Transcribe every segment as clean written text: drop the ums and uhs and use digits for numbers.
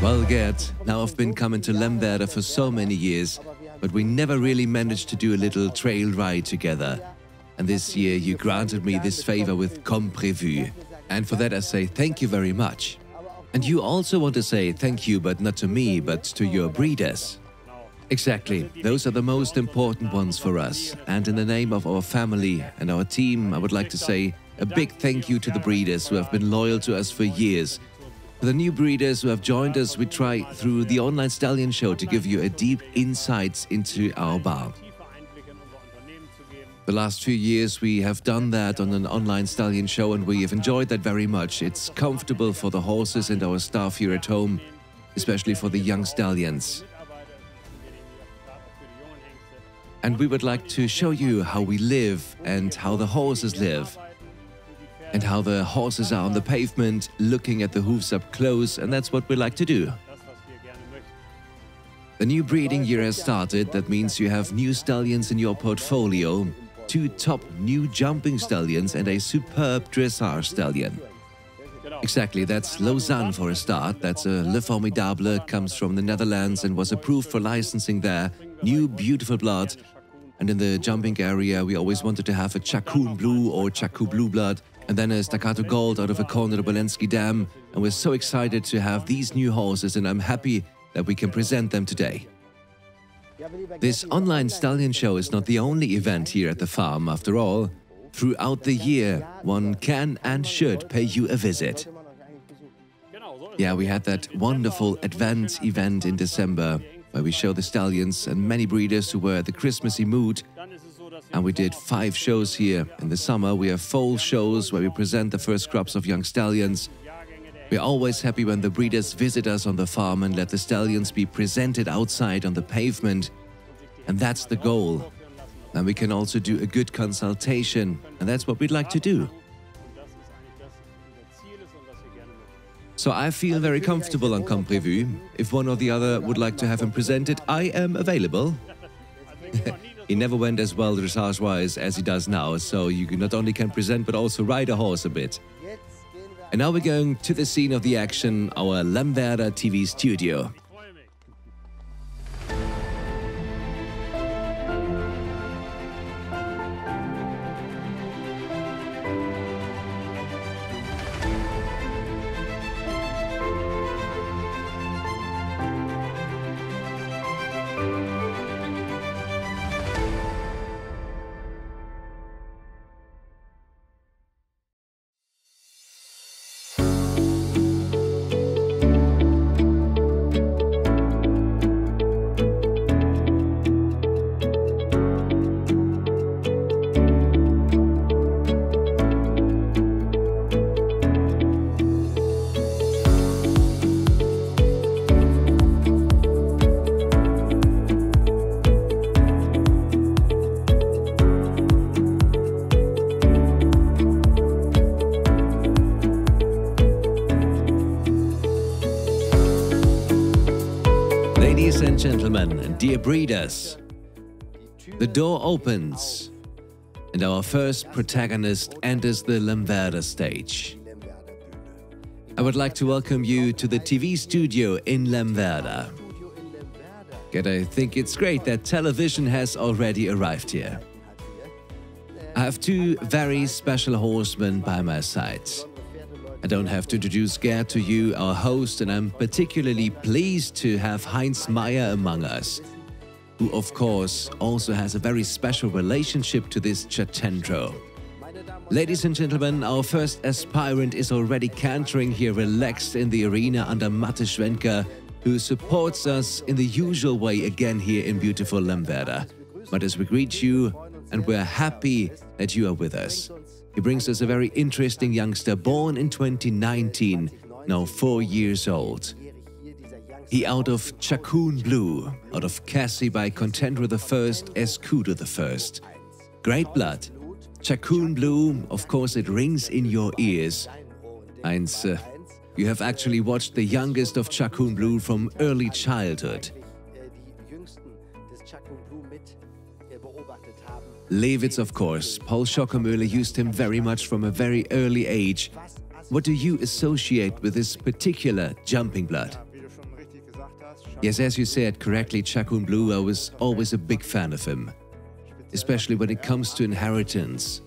Well, Gerd, now I've been coming to Lemwerder for so many years, but we never really managed to do a little trail ride together. And this year you granted me this favor with Comme Prévu. And for that I say thank you very much. And you also want to say thank you, but not to me, but to your breeders. Exactly, those are the most important ones for us. And in the name of our family and our team, I would like to say a big thank you to the breeders who have been loyal to us for years. For the new breeders who have joined us, we try through the online Stallion show to give you a deep insights into our barn. The last few years we have done that on an online Stallion show and we have enjoyed that very much. It's comfortable for the horses and our staff here at home, especially for the young stallions. And we would like to show you how we live and how the horses live. And how the horses are on the pavement, looking at the hooves up close, and that's what we like to do. The new breeding year has started. That means you have new stallions in your portfolio, 2 top new jumping stallions and a superb dressage stallion. Exactly, that's Lausanne for a start. That's a Le Formidable, comes from the Netherlands and was approved for licensing there. New beautiful blood. And in the jumping area we always wanted to have a Chacoon Blue or Chacoon Blue blood. And then a Stakkato Gold out of a Cornet Obolensky dam. And we're so excited to have these new horses and I'm happy that we can present them today. This online stallion show is not the only event here at the farm. After all, throughout the year, one can and should pay you a visit. Yeah, we had that wonderful Advent event in December where we show the stallions and many breeders who were in the Christmassy mood. And we did 5 shows here. In the summer we have fall shows where we present the first crops of young stallions. We're always happy when the breeders visit us on the farm and let the stallions be presented outside on the pavement. And that's the goal. And we can also do a good consultation, and that's what we'd like to do. So I feel very comfortable on Comme Prévu. If one or the other would like to have him presented, I am available. He never went as well dressage-wise as he does now, so you not only can present but also ride a horse a bit. And now we're going to the scene of the action, our Lemwerder TV studio. Ladies and gentlemen, and dear breeders, the door opens and our first protagonist enters the Lemwerder stage. I would like to welcome you to the TV studio in Lemwerder. And I think it's great that television has already arrived here. I have 2 very special horsemen by my side. I don't have to introduce Gerd to you, our host, and I'm particularly pleased to have Heinz Meyer among us, who of course also has a very special relationship to this Chatendro. Ladies and gentlemen, our first aspirant is already cantering here relaxed in the arena under Matte Schwenker, who supports us in the usual way again here in beautiful Lemwerder. But as we greet you, and we're happy that you are with us. He brings us a very interesting youngster born in 2019, now 4 years old. He out of Chacoon Blue, out of Cassie by Contendro I, Escudo I. Great blood. Chacoon Blue, of course it rings in your ears. Heinz, you have actually watched the youngest of Chacoon Blue from early childhood. Lewitz, of course. Paul Schockermöhle used him very much from a very early age. What do you associate with this particular jumping blood? Yes, as you said correctly, Chacoon Blue, I was always a big fan of him, especially when it comes to inheritance.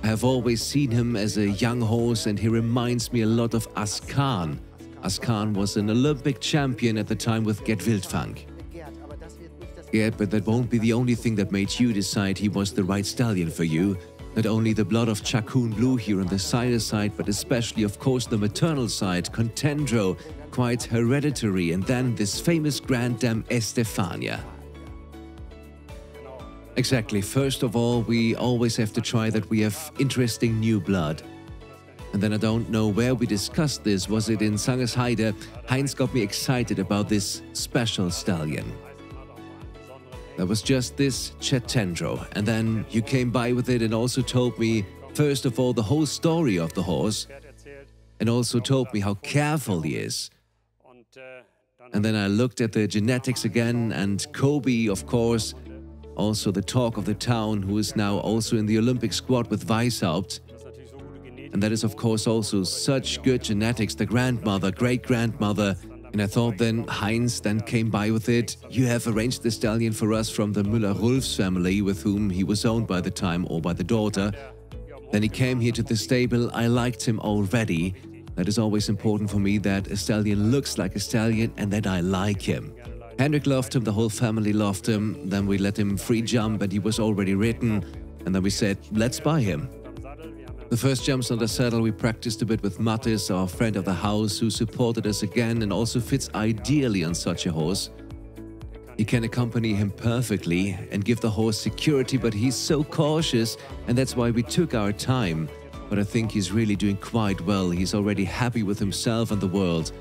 I have always seen him as a young horse, and he reminds me a lot of Askan. Askan was an Olympic champion at the time with Get Wildfang. Yeah, but that won't be the only thing that made you decide he was the right stallion for you. Not only the blood of Chacoon Blue here on the sire side, but especially, of course, the maternal side, Contendro, quite hereditary, and then this famous Grand Dame Estefania. Exactly. First of all, we always have to try that we have interesting new blood. And then I don't know where we discussed this. Was it in Sangersheide? Heinz got me excited about this special stallion. That was just this Chatendro. And then you came by with it and also told me, first of all, the whole story of the horse. And also told me how careful he is. And then I looked at the genetics again, and Kobe, of course, also the talk of the town, who is now also in the Olympic squad with Weishaupt. And that is, of course, also such good genetics, the grandmother, great-grandmother. And I thought then, Heinz then came by with it. You have arranged the stallion for us from the Müller-Rulfs family, with whom he was owned by the time, or by the daughter. Then he came here to the stable. I liked him already. That is always important for me, that a stallion looks like a stallion and that I like him. Hendrik loved him, the whole family loved him. Then we let him free jump and he was already ridden. And then we said, let's buy him. The first jumps on the saddle we practiced a bit with Mattis, our friend of the house, who supported us again and also fits ideally on such a horse. He can accompany him perfectly and give the horse security, but he's so cautious, and that's why we took our time. But I think he's really doing quite well. He's already happy with himself and the world.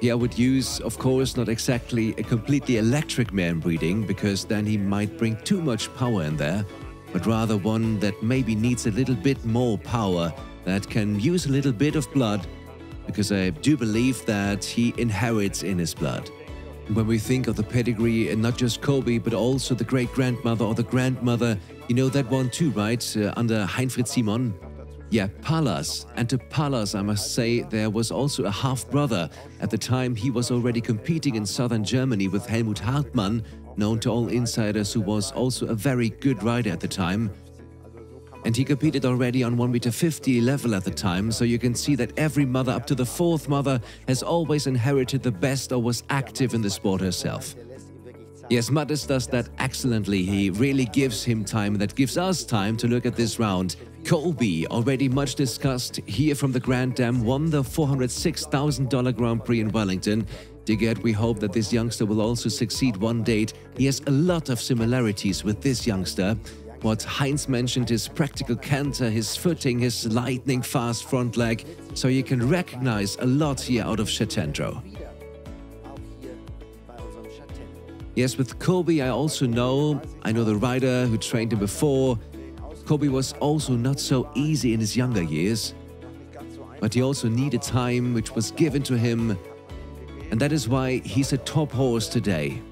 Yeah, I would use, of course, not exactly a completely electric man breeding, because then he might bring too much power in there, but rather one that maybe needs a little bit more power, that can use a little bit of blood, because I do believe that he inherits in his blood. When we think of the pedigree, and not just Kobe, but also the great-grandmother or the grandmother, you know that one too, right? Under Heinfried Simon? Yeah, Pallas. And to Pallas, I must say, there was also a half-brother. At the time, he was already competing in southern Germany with Helmut Hartmann, known to all insiders, who was also a very good rider at the time. And he competed already on 1,50 m level at the time, so you can see that every mother up to the fourth mother has always inherited the best or was active in the sport herself. Yes, Mattis does that excellently. He really gives him time, and that gives us time to look at this round. Colby, already much discussed here from the Grand Dame, won the $406,000 Grand Prix in Wellington. Digert, we hope that this youngster will also succeed one day. He has a lot of similarities with this youngster. What Heinz mentioned, his practical canter, his footing, his lightning fast front leg. So you can recognize a lot here out of Chatendro. Yes, with Kobe I also know the rider who trained him before. Kobe was also not so easy in his younger years, but he also needed time, which was given to him, and that is why he's a top horse today.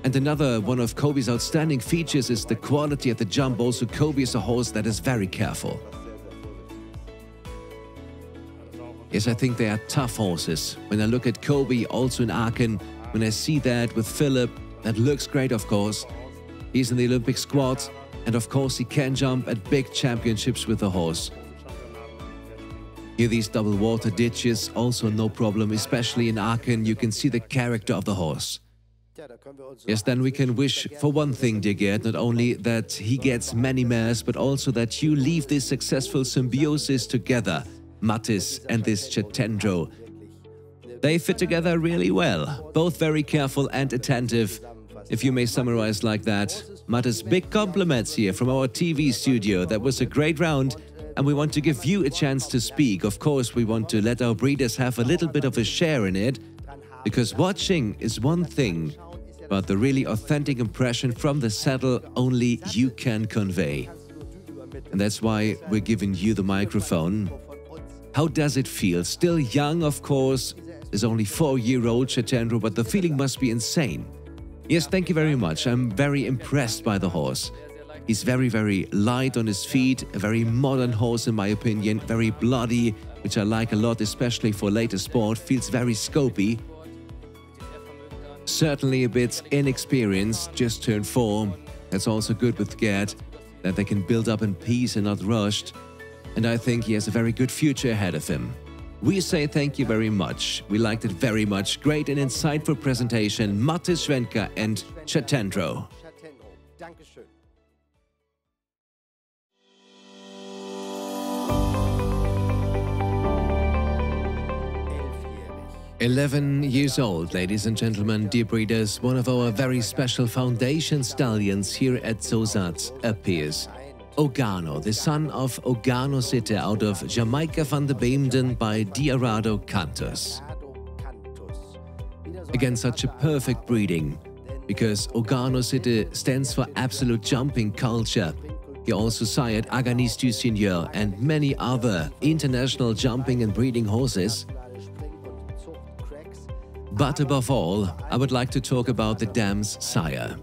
And another one of Kobe's outstanding features is the quality at the jump. Also, Kobe is a horse that is very careful. Yes, I think they are tough horses. When I look at Kobe, also in Aachen, when I see that with Philip, that looks great, of course. He's in the Olympic squad, and of course he can jump at big championships with the horse. Here these double water ditches, also no problem, especially in Aachen, you can see the character of the horse. Yes, then we can wish for one thing, dear Gerd, not only that he gets many mares, but also that you leave this successful symbiosis together, Mattis and this Chatendro. They fit together really well, both very careful and attentive, if you may summarize like that. Mattis, big compliments here from our TV studio. That was a great round, and we want to give you a chance to speak. Of course, we want to let our breeders have a little bit of a share in it, because watching is one thing, but the really authentic impression from the saddle only you can convey. And that's why we're giving you the microphone. How does it feel? Still young, of course. Is only 4-year-old Chatendro, but the feeling must be insane. Yes, thank you very much. I'm very impressed by the horse. He's very, very light on his feet, a very modern horse in my opinion, very bloody, which I like a lot, especially for later sport, feels very scopy. Certainly a bit inexperienced, just turned 4. That's also good with Gerd, that they can build up in peace and not rushed. And I think he has a very good future ahead of him. We say thank you very much. We liked it very much. Great and insightful presentation, Matte Schwenka and Chatendro. 11 years old, ladies and gentlemen, dear breeders, one of our very special foundation stallions here at Sosath appears. Ogano, the son of Ogano Sitte out of Jamaica van de Beemden by Diarado Cantus. Again, such a perfect breeding, because Ogano Sitte stands for absolute jumping culture. He also sired Aganis du Seigneur and many other international jumping and breeding horses. But above all, I would like to talk about the dam's sire.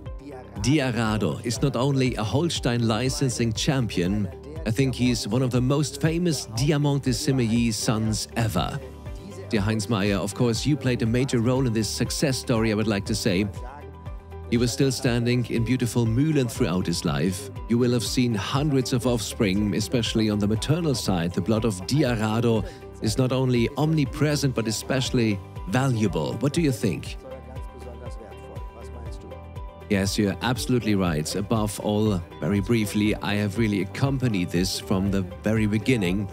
Diarado is not only a Holstein licensing champion, I think he's one of the most famous Diamant de Plaisir sons ever. Dear Heinz Meyer, of course, you played a major role in this success story, I would like to say. He was still standing in beautiful Mühlen throughout his life. You will have seen hundreds of offspring, especially on the maternal side. The blood of Diarado is not only omnipresent, but especially valuable. What do you think? Yes, you're absolutely right. Above all, very briefly, I have really accompanied this from the very beginning.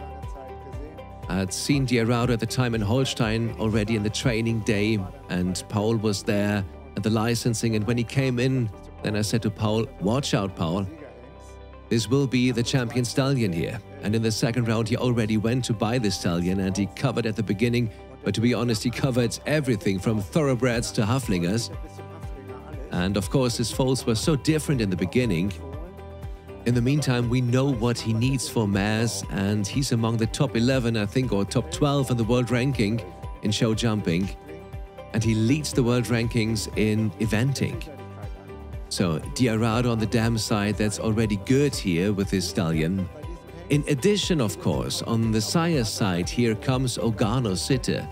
I had seen Diarado at the time in Holstein already in the training day, and Paul was there at the licensing, and when he came in, then I said to Paul, watch out, Paul. This will be the champion stallion here. And in the second round, he already went to buy the stallion, and he covered at the beginning. But to be honest, he covered everything from thoroughbreds to Haflingers. And of course, his foals were so different in the beginning. In the meantime, we know what he needs for mares, and he's among the top 11, I think, or top 12 in the world ranking in show jumping. And he leads the world rankings in eventing. So Diarado on the dam side, that's already good here with his stallion. In addition, of course, on the sire side, here comes Ogano Sitte.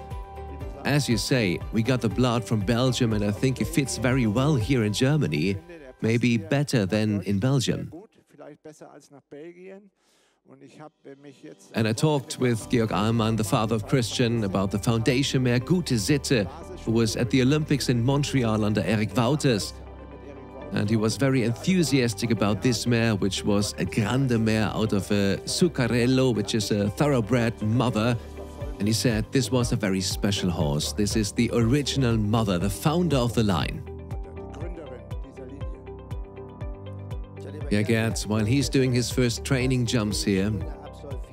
As you say, we got the blood from Belgium, and I think it fits very well here in Germany, maybe better than in Belgium. And I talked with Georg Ahlmann, the father of Christian, about the foundation mare Gute Sitte, who was at the Olympics in Montreal under Eric Wouters. And he was very enthusiastic about this mare, which was a Grande mare out of a Zuccarello, which is a thoroughbred mother. And he said this was a very special horse. This is the original mother, the founder of the line. Yeah, Gerd, while he's doing his first training jumps here,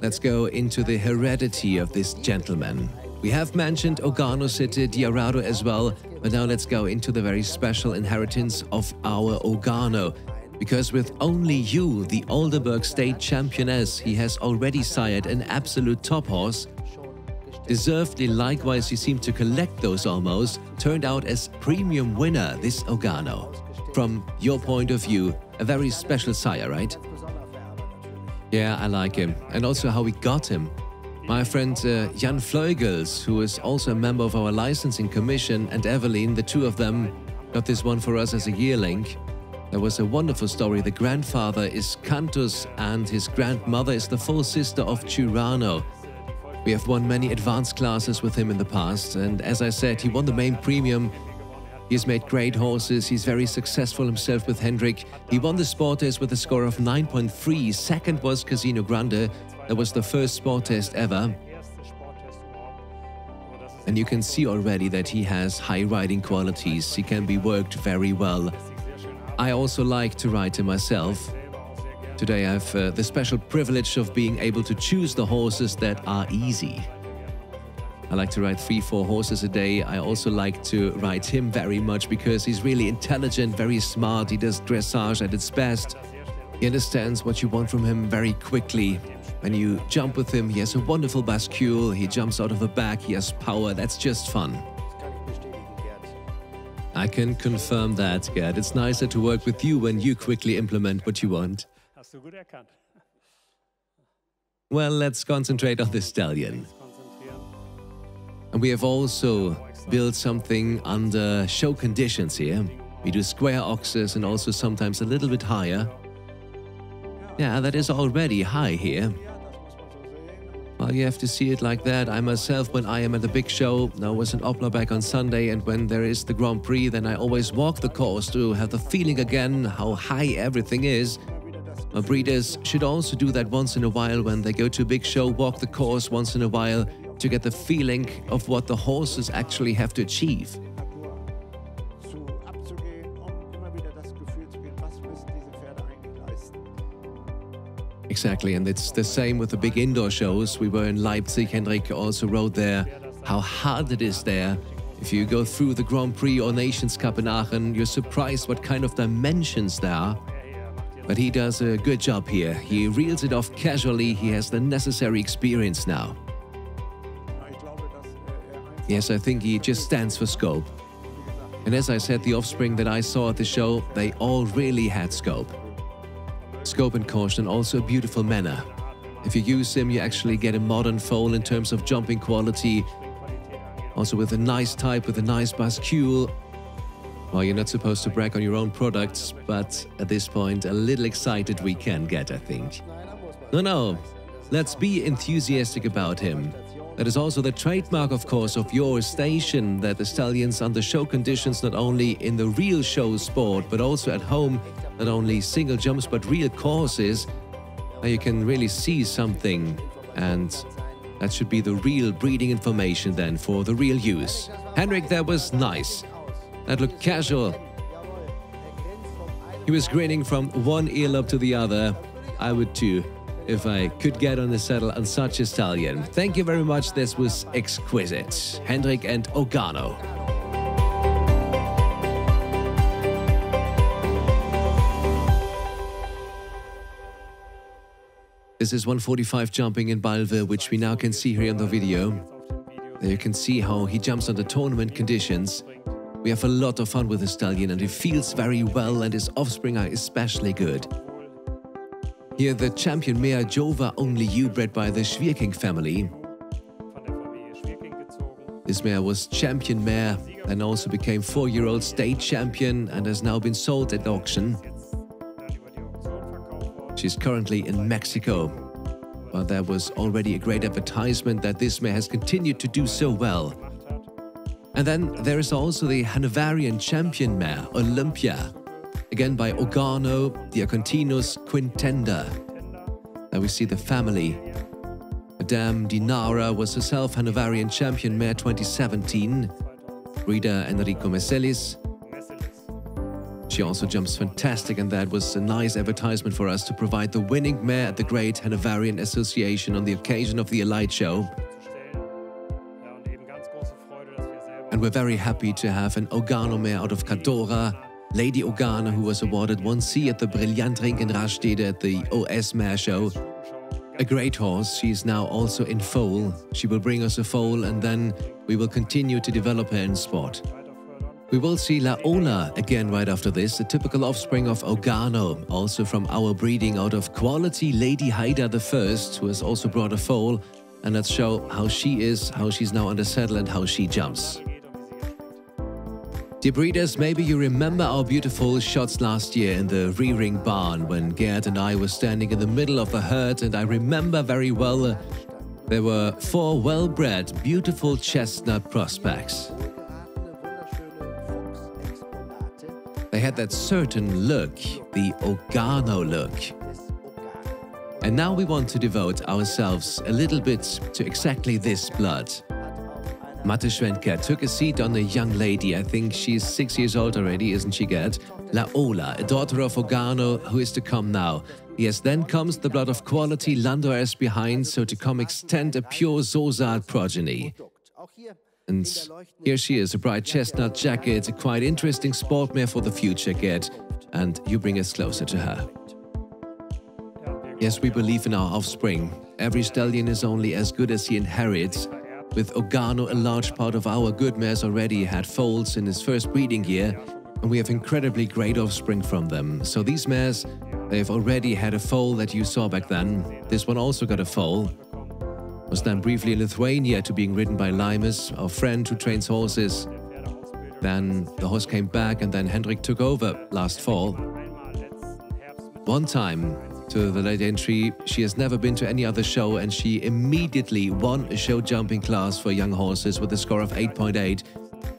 let's go into the heredity of this gentleman. We have mentioned Ogano Sitte, Diarado as well, but now let's go into the very special inheritance of our Ogano. Because with Only You, the Oldenburg State Championess, he has already sired an absolute top horse. Deservedly, likewise, he seemed to collect those almost, turned out as premium winner, this Ogano. From your point of view, a very special sire, right? Yeah, I like him. And also how we got him. My friend Jan Vleugels, who is also a member of our licensing commission, and Evelyn, the two of them, got this one for us as a yearling. There was a wonderful story. The grandfather is Cantus and his grandmother is the full sister of Turano. We have won many advanced classes with him in the past, and as I said, he won the main premium. He's made great horses. He's very successful himself with Hendrik. He won the sport test with a score of 9.3. Second was Casino Grande. That was the first sport test ever. And you can see already that he has high riding qualities. He can be worked very well. I also like to ride him myself. Today I have the special privilege of being able to choose the horses that are easy. I like to ride 3-4 horses a day. I also like to ride him very much because he's really intelligent, very smart. He does dressage at its best. He understands what you want from him very quickly. When you jump with him, he has a wonderful bascule. He jumps out of the back. He has power. That's just fun. I can confirm that, Gerd. It's nicer to work with you when you quickly implement what you want. Well, let's concentrate on the stallion. And we have also built something under show conditions here. We do square oxes and also sometimes a little bit higher. Yeah, that is already high here. Well, you have to see it like that. I myself, when I am at the big show, now was in Oplerberg on Sunday, and when there is the Grand Prix, then I always walk the course to have the feeling again how high everything is. My breeders should also do that once in a while when they go to a big show, walk the course once in a while to get the feeling of what the horses actually have to achieve. Exactly, and it's the same with the big indoor shows. We were in Leipzig, Hendrik also wrote there how hard it is there. If you go through the Grand Prix or Nations Cup in Aachen, you're surprised what kind of dimensions there are. But he does a good job here. He reels it off casually. He has the necessary experience now. Yes, I think he just stands for scope. And as I said, the offspring that I saw at the show, they all really had scope. Scope and caution, also a beautiful manner. If you use him, you actually get a modern foal in terms of jumping quality. Also with a nice type, with a nice bascule. Well, you're not supposed to brag on your own products, but at this point, a little excited we can get, I think. No, let's be enthusiastic about him. That is also the trademark, of course, of your station, that the stallions under show conditions, not only in the real show sport, but also at home, not only single jumps, but real courses, you can really see something, and that should be the real breeding information then for the real use. Hendrik, that was nice. That looked casual. He was grinning from one earlobe to the other. I would too, if I could get on the saddle on such a stallion. Thank you very much, this was exquisite. Hendrik and Ogano. This is 145 jumping in Balve, which we now can see here in the video. There you can see how he jumps under tournament conditions. We have a lot of fun with the stallion and he feels very well, and his offspring are especially good. Here the champion mare Jova Only You, bred by the Schwierking family. This mare was champion mare and also became 4-year-old state champion and has now been sold at auction. She's currently in Mexico. But there was already a great advertisement that this mare has continued to do so well. And then there is also the Hanoverian champion mare, Olympia, again by Ogano, Diacontinus Quintenda. There we see the family. Madame Dinara was herself Hanoverian champion mare 2017, breeder Enrico Meselis. She also jumps fantastic, and that was a nice advertisement for us to provide the winning mare at the Great Hanoverian Association on the occasion of the Elite Show. And we're very happy to have an Ogano mare out of Cador, Lady Ogano, who was awarded 1C at the Brillantring in Rastede at the OS Mare Show. A great horse. She's now also in foal. She will bring us a foal, and then we will continue to develop her in sport. We will see La Ola again right after this, a typical offspring of Ogano, also from our breeding out of quality Lady Haida I, who has also brought a foal. And let's show how she is, how she's now on the saddle and how she jumps. Dear breeders, maybe you remember our beautiful shots last year in the rearing barn when Gerd and I were standing in the middle of the herd, and I remember very well there were 4 well-bred, beautiful chestnut prospects. They had that certain look, the Ogano look. And now we want to devote ourselves a little bit to exactly this blood. Mate Schwenker took a seat on a young lady. I think she's 6 years old already, isn't she, Gerd? La Ola, a daughter of Ogano, who is to come now. Yes, then comes the blood of quality Landauers behind, so to come extend a pure Sosath progeny. And here she is, a bright chestnut jacket, a quite interesting sport mare for the future, Gerd. And you bring us closer to her. Yes, we believe in our offspring. Every stallion is only as good as he inherits. With Ogano, a large part of our good mares already had foals in his first breeding year, and we have incredibly great offspring from them. So these mares, they have already had a foal that you saw back then. This one also got a foal. Was then briefly in Lithuania to being ridden by Limas, our friend who trains horses. Then the horse came back and then Hendrik took over last fall. One time to the late entry, she has never been to any other show and she immediately won a show jumping class for young horses with a score of 8.8.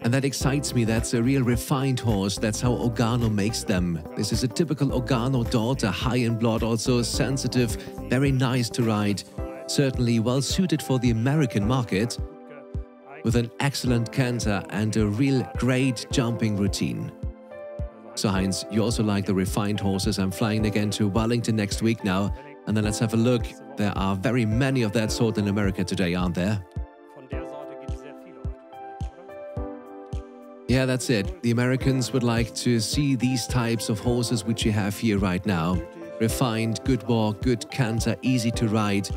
And that excites me. That's a real refined horse. That's how Ogano makes them. This is a typical Ogano daughter, high in blood, also sensitive, very nice to ride. Certainly well suited for the American market, with an excellent canter and a real great jumping routine. So Heinz, you also like the refined horses. I'm flying again to Wellington next week now, and then let's have a look. There are very many of that sort in America today, aren't there? Yeah, that's it. The Americans would like to see these types of horses which you have here right now. Refined, good walk, good canter, easy to ride.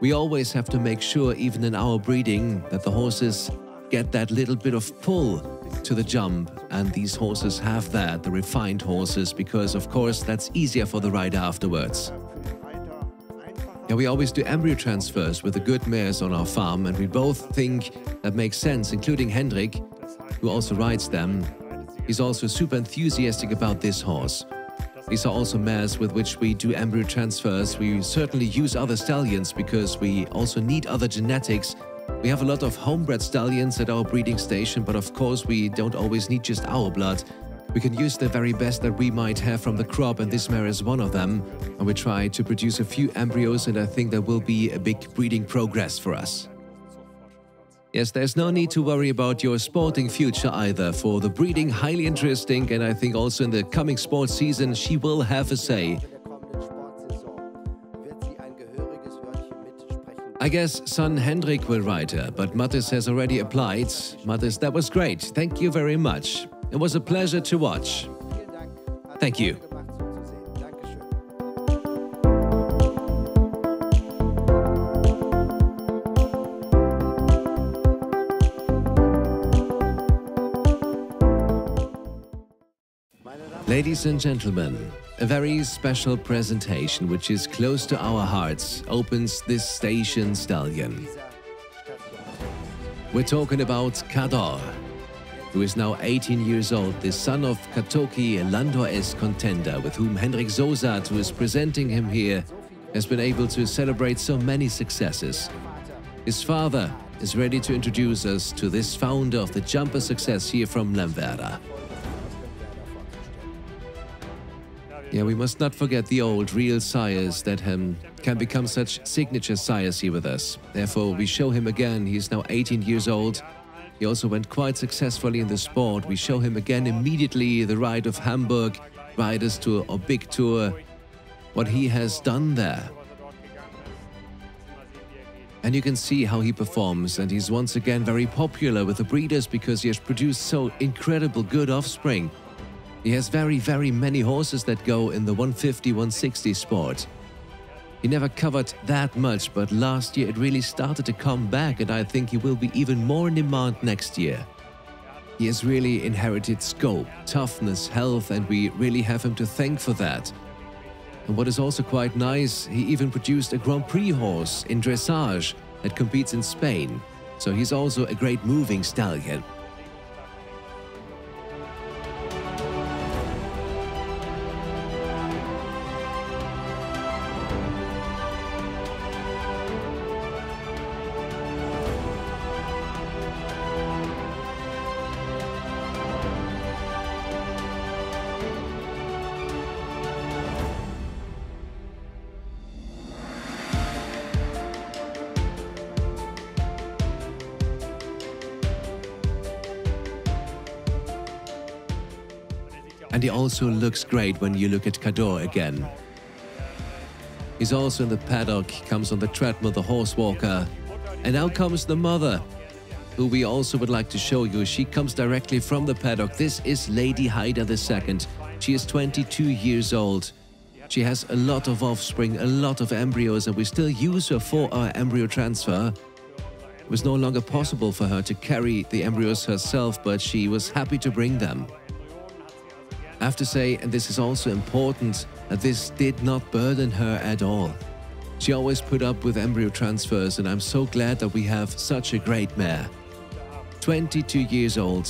We always have to make sure, even in our breeding, that the horses get that little bit of pull to the jump. And these horses have that, the refined horses, because of course that's easier for the rider afterwards. Yeah, we always do embryo transfers with the good mares on our farm, and we both think that makes sense, including Hendrik, who also rides them. He's also super enthusiastic about this horse. These are also mares with which we do embryo transfers. We certainly use other stallions because we also need other genetics. We have a lot of homebred stallions at our breeding station, but of course we don't always need just our blood. We can use the very best that we might have from the crop, and this mare is one of them. And we try to produce a few embryos, and I think there will be a big breeding progress for us. Yes, there's no need to worry about your sporting future either. For the breeding, highly interesting, and I think also in the coming sports season she will have a say. I guess son Hendrik will ride her, but Mattis has already applied. Mattis, that was great. Thank you very much. It was a pleasure to watch. Thank you. Ladies and gentlemen, a very special presentation which is close to our hearts opens this station stallion. We're talking about Cador, who is now 18 years old, the son of Katoki Landor-esque contender, with whom Hendrik Sosath, who is presenting him here, has been able to celebrate so many successes. His father is ready to introduce us to this founder of the jumper success here from Lemwerder. Yeah, we must not forget the old real sires that can become such signature sires here with us. Therefore, we show him again. He is now 18 years old. He also went quite successfully in the sport. We show him again immediately the ride of Hamburg, Riders Tour or Big Tour, what he has done there. And you can see how he performs, and he's once again very popular with the breeders because he has produced so incredible good offspring. He has very, very many horses that go in the 150, 160 sport. He never covered that much, but last year it really started to come back, and I think he will be even more in demand next year. He has really inherited scope, toughness, health, and we really have him to thank for that. And what is also quite nice, he even produced a Grand Prix horse in dressage that competes in Spain. So he's also a great moving stallion. And he also looks great when you look at Cador again. He's also in the paddock, comes on the treadmill, the horse walker. And now comes the mother, who we also would like to show you. She comes directly from the paddock. This is Lady Haida II. She is 22 years old. She has a lot of offspring, a lot of embryos, and we still use her for our embryo transfer. It was no longer possible for her to carry the embryos herself, but she was happy to bring them. I have to say, and this is also important, that this did not burden her at all. She always put up with embryo transfers, and I'm so glad that we have such a great mare. 22 years old.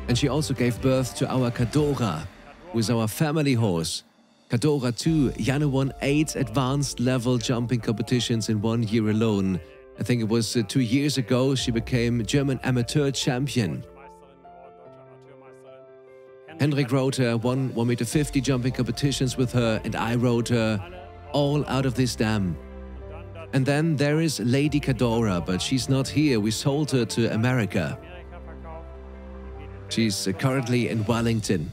And she also gave birth to our Cador, who is our family horse. Cador 2, Janne won 8 advanced level jumping competitions in 1 year alone. I think it was 2 years ago she became German amateur champion. Hendrik rode her 1 meter 50 jumping competitions with her, and I rode her all out of this dam. And then there is Lady Cadora, but she's not here. We sold her to America. She's currently in Wellington.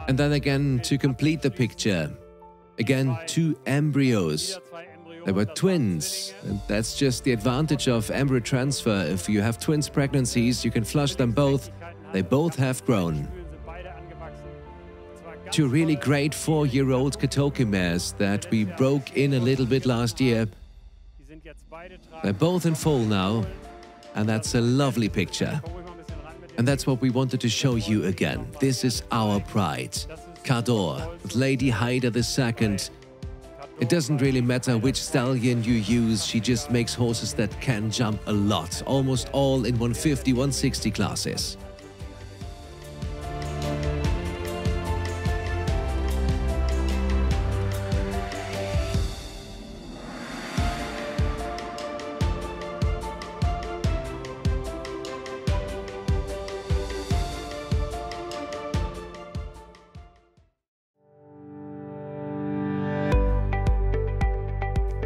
And then again, to complete the picture, again 2 embryos. They were twins, and that's just the advantage of embryo transfer. If you have twins pregnancies, you can flush them both. They both have grown. 2 really great 4-year-old Katoki mares that we broke in a little bit last year. They're both in foal now, and that's a lovely picture. And that's what we wanted to show you again. This is our pride. Cador with Lady Haida II. It doesn't really matter which stallion you use, she just makes horses that can jump a lot, almost all in 150, 160 classes.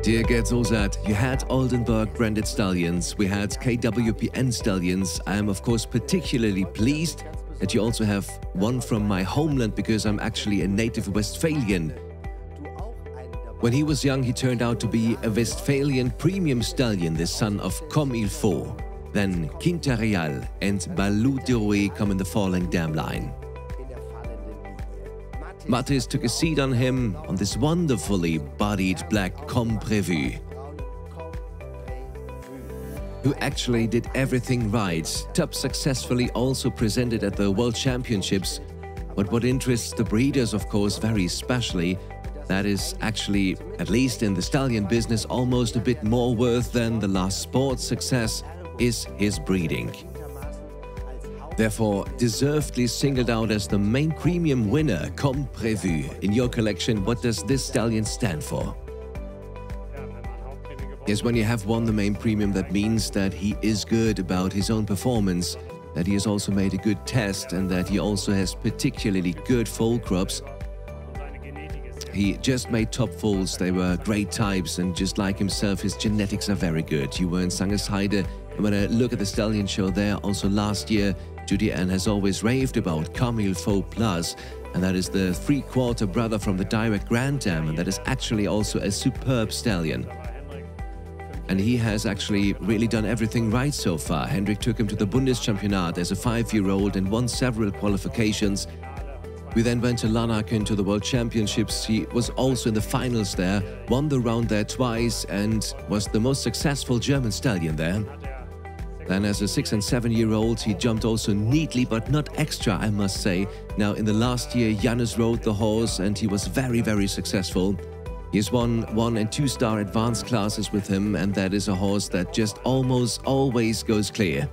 Dear Gerd Sosath, you had Oldenburg branded stallions, we had KWPN stallions. I am of course particularly pleased that you also have one from my homeland, because I'm actually a native Westphalian. When he was young, he turned out to be a Westphalian premium stallion, the son of Comme Prévu. Then Quinta Real and Habitus WE come in the falling dam line. Mattis took a seat on him on this wonderfully bodied black Comme Prévu, who actually did everything right. Top successfully also presented at the World Championships. But what interests the breeders, of course, very especially, that is actually, at least in the stallion business, almost a bit more worth than the last sports success, is his breeding. Therefore, deservedly singled out as the main premium winner, Comme Prévu. In your collection, what does this stallion stand for? Yes, when you have won the main premium, that means that he is good about his own performance, that he has also made a good test, and that he also has particularly good foal crops. He just made top foals, they were great types, and just like himself, his genetics are very good. You were in Sangersheide, and when I look at the stallion show there, also last year, Judy Ann has always raved about Camille Faux Plus, and that is the 3/4 brother from the direct Grand Dam, and that is actually also a superb stallion. And he has actually really done everything right so far. Hendrik took him to the Bundeschampion as a 5-year-old and won several qualifications. We then went to Larnaken to the World Championships. He was also in the finals there, won the round there twice, and was the most successful German stallion there. Then as a 6- and 7-year-old, he jumped also neatly, but not extra, I must say. Now, in the last year, Janus rode the horse, and he was very, very successful. He has won 1- and 2-star advanced classes with him, and that is a horse that just almost always goes clear.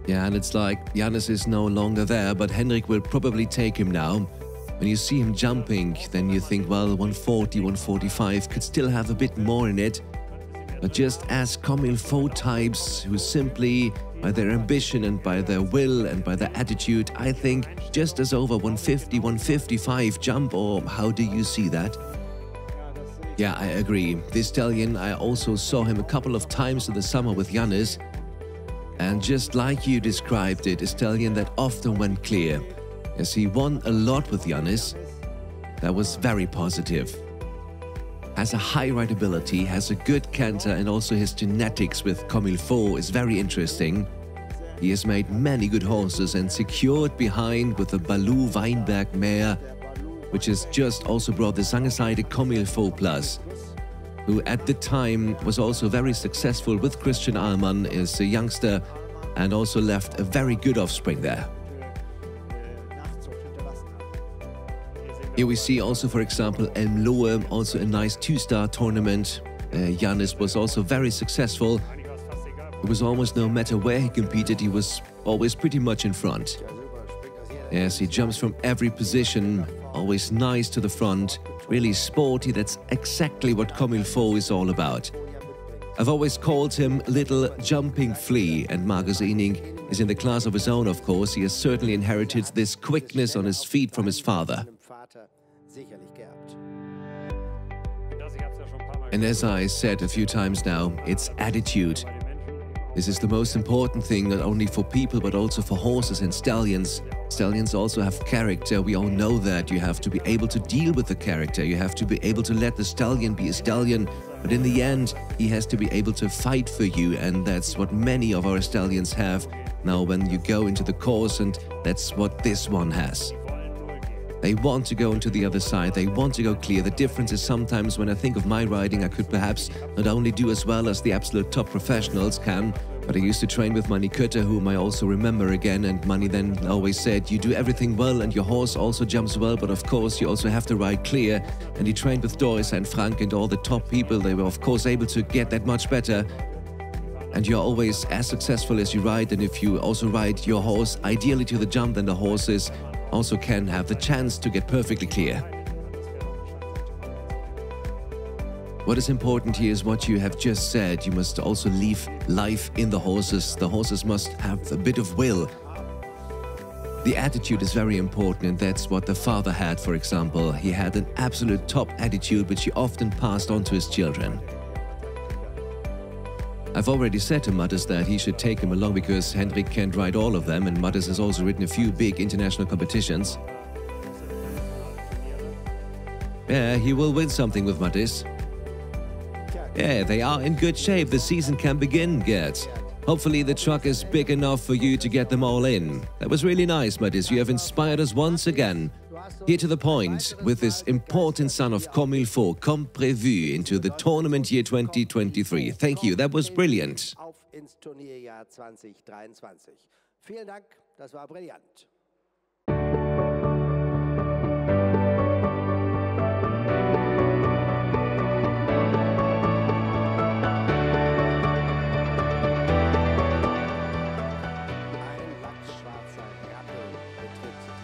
Yeah, and it's like Janne is no longer there, but Hendrik will probably take him now. When you see him jumping, then you think, well, 140, 145 could still have a bit more in it. But just as Comme Prévu types who simply, by their ambition and by their will and by their attitude, I think just as over 150, 155 jump, or how do you see that? Yeah, I agree. This stallion, I also saw him a couple of times in the summer with Janne. And just like you described it, a stallion that often went clear. As he won a lot with Janne, that was very positive. Has a high rideability, has a good canter, and also his genetics with Comme Prévu is very interesting. He has made many good horses and secured behind with the Balou Weinberg mare, which has just also brought the Sangeside Comme Prévu Plus, who at the time was also very successful with Christian Ahlmann as a youngster and also left a very good offspring there. Here we see also, for example, Lohe, also a nice two-star tournament. Janne was also very successful. It was almost no matter where he competed, he was always pretty much in front. Yes, he jumps from every position, always nice to the front, really sporty. That's exactly what Comme Prévu is all about. I've always called him Little Jumping Flea, and Markus Ening is in the class of his own, of course. He has certainly inherited this quickness on his feet from his father. And as I said a few times now, it's attitude. This is the most important thing, not only for people, but also for horses and stallions. Stallions also have character, we all know that. You have to be able to deal with the character, you have to be able to let the stallion be a stallion, but in the end, he has to be able to fight for you, and that's what many of our stallions have now when you go into the course, and that's what this one has. They want to go into the other side, they want to go clear. The difference is sometimes when I think of my riding, I could perhaps not only do as well as the absolute top professionals can, but I used to train with Manny Kötter, whom I also remember again, and Manny then always said, you do everything well and your horse also jumps well, but of course you also have to ride clear. And he trained with Doris and Frank and all the top people. They were of course able to get that much better. And you're always as successful as you ride, and if you also ride your horse ideally to the jump, then the horses also can have the chance to get perfectly clear. What is important here is what you have just said. You must also leave life in the horses. The horses must have a bit of will. The attitude is very important, and that's what the father had, for example. He had an absolute top attitude, which he often passed on to his children. I've already said to Mattis that he should take him along because Hendrik can't ride all of them, and Mattis has also ridden a few big international competitions. Yeah, he will win something with Mattis. Yeah, they are in good shape. The season can begin, Gert. Hopefully the truck is big enough for you to get them all in. That was really nice, Mattis. You have inspired us once again. Here to the point, with this important son of Comme Prévu, Comme Prévu, into the tournament year 2023. Thank you, that was brilliant. Vielen Dank, das war brillant.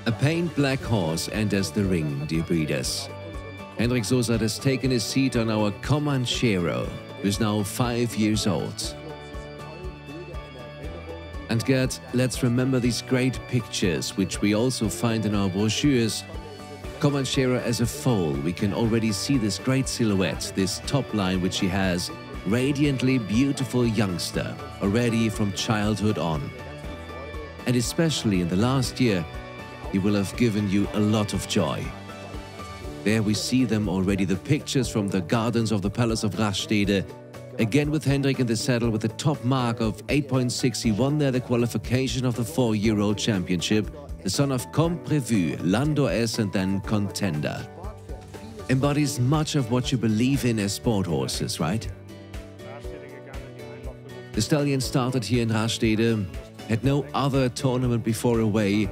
A paint black horse enters the ring, dear breeders. Hendrik Sosath has taken his seat on our Comanchero, who is now 5 years old. And Gert, let's remember these great pictures, which we also find in our brochures. Comanchero as a foal, we can already see this great silhouette, this top line which he has, radiantly beautiful youngster, already from childhood on. And especially in the last year, he will have given you a lot of joy. There we see them already, the pictures from the gardens of the Palace of Rastede. Again with Hendrik in the saddle with a top mark of 8.6. He won there the qualification of the 4-year-old championship. The son of Comme Prévu, Lando S, and then Contendro. Embodies much of what you believe in as sport horses, right? The stallion started here in Rastede, had no other tournament before away,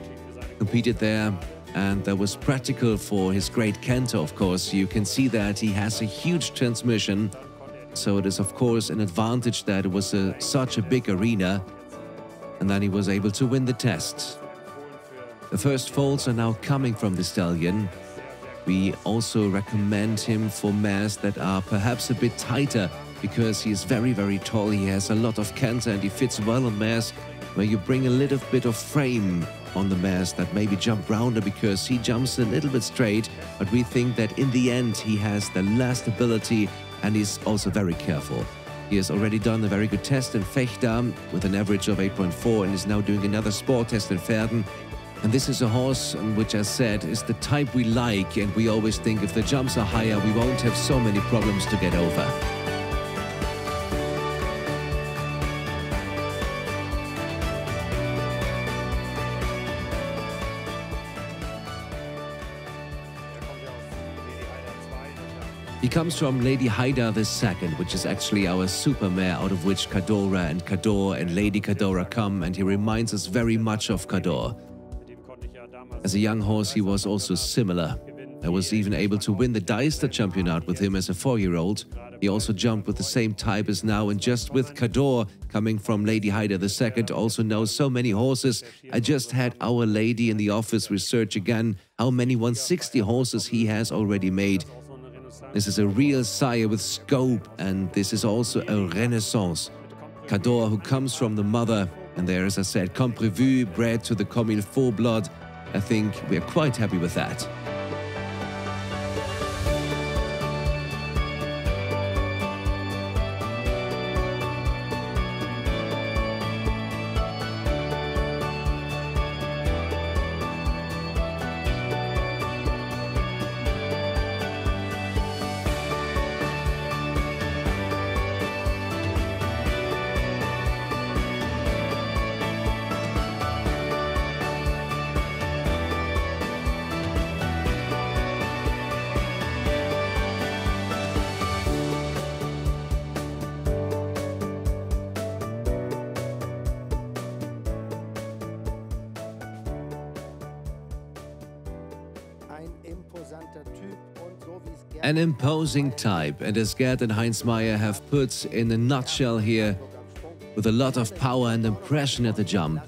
competed there, and that was practical for his great canter, of course. You can see that he has a huge transmission, so it is of course an advantage that it was such a big arena. and then he was able to win the test. The first foals are now coming from the stallion. We also recommend him for mares that are perhaps a bit tighter, because he is very, very tall. He has a lot of canter and he fits well on mares where you bring a little bit of frame on the mares that maybe jump rounder, because he jumps a little bit straight, but we think that in the end he has the last ability and he's also very careful. He has already done a very good test in Vechta with an average of 8.4 and is now doing another sport test in Verden. And this is a horse which, as said, is the type we like, and we always think if the jumps are higher, we won't have so many problems to get over. He comes from Lady Haida II, which is actually our super mare, out of which Cadora and Cador and Lady Cadora come, and he reminds us very much of Cador. As a young horse, he was also similar. I was even able to win the Deister Championat with him as a 4-year-old. He also jumped with the same type as now, and just with Cador, coming from Lady Haida II, also knows so many horses. I just had Our Lady in the office research again how many 160 horses he has already made. This is a real sire with scope, and this is also a renaissance. Cador, who comes from the mother, and there, as I said, Comme Prévu, bred to the Comme Prévu blood. I think we are quite happy with that. An imposing type, and as Gerd and Heinz Meyer have put in a nutshell here, with a lot of power and impression at the jump.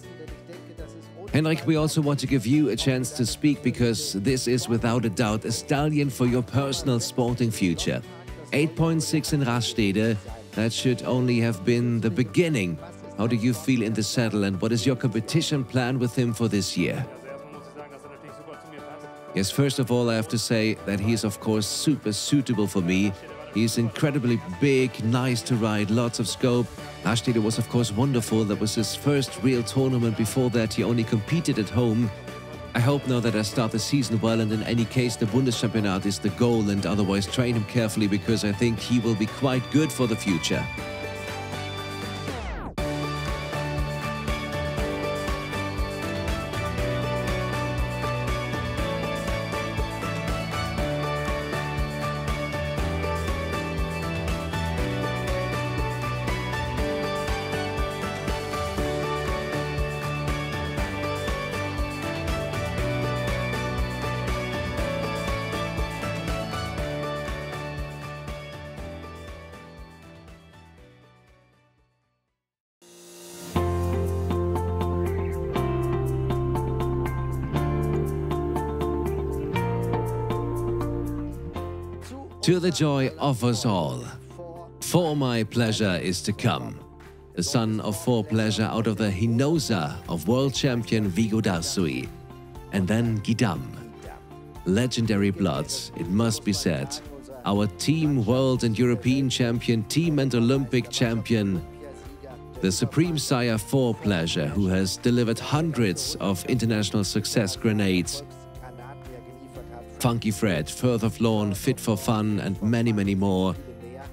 Hendrik, we also want to give you a chance to speak, because this is without a doubt a stallion for your personal sporting future. 8.6 in Rastede, that should only have been the beginning. How do you feel in the saddle, and what is your competition plan with him for this year? Yes, first of all, I have to say that he is, of course, super suitable for me. He's incredibly big, nice to ride, lots of scope. Rastede was, of course, wonderful. That was his first real tournament. Before that, he only competed at home. I hope now that I start the season well, and in any case, the Bundeschampion is the goal, and otherwise train him carefully, because I think he will be quite good for the future. To the joy of us all, For My Pleasure is to come. The son of For Pleasure out of the Hinosa of world champion Vivaldos, and then Guidam. Legendary blood, it must be said. Our team world and European champion, team and Olympic champion. The supreme sire For Pleasure, who has delivered hundreds of international success grenades. Funky Fred, Firth of Lawn, Fit for Fun, and many, many more.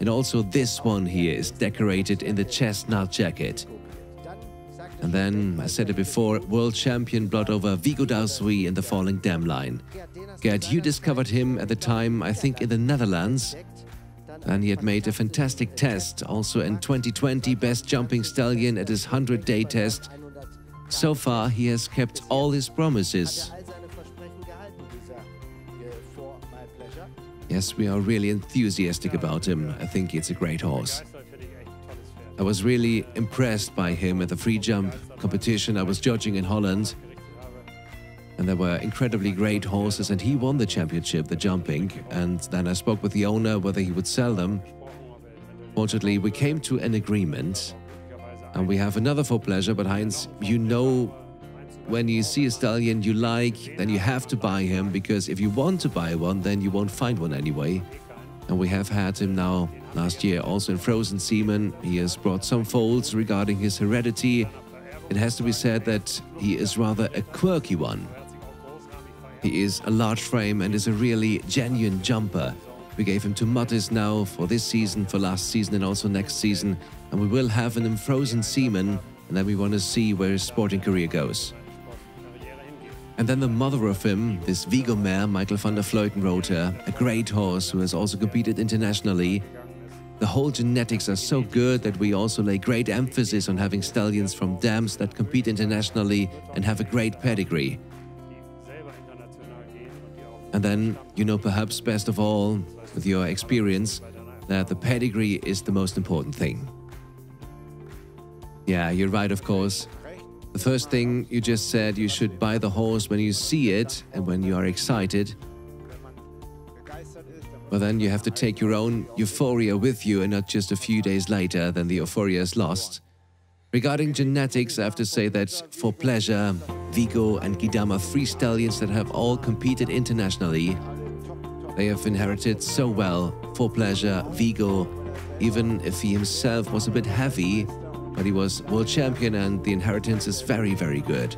And also this one here is decorated in the chestnut jacket. And then, I said it before, world champion blood over Vivaldos in the Falling Dam line. Gerd, you discovered him at the time, I think, in the Netherlands. And he had made a fantastic test, also in 2020, best jumping stallion at his 100-day test. So far, he has kept all his promises. Yes, we are really enthusiastic about him. I think it's a great horse. I was really impressed by him at the free jump competition I was judging in Holland. And there were incredibly great horses, and he won the championship, the jumping. And then I spoke with the owner whether he would sell them. Fortunately, we came to an agreement. And we have another for pleasure, but Heinz, you know, when you see a stallion you like, then you have to buy him, because if you want to buy one, then you won't find one anyway. And we have had him now last year also in Frozen Seaman. He has brought some folds regarding his heredity. It has to be said that he is rather a quirky one. He is a large frame and is a really genuine jumper. We gave him to Mattis now for this season, for last season and also next season. And we will have him in Frozen Seaman, and then we want to see where his sporting career goes. And then the mother of him, this Vigo mare, Michael van der Vleuten rode her, a great horse who has also competed internationally. The whole genetics are so good that we also lay great emphasis on having stallions from dams that compete internationally and have a great pedigree. And then, you know, perhaps best of all, with your experience, that the pedigree is the most important thing. Yeah, you're right, of course. The first thing you just said, you should buy the horse when you see it and when you are excited. But then you have to take your own euphoria with you, and not just a few days later, then the euphoria is lost. Regarding genetics, I have to say that for pleasure, Vigo and Guidam are three stallions that have all competed internationally. They have inherited so well. For pleasure, Vigo, even if he himself was a bit heavy, but he was world champion and the inheritance is very, very good.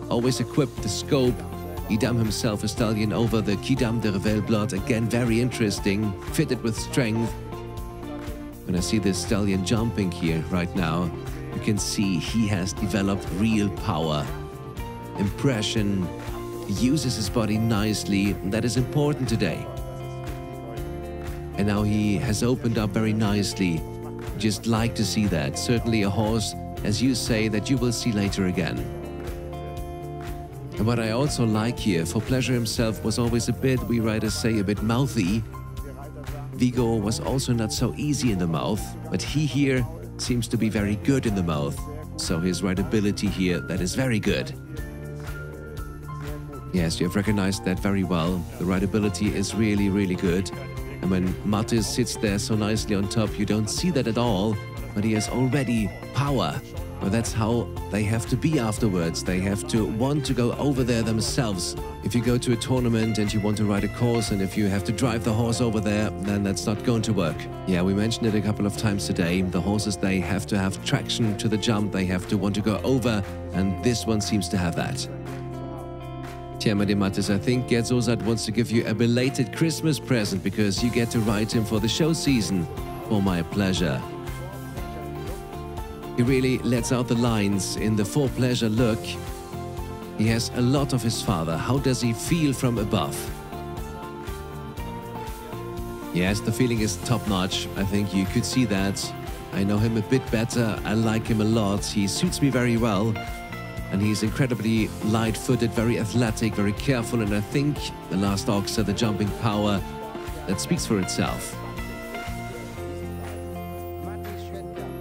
Always equipped the scope. Guidam himself a stallion over the Quidam de Revel blood, again very interesting, fitted with strength. When I see this stallion jumping here right now, you can see he has developed real power. Impression, he uses his body nicely, and that is important today. And now he has opened up very nicely. Just like to see that. Certainly a horse, as you say, that you will see later again. And what I also like here, for pleasure himself was always a bit, we writers say, a bit mouthy. Vigo was also not so easy in the mouth, but he here seems to be very good in the mouth. So his rideability here, that is very good. Yes, you have recognized that very well. The rideability is really, really good. And when Mattis sits there so nicely on top, you don't see that at all, but he has already power. Well, that's how they have to be afterwards. They have to want to go over there themselves. If you go to a tournament and you want to ride a course, and if you have to drive the horse over there, then that's not going to work. Yeah, we mentioned it a couple of times today. The horses, they have to have traction to the jump. They have to want to go over, and this one seems to have that. Tja, my dear Mattis, I think Gerd Sosath wants to give you a belated Christmas present because you get to ride him for the show season. For my pleasure. He really lets out the lines in the for pleasure look. He has a lot of his father. How does he feel from above? Yes, the feeling is top-notch. I think you could see that. I know him a bit better. I like him a lot. He suits me very well. And he's incredibly light-footed, very athletic, very careful, and I think the last ox had the jumping power that speaks for itself.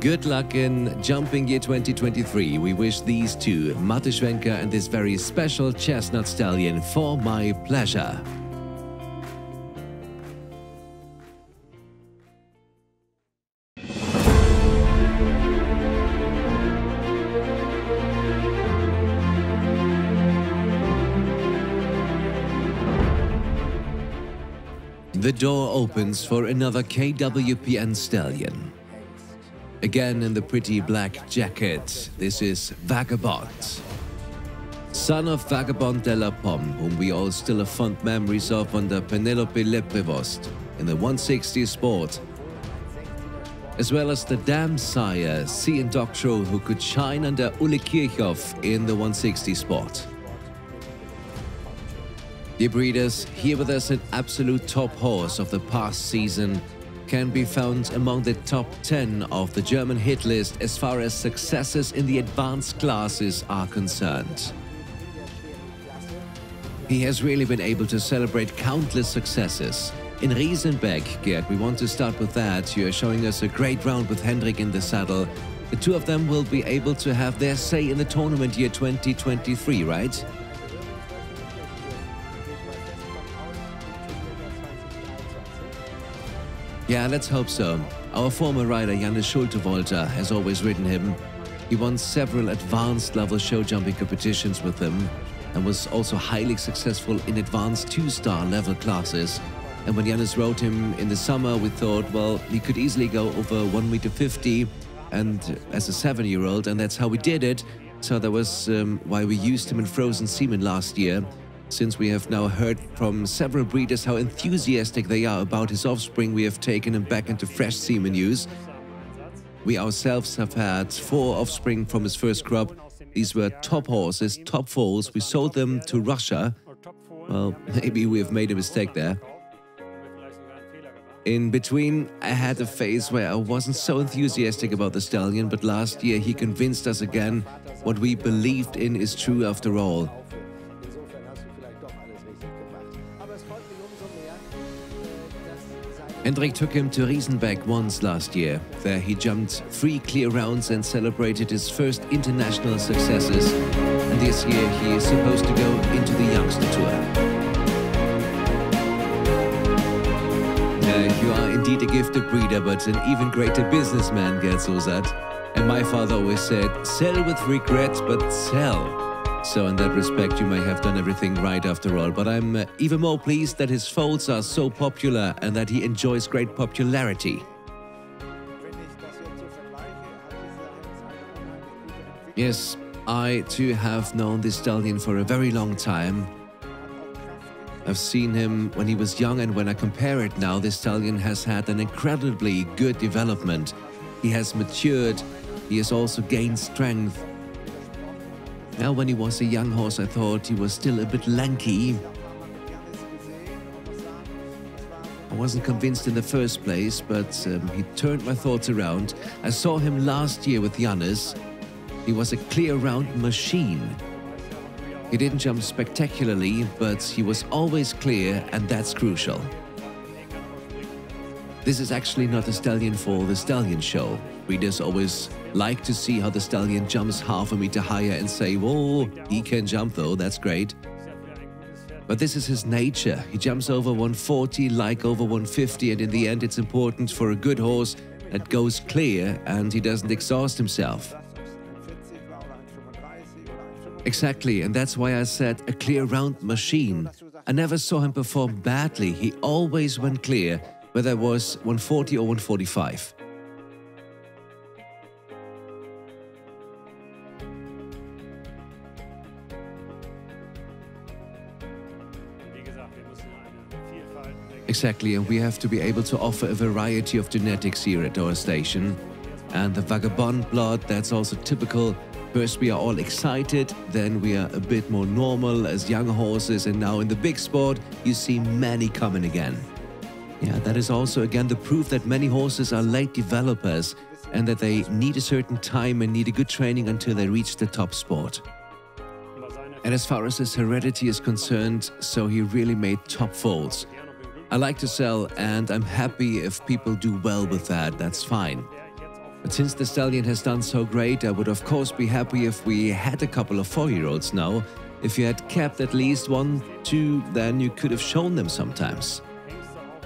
Good luck in jumping year 2023. We wish these two, Mattis Schwenker and this very special chestnut stallion, for my pleasure. The door opens for another KWPN stallion. Again in the pretty black jacket, this is Vagabond. Son of Vagabond de la Pomme, whom we all still have fond memories of under Penelope Leprevost in the 160 sport. As well as the dam sire, Sien Doctro, who could shine under Uli Kirchhoff in the 160 sport. Dear breeders, here with us an absolute top horse of the past season, can be found among the top 10 of the German hit list as far as successes in the advanced classes are concerned. He has really been able to celebrate countless successes. In Riesenbeck, Gerd, we want to start with that. You're showing us a great round with Hendrik in the saddle. The two of them will be able to have their say in the tournament year 2023, right? Yeah, let's hope so. Our former rider Janne Sosath-Hahn has always ridden him. He won several advanced level show jumping competitions with him and was also highly successful in advanced 2-star level classes. And when Janne rode him in the summer, we thought, well, he could easily go over 1.50 m and as a 7-year-old, and that's how we did it. So that was why we used him in Frozen Semen last year. Since we have now heard from several breeders how enthusiastic they are about his offspring, we have taken him back into fresh semen use. We ourselves have had 4 offspring from his first crop. These were top horses, top foals. We sold them to Russia. Well, maybe we have made a mistake there. In between, I had a phase where I wasn't so enthusiastic about the stallion, but last year he convinced us again what we believed in is true after all. Hendrik took him to Riesenbeck once last year. There he jumped 3 clear rounds and celebrated his first international successes. And this year he is supposed to go into the youngster tour. You are indeed a gifted breeder, but an even greater businessman, Gerd Sosath. And my father always said, sell with regret, but sell. So in that respect, you may have done everything right after all. But I'm even more pleased that his foals are so popular and that he enjoys great popularity. Yes, I too have known this stallion for a very long time. I've seen him when he was young, and when I compare it now, this stallion has had an incredibly good development. He has matured, he has also gained strength. Now, when he was a young horse, I thought he was still a bit lanky. I wasn't convinced in the first place, but he turned my thoughts around. I saw him last year with Janne. He was a clear round machine. He didn't jump spectacularly, but he was always clear, and that's crucial. This is actually not a stallion for the stallion show. Breeders always like to see how the stallion jumps half a meter higher and say, whoa, he can jump though, that's great. But this is his nature. He jumps over 140, like over 150, and in the end it's important for a good horse that goes clear and he doesn't exhaust himself. Exactly, and that's why I said a clear round machine. I never saw him perform badly. He always went clear, whether it was 140 or 145. Exactly, and we have to be able to offer a variety of genetics here at our station. And the Vagabond blood, that's also typical. First we are all excited, then we are a bit more normal as young horses, and now in the big sport you see many coming again. Yeah, that is also again the proof that many horses are late developers and that they need a certain time and need a good training until they reach the top sport. And as far as his heredity is concerned, so he really made top foals. I like to sell, and I'm happy if people do well with that, that's fine. But since the stallion has done so great, I would of course be happy if we had a couple of 4-year-olds now. If you had kept at least 1, 2, then you could have shown them sometimes.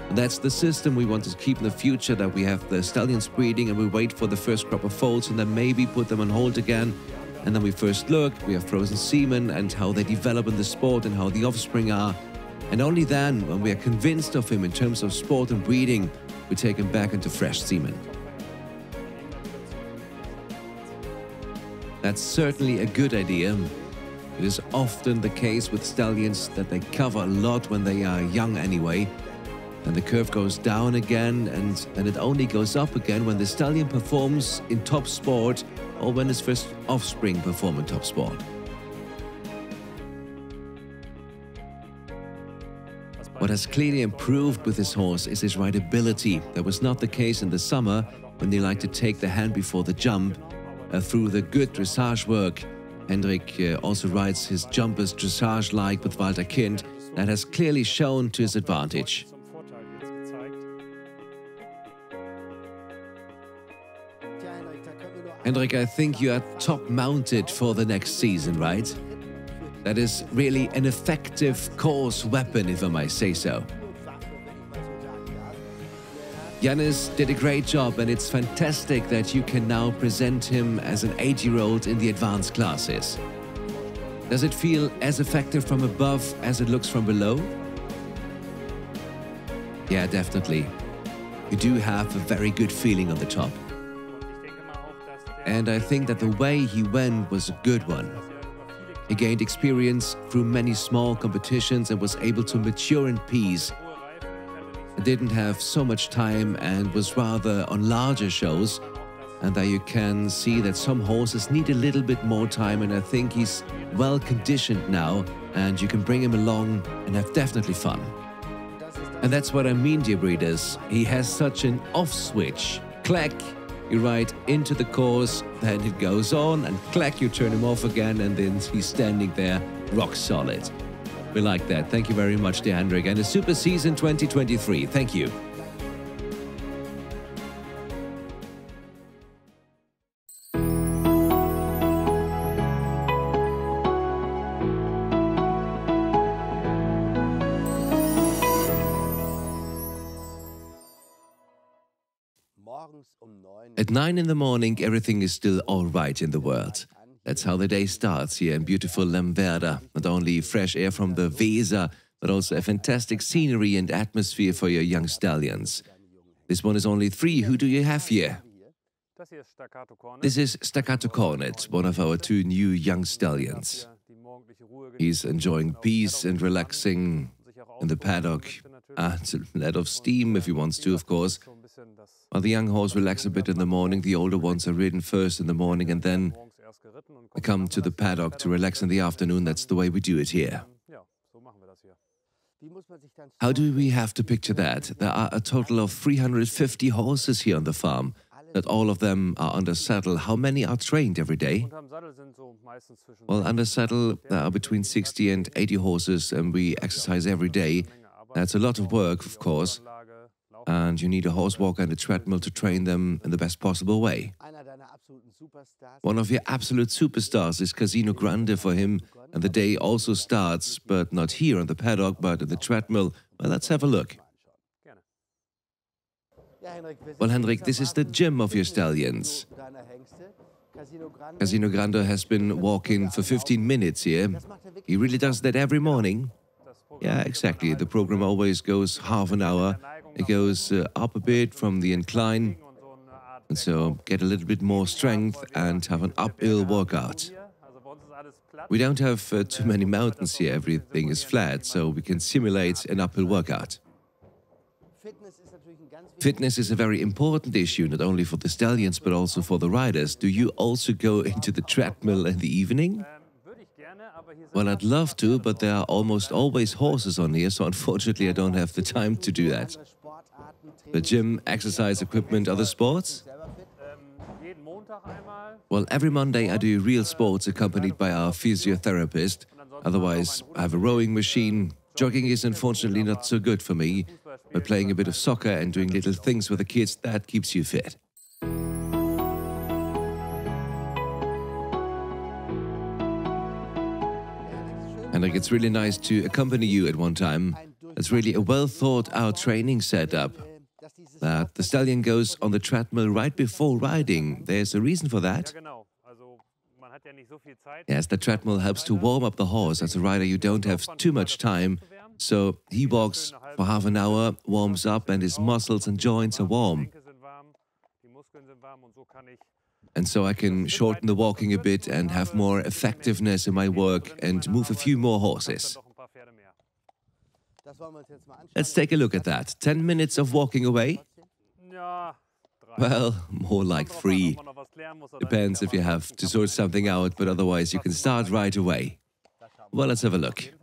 And that's the system we want to keep in the future, that we have the stallions breeding and we wait for the first crop of foals and then maybe put them on hold again. And then we first look, we have frozen semen and how they develop in the sport and how the offspring are. And only then, when we are convinced of him in terms of sport and breeding, we take him back into fresh semen. That's certainly a good idea. It is often the case with stallions that they cover a lot when they are young anyway. And the curve goes down again, and then it only goes up again when the stallion performs in top sport or when his first offspring perform in top sport. What has clearly improved with this horse is his rideability. That was not the case in the summer when they like to take the hand before the jump. Through the good dressage work, Hendrik also rides his jumpers dressage-like with Walter Kind. That has clearly shown to his advantage. Hendrik, I think you are top-mounted for the next season, right? That is really an effective course weapon, if I might say so. Janne did a great job, and it's fantastic that you can now present him as an 8-year-old in the advanced classes. Does it feel as effective from above as it looks from below? Yeah, definitely. You do have a very good feeling on the top. And I think that the way he went was a good one. He gained experience through many small competitions and was able to mature in peace. He didn't have so much time and was rather on larger shows. And there you can see that some horses need a little bit more time, and I think he's well conditioned now and you can bring him along and have definitely fun. And that's what I mean, dear breeders. He has such an off switch. Clack, you ride into the course, then it goes on, and clack, you turn him off again, and then he's standing there rock solid. We like that. Thank you very much, dear Hendrik. And a super season 2023. Thank you. At 9 in the morning, everything is still all right in the world. That's how the day starts here in beautiful Lemwerder. Not only fresh air from the Weser, but also a fantastic scenery and atmosphere for your young stallions. This one is only 3. Who do you have here? This is Stakkato Cornet, one of our 2 new young stallions. He's enjoying peace and relaxing in the paddock. It's a lot of steam if he wants to, of course. While the young horse relax a bit in the morning, the older ones are ridden first in the morning and then come to the paddock to relax in the afternoon. That's the way we do it here. How do we have to picture that? There are a total of 350 horses here on the farm. Not all of them are under saddle. How many are trained every day? Well, under saddle there are between 60 and 80 horses, and we exercise every day. That's a lot of work, of course. And you need a horse walker and a treadmill to train them in the best possible way. One of your absolute superstars is Casino Grande for him, and the day also starts, but not here on the paddock, but at the treadmill. Well, let's have a look. Well, Hendrik, this is the gym of your stallions. Casino Grande has been walking for 15 minutes here. He really does that every morning. Yeah, exactly. The program always goes half an hour. It goes up a bit from the incline, and so get a little bit more strength and have an uphill workout. We don't have too many mountains here, everything is flat, so we can simulate an uphill workout. Fitness is a very important issue, not only for the stallions, but also for the riders. Do you also go into the treadmill in the evening? Well, I'd love to, but there are almost always horses on here, so unfortunately I don't have the time to do that. The gym, exercise equipment, other sports? Well, every Monday I do real sports accompanied by our physiotherapist. Otherwise, I have a rowing machine. Jogging is unfortunately not so good for me, but playing a bit of soccer and doing little things with the kids, that keeps you fit. And it's really nice to accompany you at one time. It's really a well-thought-out training setup. That the stallion goes on the treadmill right before riding. There's a reason for that. Yes, the treadmill helps to warm up the horse. As a rider, you don't have too much time. So he walks for half an hour, warms up, and his muscles and joints are warm. And so I can shorten the walking a bit and have more effectiveness in my work and move a few more horses. Let's take a look at that. 10 minutes of walking away? Well, more like 3. Depends if you have to sort something out, but otherwise you can start right away. Well, let's have a look.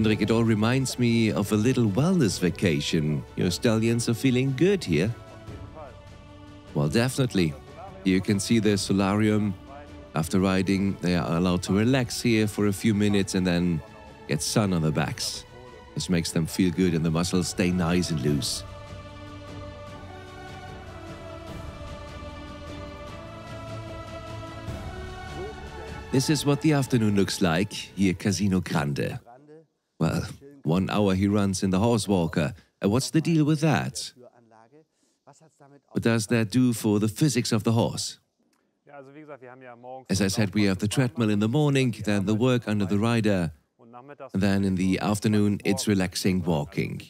Hendrik, it all reminds me of a little wellness vacation. Your stallions are feeling good here. Well, definitely. You can see the solarium. After riding, they are allowed to relax here for a few minutes and then get sun on their backs. This makes them feel good and the muscles stay nice and loose. This is what the afternoon looks like here at Casino Grande. Well, 1 hour he runs in the horse walker. And what's the deal with that? What does that do for the physics of the horse? As I said, we have the treadmill in the morning, then the work under the rider, and then in the afternoon it's relaxing walking.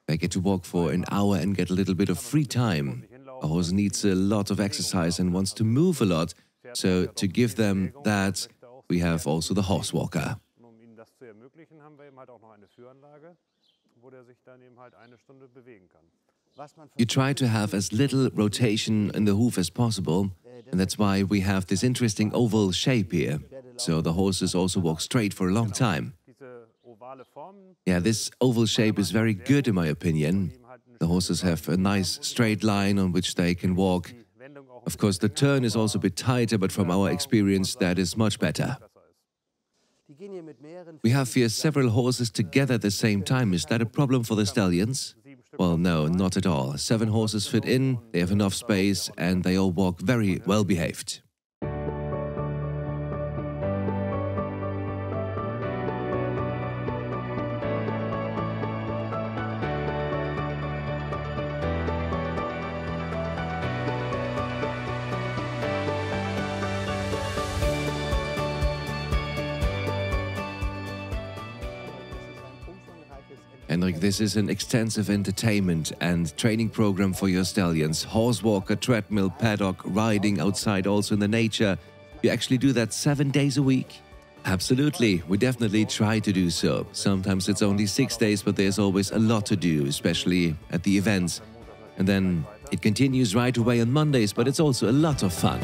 They get to walk for an hour and get a little bit of free time. A horse needs a lot of exercise and wants to move a lot, so to give them that, we have also the horse walker. You try to have as little rotation in the hoof as possible, and that's why we have this interesting oval shape here, so the horses also walk straight for a long time. Yeah, this oval shape is very good in my opinion. The horses have a nice straight line on which they can walk. Of course, the turn is also a bit tighter, but from our experience, that is much better. We have here several horses together at the same time. Is that a problem for the stallions? Well, no, not at all. 7 horses fit in, they have enough space, and they all walk very well behaved. Hendrik, this is an extensive entertainment and training program for your stallions. Horse walker, treadmill, paddock, riding outside, also in the nature. You actually do that 7 days a week? Absolutely, we definitely try to do so. Sometimes it's only 6 days, but there's always a lot to do, especially at the events. And then it continues right away on Mondays, but it's also a lot of fun.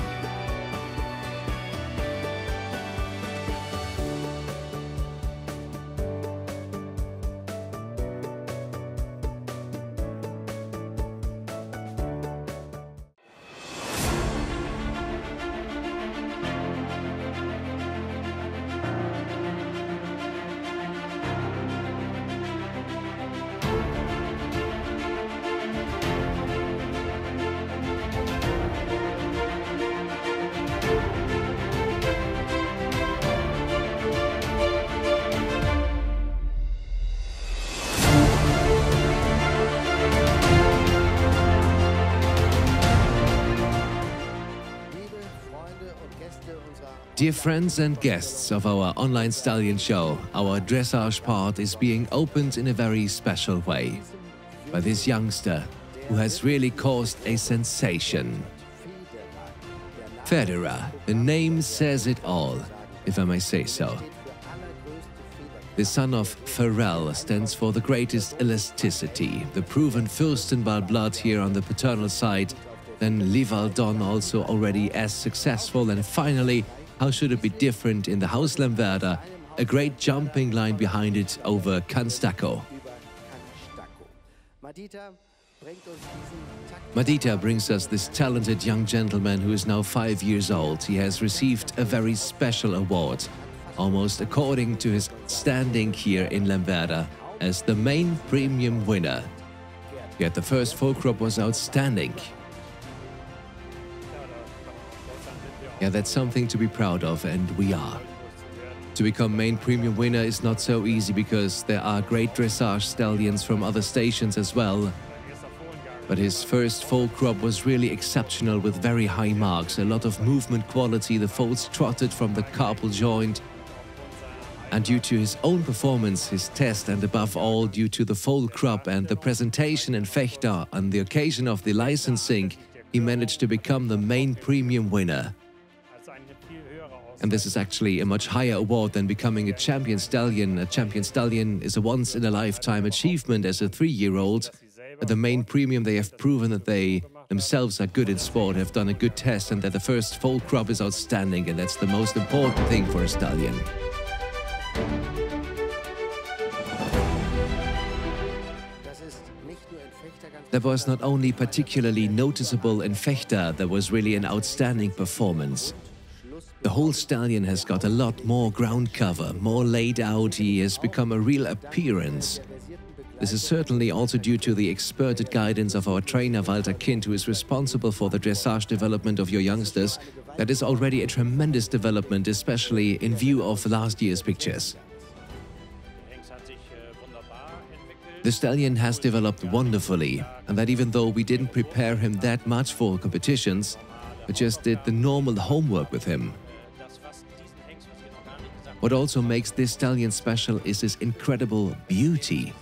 Dear friends and guests of our online stallion show, our dressage part is being opened in a very special way by this youngster who has really caused a sensation. Federer, the name says it all, if I may say so. The son of Pharrell stands for the greatest elasticity, the proven Fürstenball blood here on the paternal side, then Vivaldos also already as successful, and finally, how should it be different in the house Lamverda? A great jumping line behind it over Canstacco. Madita brings us this talented young gentleman who is now 5 years old. He has received a very special award, almost according to his standing here in Lamverda, as the main premium winner. Yet the first full crop was outstanding. Yeah, that's something to be proud of, and we are. To become main premium winner is not so easy because there are great dressage stallions from other stations as well. But his first foal crop was really exceptional with very high marks, a lot of movement quality, the foals trotted from the carpal joint. And due to his own performance, his test, and above all due to the foal crop and the presentation in Fechter on the occasion of the licensing, he managed to become the main premium winner. And this is actually a much higher award than becoming a champion stallion. A champion stallion is a once-in-a-lifetime achievement as a 3-year-old. At the main premium, they have proven that they themselves are good in sport, have done a good test, and that the first foal crop is outstanding, and that's the most important thing for a stallion. That was not only particularly noticeable in Fechter, there was really an outstanding performance. The whole stallion has got a lot more ground cover, more laid out, he has become a real appearance. This is certainly also due to the experted guidance of our trainer Walter Kind, who is responsible for the dressage development of your youngsters. That is already a tremendous development, especially in view of last year's pictures. The stallion has developed wonderfully, and that even though we didn't prepare him that much for competitions, we just did the normal homework with him. What also makes this stallion special is his incredible beauty.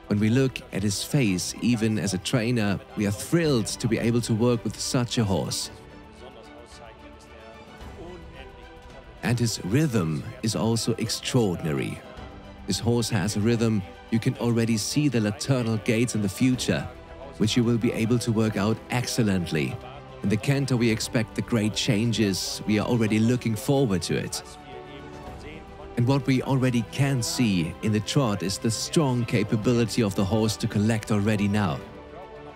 When we look at his face, even as a trainer, we are thrilled to be able to work with such a horse. And his rhythm is also extraordinary. This horse has a rhythm. You can already see the lateral gaits in the future, which you will be able to work out excellently. In the canter we expect the great changes. We are already looking forward to it. And what we already can see in the trot is the strong capability of the horse to collect already now.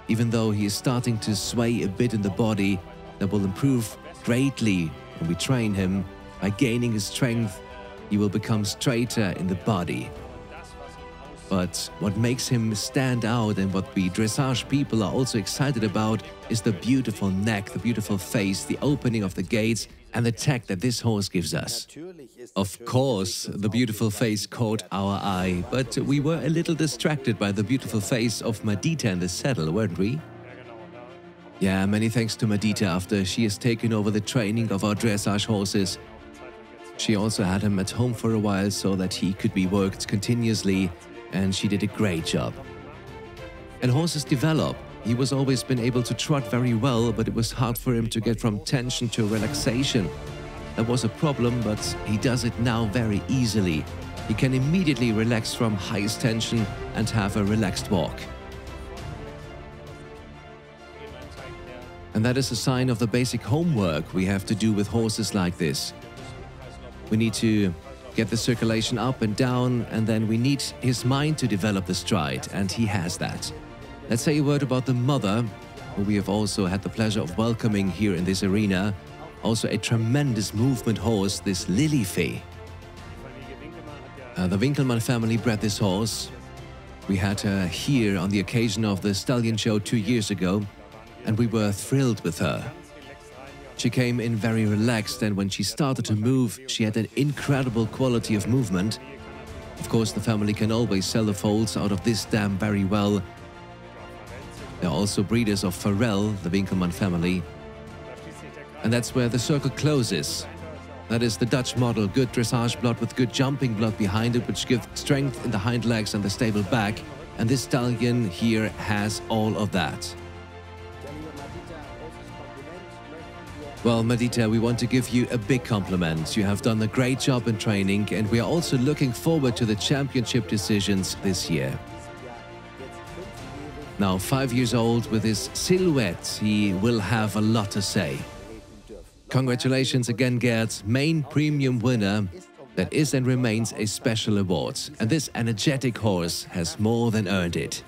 Even though he is starting to sway a bit in the body, that will improve greatly when we train him. By gaining his strength, he will become straighter in the body. But what makes him stand out and what we dressage people are also excited about is the beautiful neck, the beautiful face, the opening of the gates and the tact that this horse gives us. Of course, the beautiful face caught our eye, but we were a little distracted by the beautiful face of Madita in the saddle, weren't we? Yeah, many thanks to Madita after she has taken over the training of our dressage horses. She also had him at home for a while so that he could be worked continuously, and she did a great job. And horses develop. He was always been able to trot very well, but it was hard for him to get from tension to relaxation. That was a problem, but he does it now very easily. He can immediately relax from highest tension and have a relaxed walk. And that is a sign of the basic homework we have to do with horses like this. We need to get the circulation up and down, and then we need his mind to develop the stride, and he has that. Let's say a word about the mother, who we have also had the pleasure of welcoming here in this arena. Also a tremendous movement horse, this Lilifee. The Winkelmann family bred this horse. We had her here on the occasion of the Stallion show 2 years ago, and we were thrilled with her. She came in very relaxed, and when she started to move, she had an incredible quality of movement. Of course, the family can always sell the foals out of this dam very well. They're also breeders of Farrell, the Winkelmann family. And that's where the circle closes. That is the Dutch model, good dressage blood with good jumping blood behind it, which gives strength in the hind legs and the stable back. And this stallion here has all of that. Well, Madita, we want to give you a big compliment. You have done a great job in training, and we are also looking forward to the championship decisions this year. Now 5 years old, with his silhouette, he will have a lot to say. Congratulations again, Gerd, main premium winner. That is and remains a special award. And this energetic horse has more than earned it.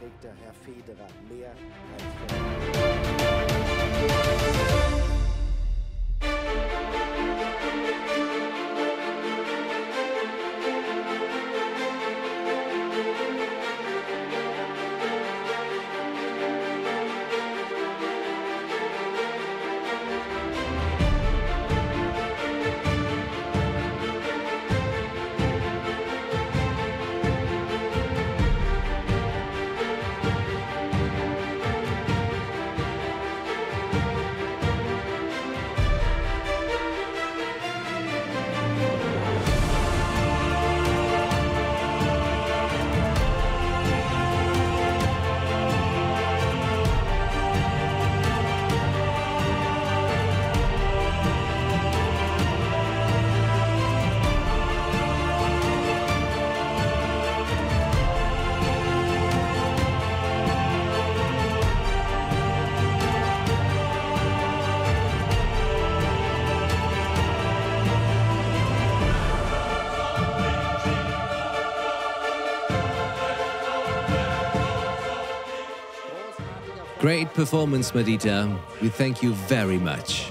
Great performance, Madita. We thank you very much.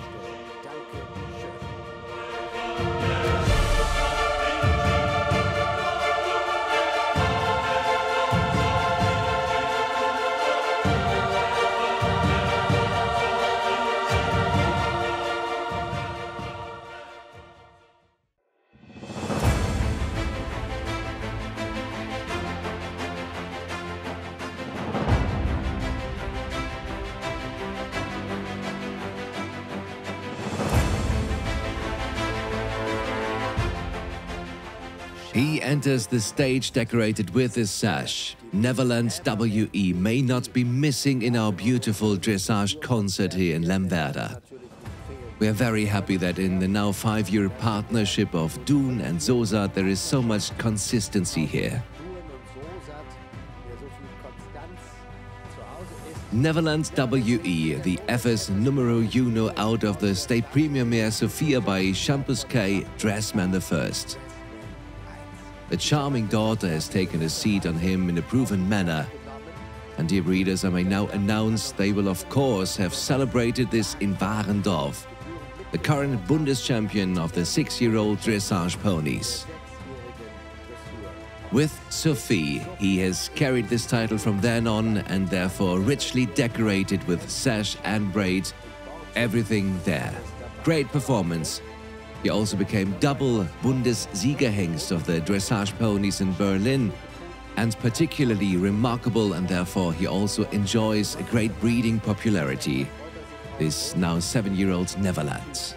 He enters the stage decorated with his sash. Neverland WE may not be missing in our beautiful dressage concert here in Lemwerder. We are very happy that in the now 5-year partnership of Dun and Sosath there is so much consistency here. Neverland WE, the FS numero uno out of the State Premier Mare Sofia by Champousquet, Dressman the First. The charming daughter has taken a seat on him in a proven manner. And dear readers, I may now announce they will of course have celebrated this in Warendorf, the current Bundeschampion of the 6-year-old dressage ponies. With Sophie, he has carried this title from then on and therefore richly decorated with sash and braid, everything there. Great performance. He also became double Bundessiegerhengst of the dressage ponies in Berlin, and particularly remarkable, and therefore he also enjoys a great breeding popularity, this now 7-year-old Neverland.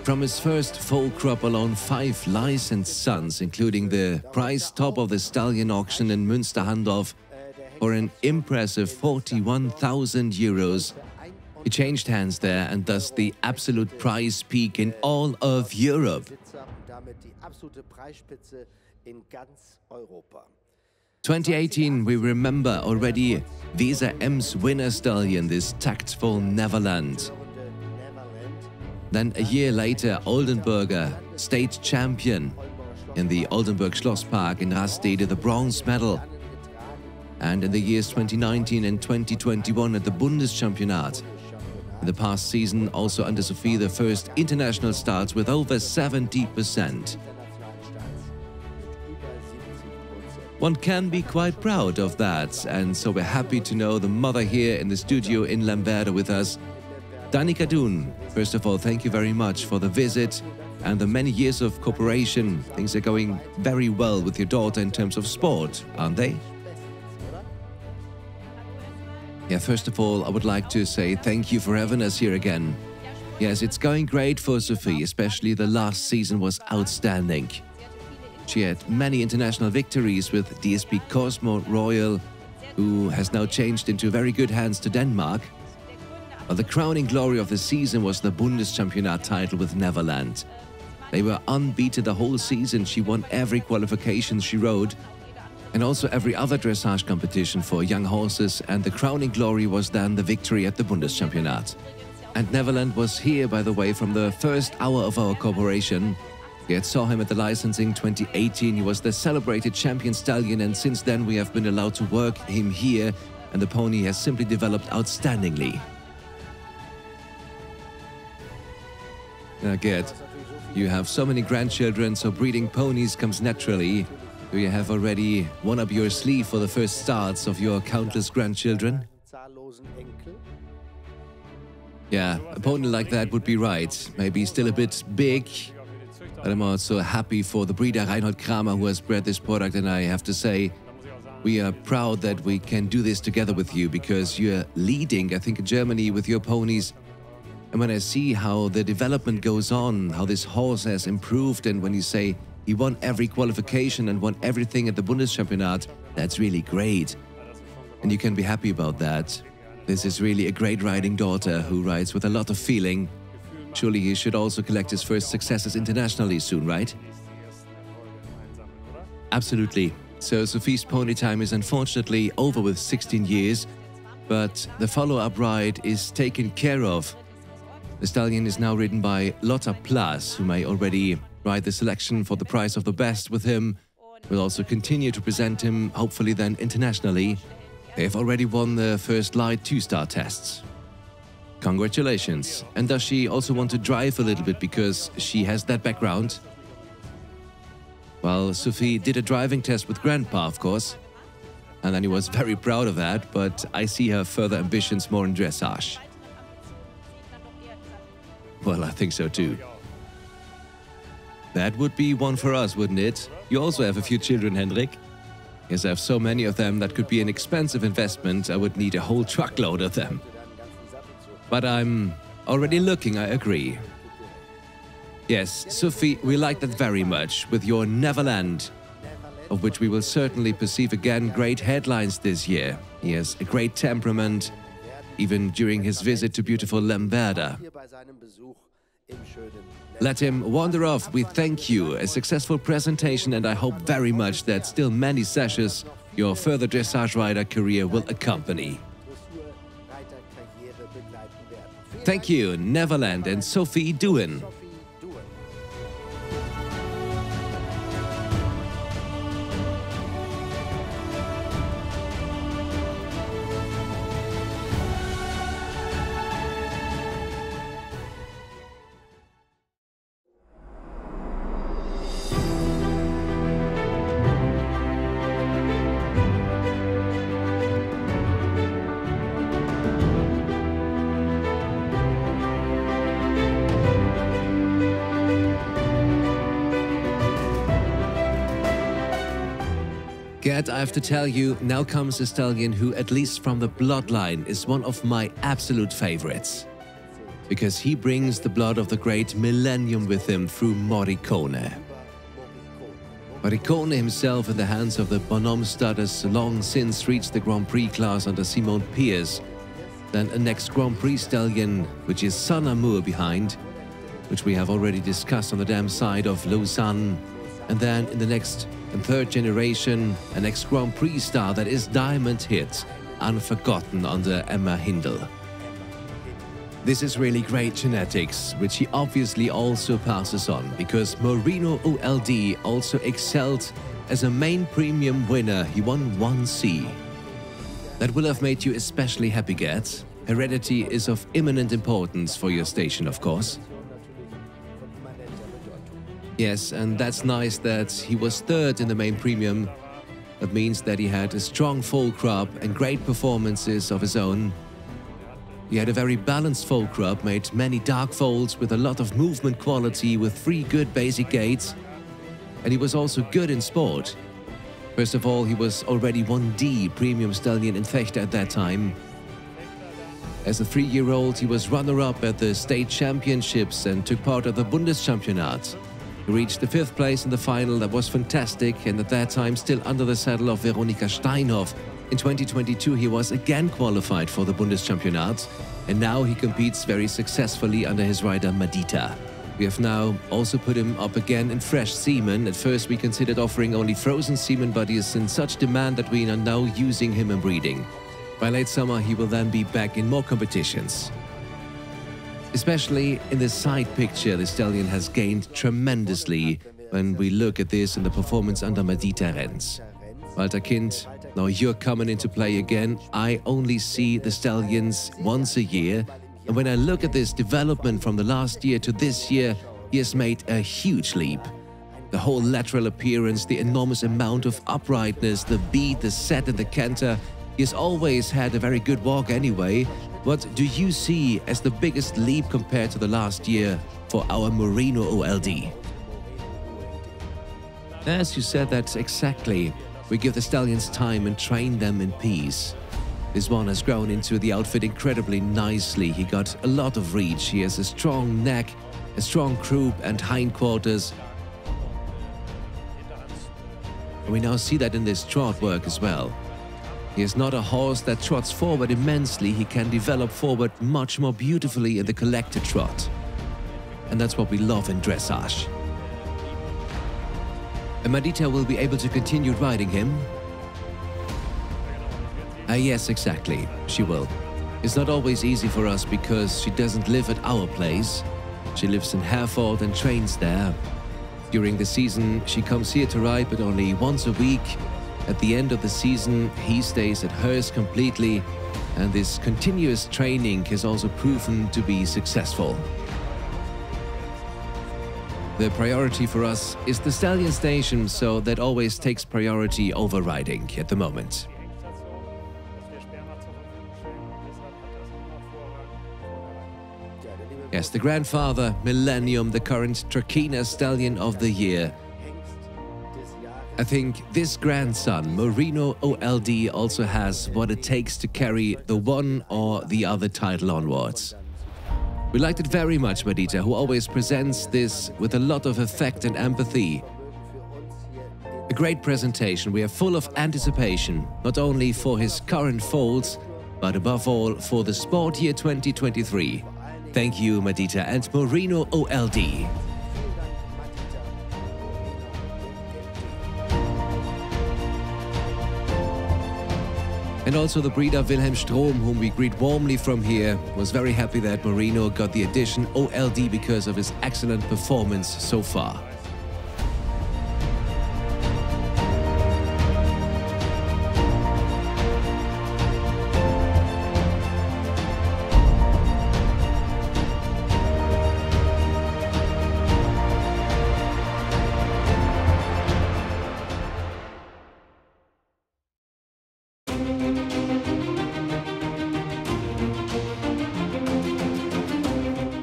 From his first foal crop alone, 5 licensed sons, including the prize top of the Stallion auction in Münster-Handorf, for an impressive 41,000 euros. He changed hands there and thus the absolute prize peak in all of Europe. 2018, we remember already Weser Ems winner stallion, this tactful Neverland. Then a year later, Oldenburger, state champion in the Oldenburg Schlosspark in Rastede, the bronze medal. And in the years 2019 and 2021 at the Bundeschampionat. In the past season, also under Sophie, the first international starts with over 70%. One can be quite proud of that, and so we're happy to know the mother here in the studio in Lemwerder with us. Danica Dun, first of all, thank you very much for the visit and the many years of cooperation. Things are going very well with your daughter in terms of sport, aren't they? Yeah, first of all, I would like to say thank you for having us here again. Yes, it's going great for Sophie, especially the last season was outstanding. She had many international victories with DSP Cosmo Royal, who has now changed into very good hands to Denmark. But the crowning glory of the season was the Bundeschampionat title with Neverland. They were unbeaten the whole season. She won every qualification she rode, and also every other dressage competition for young horses, and the crowning glory was then the victory at the Bundeschampionat. And Neverland was here, by the way, from the first hour of our cooperation. We had saw him at the licensing 2018, he was the celebrated champion stallion, and since then we have been allowed to work him here, and the pony has simply developed outstandingly. Now Gerd, you have so many grandchildren, so breeding ponies comes naturally. Do you have already one up your sleeve for the first starts of your countless grandchildren? Yeah, a pony like that would be right. Maybe still a bit big, but I'm also happy for the breeder Reinhold Kramer who has bred this product, and I have to say, we are proud that we can do this together with you, because you're leading, I think, in Germany with your ponies. And when I see how the development goes on, how this horse has improved, and when you say he won every qualification and won everything at the Bundeschampionat, that's really great. And you can be happy about that. This is really a great riding daughter who rides with a lot of feeling. Surely he should also collect his first successes internationally soon, right? Absolutely. So Sophie's pony time is unfortunately over with 16 years, but the follow-up ride is taken care of. The stallion is now ridden by Lotta Plus, who may already ride the selection for the prize of the best with him. We'll also continue to present him, hopefully then internationally. They have already won the first light 2-star tests. Congratulations. And does she also want to drive a little bit because she has that background? Well, Sophie did a driving test with Grandpa, of course. And then he was very proud of that, but I see her further ambitions more in dressage. Well, I think so too. That would be one for us, wouldn't it? You also have a few children, Hendrik. Yes, I have so many of them that could be an expensive investment. I would need a whole truckload of them. But I'm already looking, I agree. Yes, Sophie, we like that very much, with your Neverland, of which we will certainly perceive again great headlines this year. He has a great temperament, even during his visit to beautiful Lemberda. Let him wander off. We thank you. A successful presentation, and I hope very much that still many sessions your further dressage rider career will accompany. Thank you, Neverland and Sophie Duen. Gerd, I have to tell you, now comes a stallion who, at least from the bloodline, is one of my absolute favorites. Because he brings the blood of the great Millennium with him through Morricone. Morricone himself, in the hands of the Bonhomme stud, has long since reached the Grand Prix class under Simone Pierce. Then a next Grand Prix stallion, which is Son Amour behind, which we have already discussed on the dam side of Lausanne. And then in the next and third generation, an ex-Grand Prix star that is Diamond Hit, unforgotten under Emma Hindle. This is really great genetics, which he obviously also passes on, because Moreno OLD also excelled as a main premium winner. He won 1C. That will have made you especially happy, Gerd. Heredity is of imminent importance for your station, of course. Yes, and that's nice that he was third in the main premium. That means that he had a strong foal crop and great performances of his own. He had a very balanced foal crop, made many dark foals with a lot of movement quality with 3 good basic gaits. And he was also good in sport. First of all, he was already 1D premium stallion in Fechter at that time. As a 3-year-old, he was runner-up at the state championships and took part of the Bundeschampion. He reached the 5th place in the final. That was fantastic, and at that time still under the saddle of Veronika Steinhoff. In 2022 he was again qualified for the Bundeschampion, and now he competes very successfully under his rider Madita. We have now also put him up again in fresh semen. At first we considered offering only frozen semen, but he is in such demand that we are now using him in breeding. By late summer he will then be back in more competitions. Especially in the side picture, the stallion has gained tremendously when we look at this in the performance under Madita Renz. Walter Kind, now you're coming into play again. I only see the stallions once a year, and when I look at this development from the last year to this year, he has made a huge leap. The whole lateral appearance, the enormous amount of uprightness, the beat, the set and the canter. He has always had a very good walk anyway. What do you see as the biggest leap compared to the last year for our Moreno OLD? As you said, that's exactly. We give the stallions time and train them in peace. This one has grown into the outfit incredibly nicely. He got a lot of reach. He has a strong neck, a strong croup and hindquarters. And we now see that in this trot work as well. He is not a horse that trots forward immensely. He can develop forward much more beautifully in the collected trot. And that's what we love in dressage. And Madita will be able to continue riding him. Yes, exactly. She will. It's not always easy for us because she doesn't live at our place. She lives in Hereford and trains there. During the season, she comes here to ride, but only once a week. At the end of the season, he stays at hers completely, and this continuous training has also proven to be successful. The priority for us is the stallion station, so that always takes priority over riding at the moment. Yes, the grandfather, Millennium, the current Trakehner Stallion of the Year. I think this grandson, Moreno OLD, also has what it takes to carry the one or the other title onwards. We liked it very much, Madita, who always presents this with a lot of effect and empathy. A great presentation. We are full of anticipation, not only for his current foals, but above all for the sport year 2023. Thank you, Madita and Moreno OLD. And also the breeder Wilhelm Strom, whom we greet warmly from here, was very happy that Moreno got the addition OLD because of his excellent performance so far.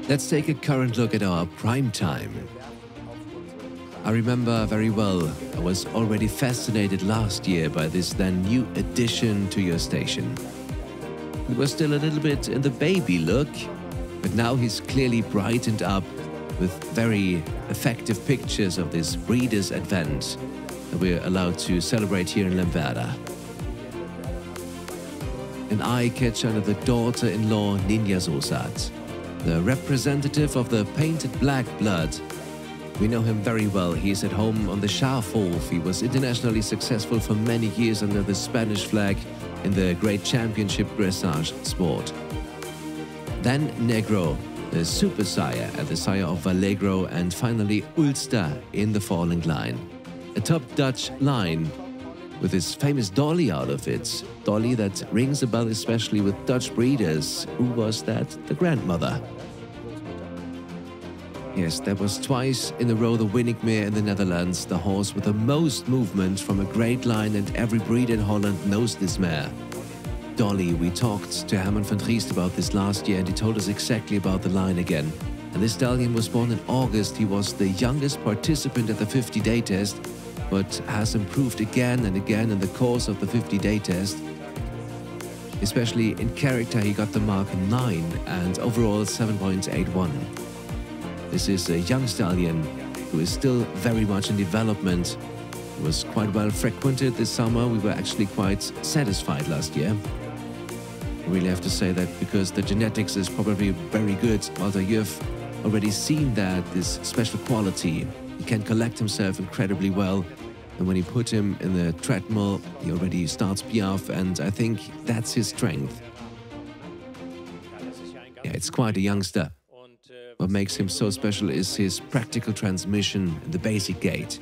Let's take a current look at our prime time. I remember very well, I was already fascinated last year by this then new addition to your station. He was still a little bit in the baby look, but now he's clearly brightened up with very effective pictures of this breeder's advent that we're allowed to celebrate here in Lemwerder. An eye catcher under the daughter-in-law Janne Sosath, the representative of the painted black blood. We know him very well. He is at home on the Schafhof. He was internationally successful for many years under the Spanish flag in the great championship dressage sport. Then Negro, the super sire and the sire of Vallegro, and finally Ulster in the falling line. A top Dutch line with his famous dolly out of it. Dolly that rings a bell especially with Dutch breeders. Who was that? The grandmother. Yes, that was twice in a row the winning mare in the Netherlands, the horse with the most movement from a great line, and every breeder in Holland knows this mare. Dolly, we talked to Herman van Driest about this last year, and he told us exactly about the line again. And this stallion was born in August. He was the youngest participant at the 50-day test, but has improved again and again in the course of the 50-day test. Especially in character, he got the mark 9 and overall 7.81. This is a young stallion who is still very much in development. He was quite well frequented this summer. We were actually quite satisfied last year. I really have to say that because the genetics is probably very good. Walter, you've already seen that, this special quality. He can collect himself incredibly well. And when you put him in the treadmill, he already starts piaffe, and I think that's his strength. Yeah, it's quite a youngster. What makes him so special is his practical transmission and the basic gait.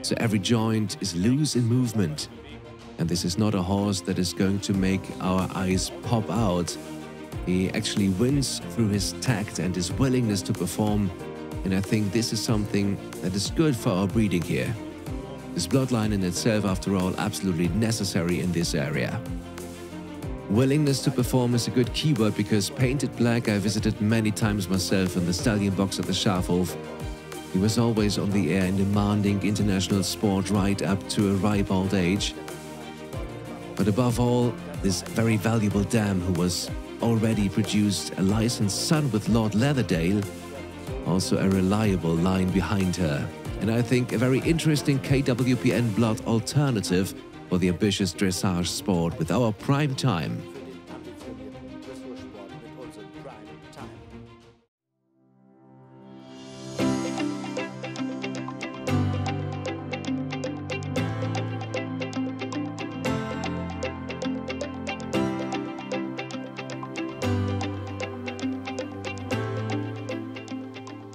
So every joint is loose in movement. And this is not a horse that is going to make our eyes pop out. He actually wins through his tact and his willingness to perform. And I think this is something that is good for our breeding here. This bloodline in itself, after all, absolutely necessary in this area. Willingness to perform is a good keyword, because painted black I visited many times myself in the stallion box at the Schafhof. He was always on the air and demanding international sport right up to a ripe old age. But above all, this very valuable dam who was already produced a licensed son with Lord Leatherdale, also a reliable line behind her. And I think a very interesting KWPN blood alternative for the ambitious dressage sport with our prime time.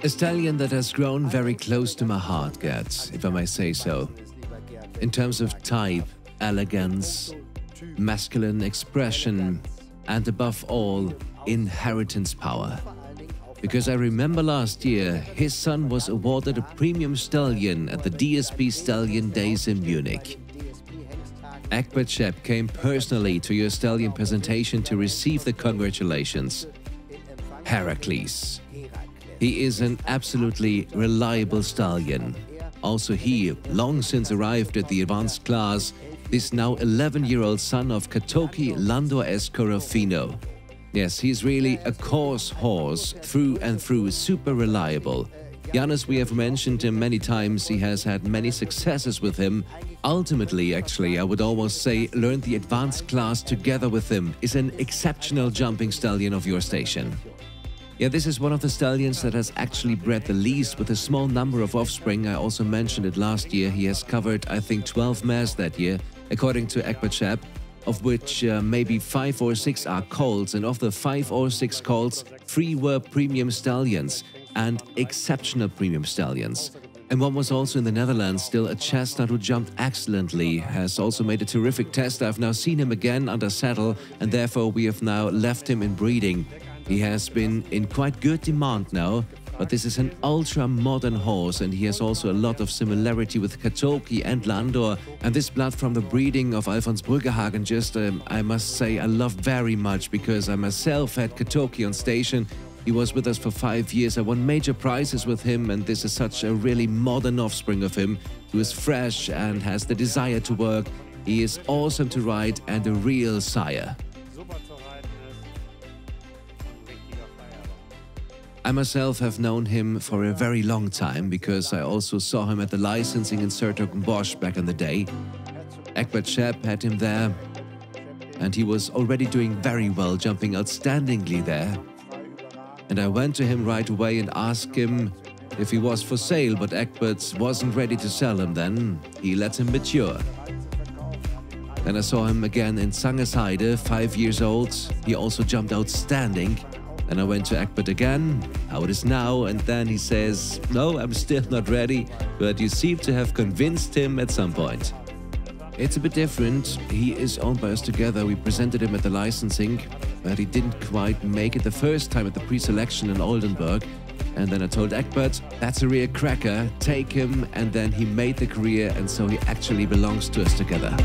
A stallion that has grown very close to my heart, Gerd, if I may say so. In terms of type, elegance, masculine expression, and above all, inheritance power. Because I remember last year, his son was awarded a premium stallion at the DSP Stallion Days in Munich. Egbert Schepp came personally to your stallion presentation to receive the congratulations. Herakles. He is an absolutely reliable stallion. Also he, long since arrived at the advanced class, this now 11-year-old son of Katoki Landor Escorofino. Yes, he's really a course horse, through and through, super reliable. Janne, we have mentioned him many times, he has had many successes with him. Ultimately, actually, I would almost say, learned the advanced class together with him, is an exceptional jumping stallion of your station. Yeah, this is one of the stallions that has actually bred the least with a small number of offspring. I also mentioned it last year. He has covered, I think, 12 mares that year, according to Egbert Schepp, of which maybe 5 or 6 are colts, and of the 5 or 6 colts, 3 were premium stallions, and exceptional premium stallions. And one was also in the Netherlands, still a chestnut who jumped excellently, has also made a terrific test. I've now seen him again under saddle, and therefore we have now left him in breeding. He has been in quite good demand now, but this is an ultra-modern horse, and he has also a lot of similarity with Katoki and Landor. And this blood from the breeding of Alfons Bruggehagen just, I must say, I love very much, because I myself had Katoki on station. He was with us for 5 years. I won major prizes with him, and this is such a really modern offspring of him, who is fresh and has the desire to work. He is awesome to ride and a real sire. I myself have known him for a very long time, because I also saw him at the licensing in Sertogenbosch back in the day. Egbert Schepp had him there, and he was already doing very well, jumping outstandingly there. And I went to him right away and asked him if he was for sale, but Egbert wasn't ready to sell him then. He let him mature. Then I saw him again in Sangersheide, 5 years old. He also jumped outstanding. Then I went to Egbert again, how it is now, and then he says, no, I'm still not ready, but you seem to have convinced him at some point. It's a bit different. He is owned by us together. We presented him at the licensing, but he didn't quite make it the first time at the pre-selection in Oldenburg. And then I told Egbert, that's a real cracker, take him, and then he made the career, and so he actually belongs to us together.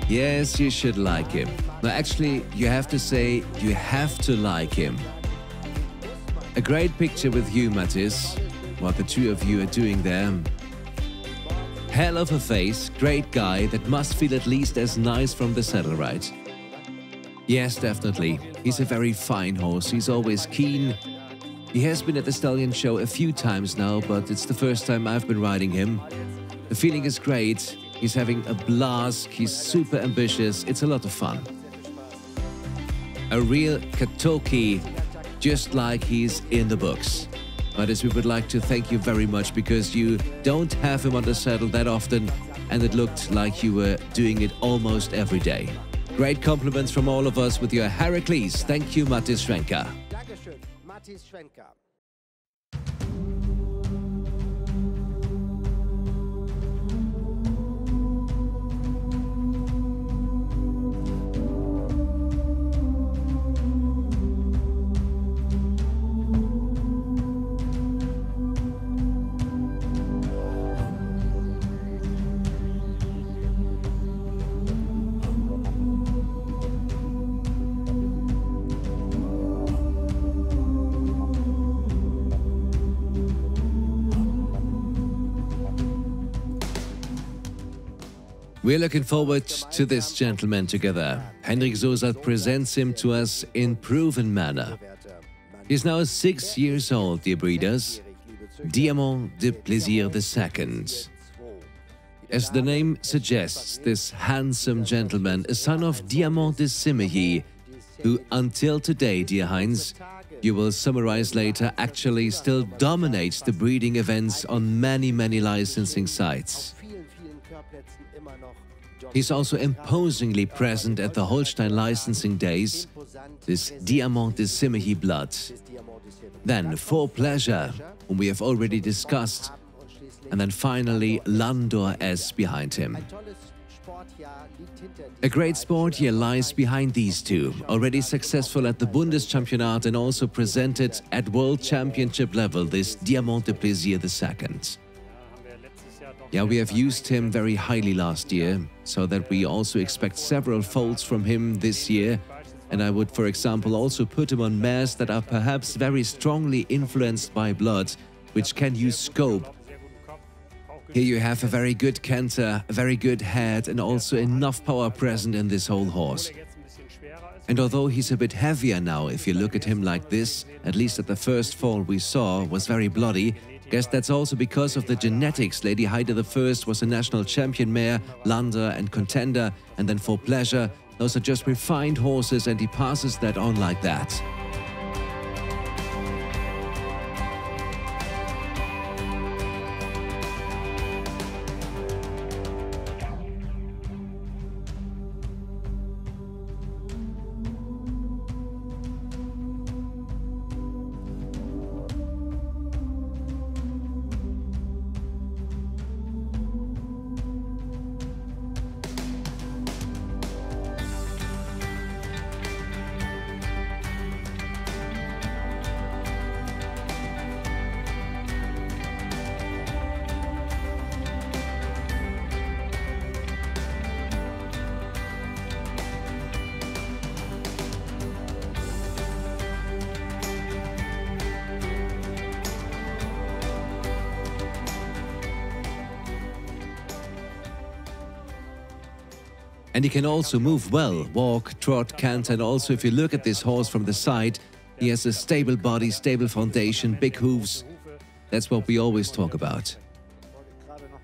Yes, you should like him. No, actually, you have to say you have to like him. A great picture with you, Mattis, what the two of you are doing there. Hell of a face, great guy that must feel at least as nice from the saddle, right? Yes, definitely. He's a very fine horse. He's always keen. He has been at the Stallion show a few times now, but it's the first time I've been riding him. The feeling is great. He's having a blast, he's super ambitious, it's a lot of fun. A real Katoki, just like he's in the books. But as we would like to thank you very much, because you don't have him on the saddle that often, and it looked like you were doing it almost every day. Great compliments from all of us with your Herakles. Thank you, Mattis Schwenker. Dankeschön, Mattis Schwenker. We're looking forward to this gentleman together. Hendrik Sosath presents him to us in proven manner. He's now 6 years old, dear breeders. Diamant de Plaisir II. As the name suggests, this handsome gentleman, a son of Diamant de Simmehi, who until today, dear Heinz, you will summarize later, actually still dominates the breeding events on many licensing sites. He's also imposingly present at the Holstein licensing days, this Diamant de blood. Then For Pleasure, whom we have already discussed, and then finally Landor S behind him. A great sport year lies behind these two, already successful at the Bundeschampionat and also presented at World Championship level, this Diamant de Plaisir II. Yeah, we have used him very highly last year, so that we also expect several folds from him this year. And I would, for example, also put him on mares that are perhaps very strongly influenced by blood, which can use scope. Here you have a very good canter, a very good head, and also enough power present in this whole horse. And although he's a bit heavier now, if you look at him like this, at least at the first fall we saw was very bloody, guess that's also because of the genetics. Lady Heide I was a national champion mare, Lander and Contender, and then For Pleasure. Those are just refined horses, and he passes that on like that. And he can also move well, walk, trot, canter, and also if you look at this horse from the side, he has a stable body, stable foundation, big hooves. That's what we always talk about.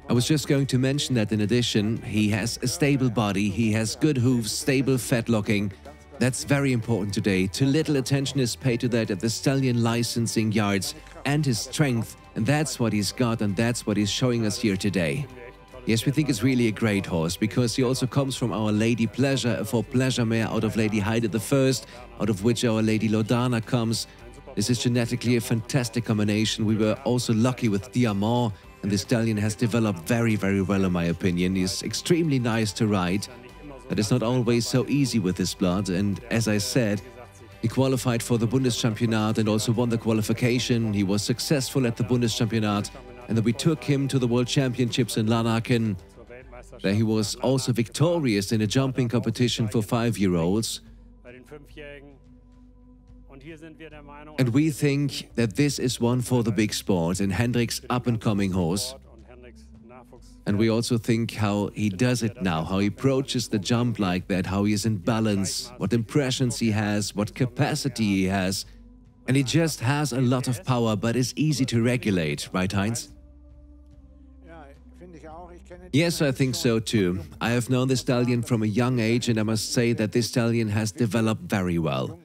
I was just going to mention that in addition, he has a stable body, he has good hooves, stable fetlocking. That's very important today. Too little attention is paid to that at the stallion licensing yards, and his strength, and that's what he's got, and that's what he's showing us here today. Yes, we think it's really a great horse, because he also comes from our Lady Pleasure, a For Pleasure mare out of Lady Heide I, out of which our Lady Lodana comes. This is genetically a fantastic combination. We were also lucky with Diamant, and the stallion has developed very well in my opinion. He's extremely nice to ride, but it's not always so easy with his blood, and as I said, he qualified for the Bundeschampionat and also won the qualification. He was successful at the Bundeschampionat, and then we took him to the World Championships in Lanaken. There he was also victorious in a jumping competition for 5-year-olds. And we think that this is one for the big sport and Hendrik's up-and-coming horse. And we also think how he does it now, how he approaches the jump like that, how he is in balance, what impressions he has, what capacity he has. And he just has a lot of power, but is easy to regulate, right, Heinz? Yes, I think so too. I have known the stallion from a young age, and I must say that this stallion has developed very well.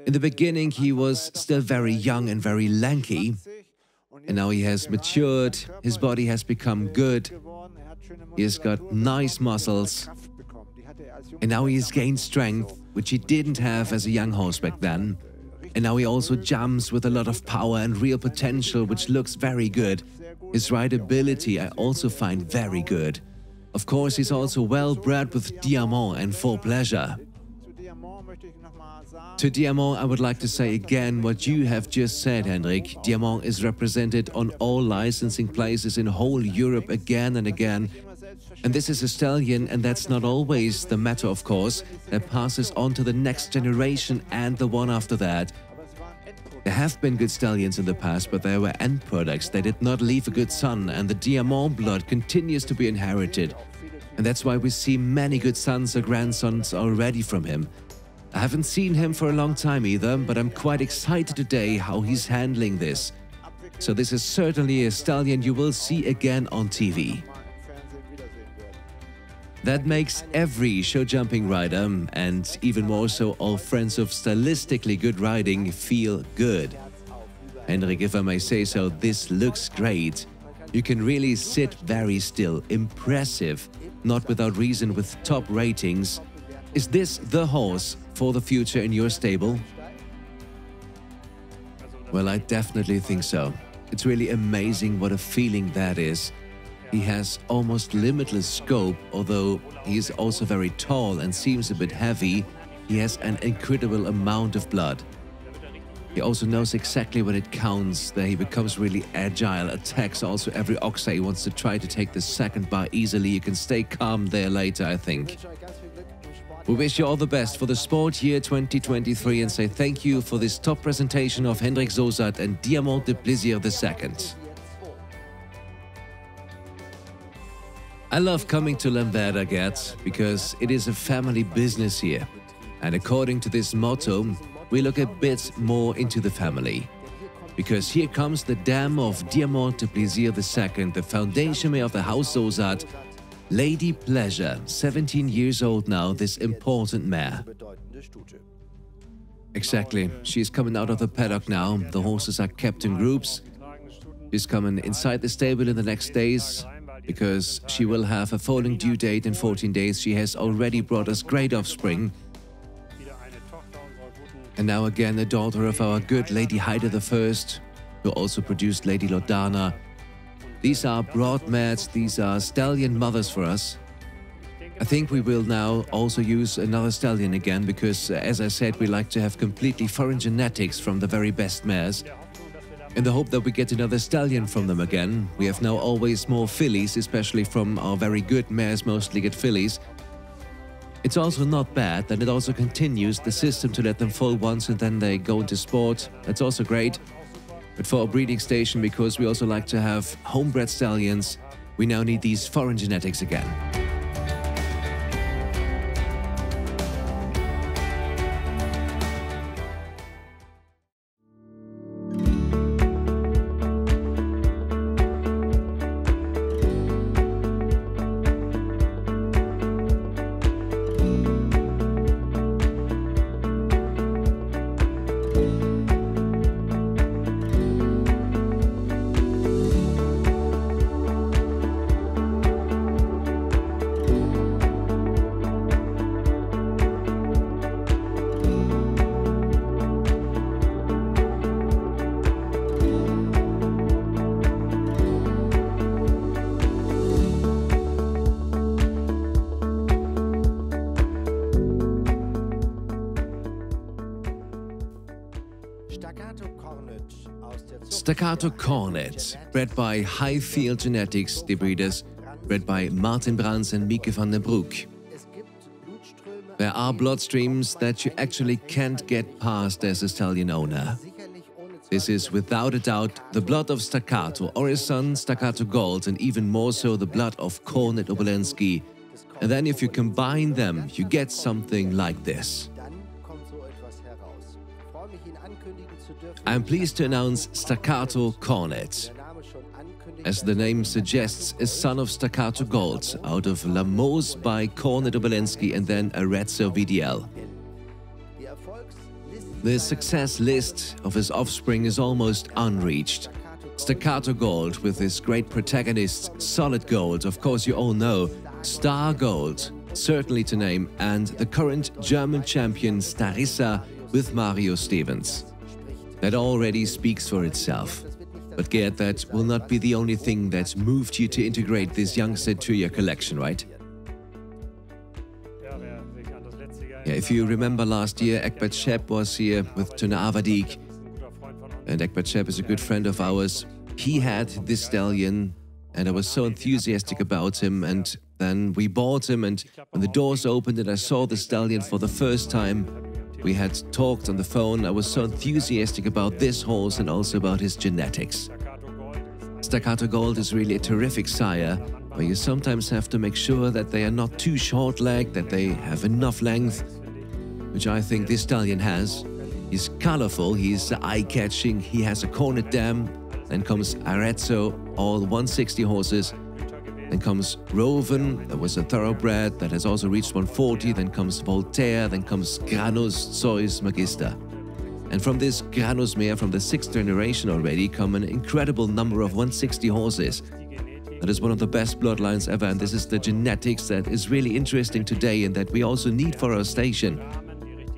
In the beginning, he was still very young and very lanky, and now he has matured, his body has become good, he has got nice muscles, and now he has gained strength, which he didn't have as a young horse back then. And now he also jumps with a lot of power and real potential, which looks very good. His rideability I also find very good. Of course, he's also well bred with Diamant and For Pleasure. To Diamant, I would like to say again what you have just said, Hendrik. Diamant is represented on all licensing places in whole Europe again and again. And this is a stallion, and that's not always the matter, of course, that passes on to the next generation and the one after that. There have been good stallions in the past, but they were end products. They did not leave a good son, and the Diamant blood continues to be inherited. And that's why we see many good sons or grandsons already from him. I haven't seen him for a long time either, but I'm quite excited today how he's handling this. So this is certainly a stallion you will see again on TV. That makes every show jumping rider, and even more so all friends of stylistically good riding, feel good. Hendrik, if I may say so, this looks great. You can really sit very still, impressive, not without reason with top ratings. Is this the horse for the future in your stable? Well, I definitely think so. It's really amazing what a feeling that is. He has almost limitless scope, although he is also very tall and seems a bit heavy. He has an incredible amount of blood. He also knows exactly when it counts, that he becomes really agile, attacks also every oxer. He wants to try to take the second bar easily. You can stay calm there later, I think. We wish you all the best for the sport year 2023 and say thank you for this top presentation of Hendrik Sosath and Diamant de Plaisir II. I love coming to Lamberda, Gerd, because it is a family business here. And according to this motto, we look a bit more into the family. Because here comes the dam of Diamant de Plaisir II, the foundation mare of the House Sosath, Lady Pleasure, 17 years old now, this important mare. Exactly, she's coming out of the paddock now. The horses are kept in groups. She's coming inside the stable in the next days, because she will have a falling due date in 14 days. She has already brought us great offspring. And now again a daughter of our good Lady Haida I, who also produced Lady Lodana. These are broad mares, these are stallion mothers for us. I think we will now also use another stallion again, because as I said, we like to have completely foreign genetics from the very best mares. In the hope that we get another stallion from them again. We have now always more fillies, especially from our very good mares, mostly get fillies. It's also not bad that it also continues the system to let them foal once and then they go into sport. That's also great. But for our breeding station, because we also like to have homebred stallions, we now need these foreign genetics again. Stakkato Cornet, bred by Highfield Genetics, the breeders, bred by Martin Brands and Mieke van den Broek. There are bloodstreams that you actually can't get past as a stallion owner. This is without a doubt the blood of Stakkato, or his son Stakkato Gold, and even more so the blood of Cornet Obolensky. And then if you combine them, you get something like this. I'm pleased to announce Stakkato Cornet. As the name suggests, a son of Stakkato Gold, out of Lamos by Cornet Obolensky and then Arezzo VDL. The success list of his offspring is almost unreached. Stakkato Gold with his great protagonists, Solid Gold, of course you all know, Star Gold, certainly to name, and the current German champion Starissa with Mario Stevens. That already speaks for itself. But Gerd, that will not be the only thing that moved you to integrate this youngster to your collection, right? Yeah, if you remember last year, Egbert Schepp was here with Tuna Avadik. And Egbert Schepp is a good friend of ours. He had this stallion and I was so enthusiastic about him, and then we bought him, and when the doors opened and I saw the stallion for the first time, we had talked on the phone. I was so enthusiastic about this horse and also about his genetics. Stakkato Gold is really a terrific sire, where you sometimes have to make sure that they are not too short-legged, that they have enough length, which I think this stallion has. He's colorful, he's eye-catching, he has a cornet dam, then comes Arezzo, all 160 horses. Then comes Roven, that was a thoroughbred that has also reached 140. Then comes Voltaire, then comes Granus, Zeus, Magister. And from this Granus mare, from the 6th generation already, come an incredible number of 160 horses. That is one of the best bloodlines ever, and this is the genetics that is really interesting today and that we also need for our station.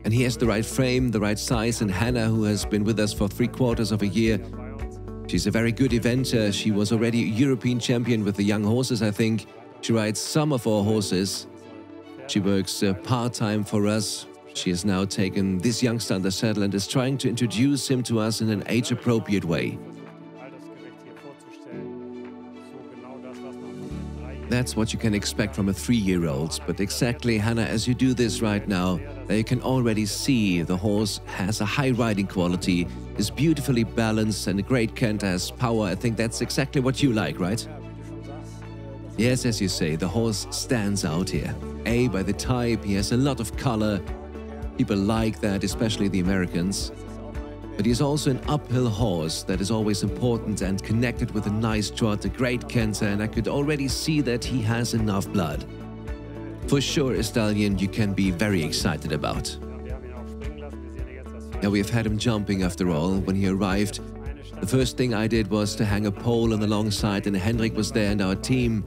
And he has the right frame, the right size, and Hannah, who has been with us for 3/4 of a year, she's a very good eventer. She was already a European champion with the young horses, I think. She rides some of our horses. She works part-time for us. She has now taken this youngster on the saddle and is trying to introduce him to us in an age-appropriate way. That's what you can expect from a 3-year-old, but exactly, Hannah, as you do this right now, you can already see the horse has a high riding quality, is beautifully balanced, and a great canter, has power. I think that's exactly what you like, right? Yes, as you say, the horse stands out here. A, by the type, he has a lot of color. People like that, especially the Americans. But he's also an uphill horse that is always important and connected with a nice trot, a great canter, and I could already see that he has enough blood. For sure, a stallion you can be very excited about. Now, we've had him jumping after all. When he arrived, the first thing I did was to hang a pole on the long side, and Hendrik was there and our team.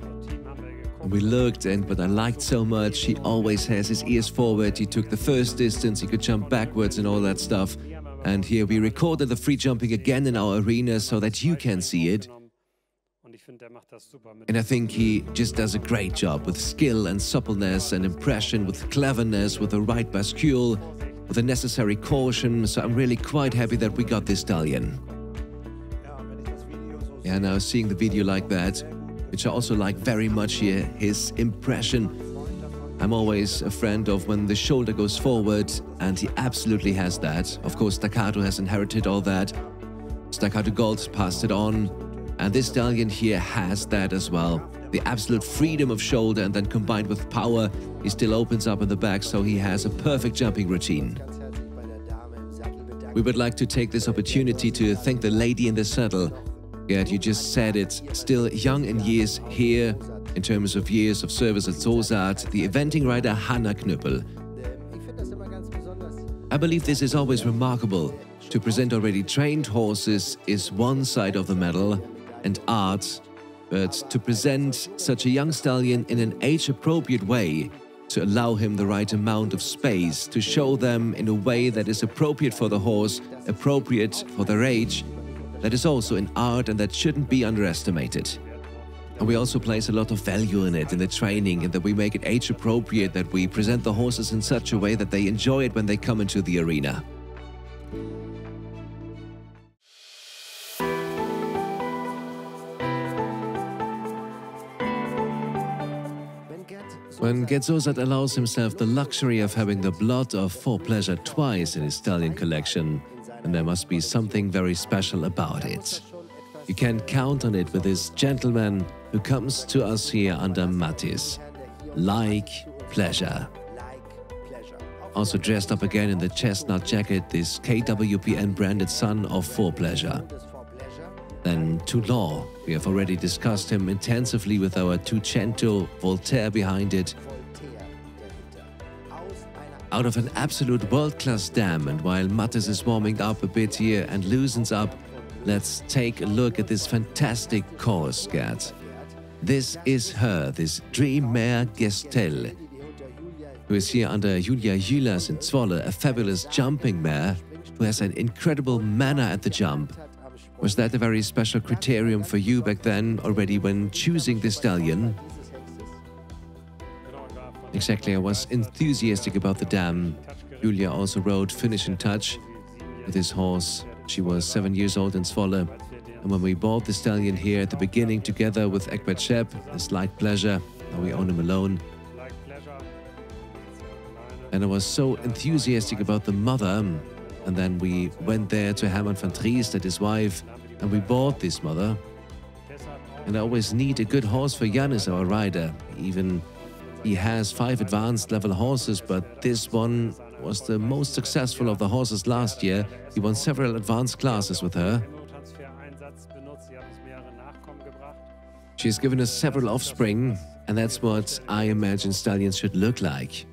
And we looked, but I liked so much. He always has his ears forward. He took the first distance, he could jump backwards and all that stuff. And here we recorded the free jumping again in our arena so that you can see it. And I think he just does a great job with skill and suppleness and impression, with cleverness, with the right bascule, with the necessary caution. So I'm really quite happy that we got this stallion. Yeah, now seeing the video like that, which I also like very much here, his impression. I'm always a friend of when the shoulder goes forward, and he absolutely has that. Of course, Stakkato has inherited all that. Stakkato Gold passed it on, and this stallion here has that as well. The absolute freedom of shoulder, and then combined with power, he still opens up in the back, so he has a perfect jumping routine. We would like to take this opportunity to thank the lady in the saddle. Yeah, you just said it, still young in years here, in terms of years of service at Sosath, the eventing rider Hannah Knüppel. I believe this is always remarkable. To present already trained horses is one side of the medal, and art, but to present such a young stallion in an age-appropriate way, to allow him the right amount of space, to show them in a way that is appropriate for the horse, appropriate for their age, that is also an art and that shouldn't be underestimated. And we also place a lot of value in it, in the training, and that we make it age-appropriate, that we present the horses in such a way that they enjoy it when they come into the arena. When Sosath allows himself the luxury of having the blood of For Pleasure twice in his stallion collection, and there must be something very special about it. You can count on it with this gentleman who comes to us here under Mattis. Like pleasure. Also dressed up again in the chestnut jacket, this KWPN branded son of For Pleasure. Then Toulon. We have already discussed him intensively with our Toucento, Voltaire behind it. Out of an absolute world-class dam, and while Mattis is warming up a bit here and loosens up, let's take a look at this fantastic course, Gerd. This is her, this dream mare Gestel, who is here under Julia Jülas in Zwolle, a fabulous jumping mare, who has an incredible manner at the jump. Was that a very special criterion for you back then, already when choosing the stallion? Exactly, I was enthusiastic about the dam. Julia also rode finishing touch with his horse. She was 7 years old in Zwolle. And when we bought the stallion here at the beginning together with Egbert Schepp, it's like pleasure. Now we own him alone. And I was so enthusiastic about the mother. And then we went there to Hermann van Triest at his wife, and we bought this mother. And I always need a good horse for Jan as our rider. Even he has 5 advanced level horses, but this one was the most successful of the horses last year. He won several advanced classes with her. She's given us several offspring, and that's what I imagine stallions should look like.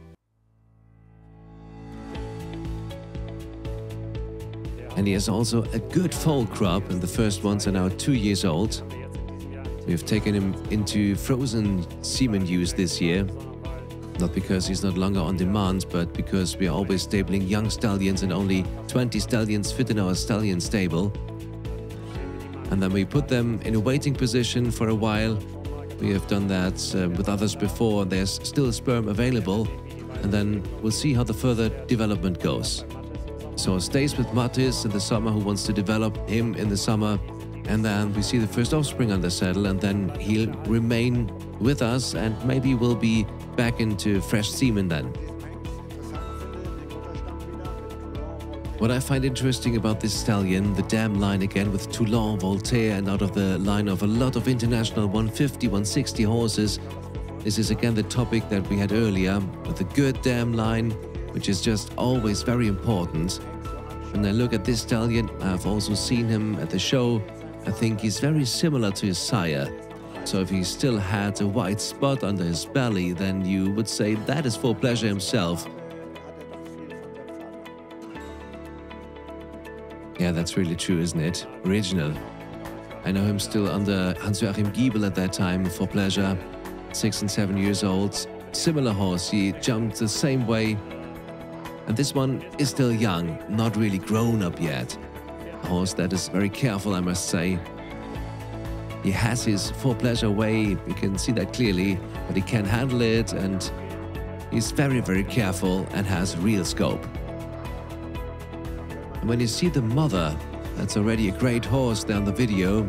And he has also a good foal crop, and the first ones are now 2 years old. We've taken him into frozen semen use this year. Not because he's not longer on demand, but because we are always stabling young stallions and only 20 stallions fit in our stallion stable. And then we put them in a waiting position for a while. We have done that with others before. There's still sperm available, and then we'll see how the further development goes. So stays with Mattis in the summer, who wants to develop him in the summer, and then we see the first offspring on the saddle, and then he'll remain with us and maybe we'll be back into fresh semen then. What I find interesting about this stallion, the dam line again with Toulon, Voltaire, and out of the line of a lot of international 150, 160 horses. This is again the topic that we had earlier, with a good dam line, which is just always very important. When I look at this stallion, I've also seen him at the show. I think he's very similar to his sire. So if he still had a white spot under his belly, then you would say that is for pleasure himself. Yeah, that's really true, isn't it? Original. I know him still under Hans-Joachim Giebel at that time for pleasure. 6 and 7 years old. Similar horse, he jumped the same way. And this one is still young, not really grown up yet. A horse that is very careful, I must say. He has his for pleasure way, you can see that clearly, but he can handle it, and he's very, very careful and has real scope. And when you see the mother, that's already a great horse there on the video.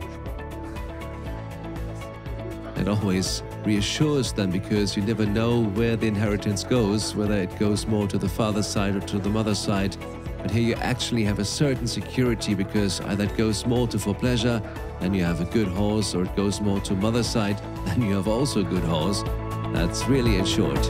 It always reassures them, because you never know where the inheritance goes, whether it goes more to the father's side or to the mother's side. But here you actually have a certain security, because either it goes more to for pleasure, then you have a good horse, or it goes more to mother's side, then you have also a good horse. That's really ensured.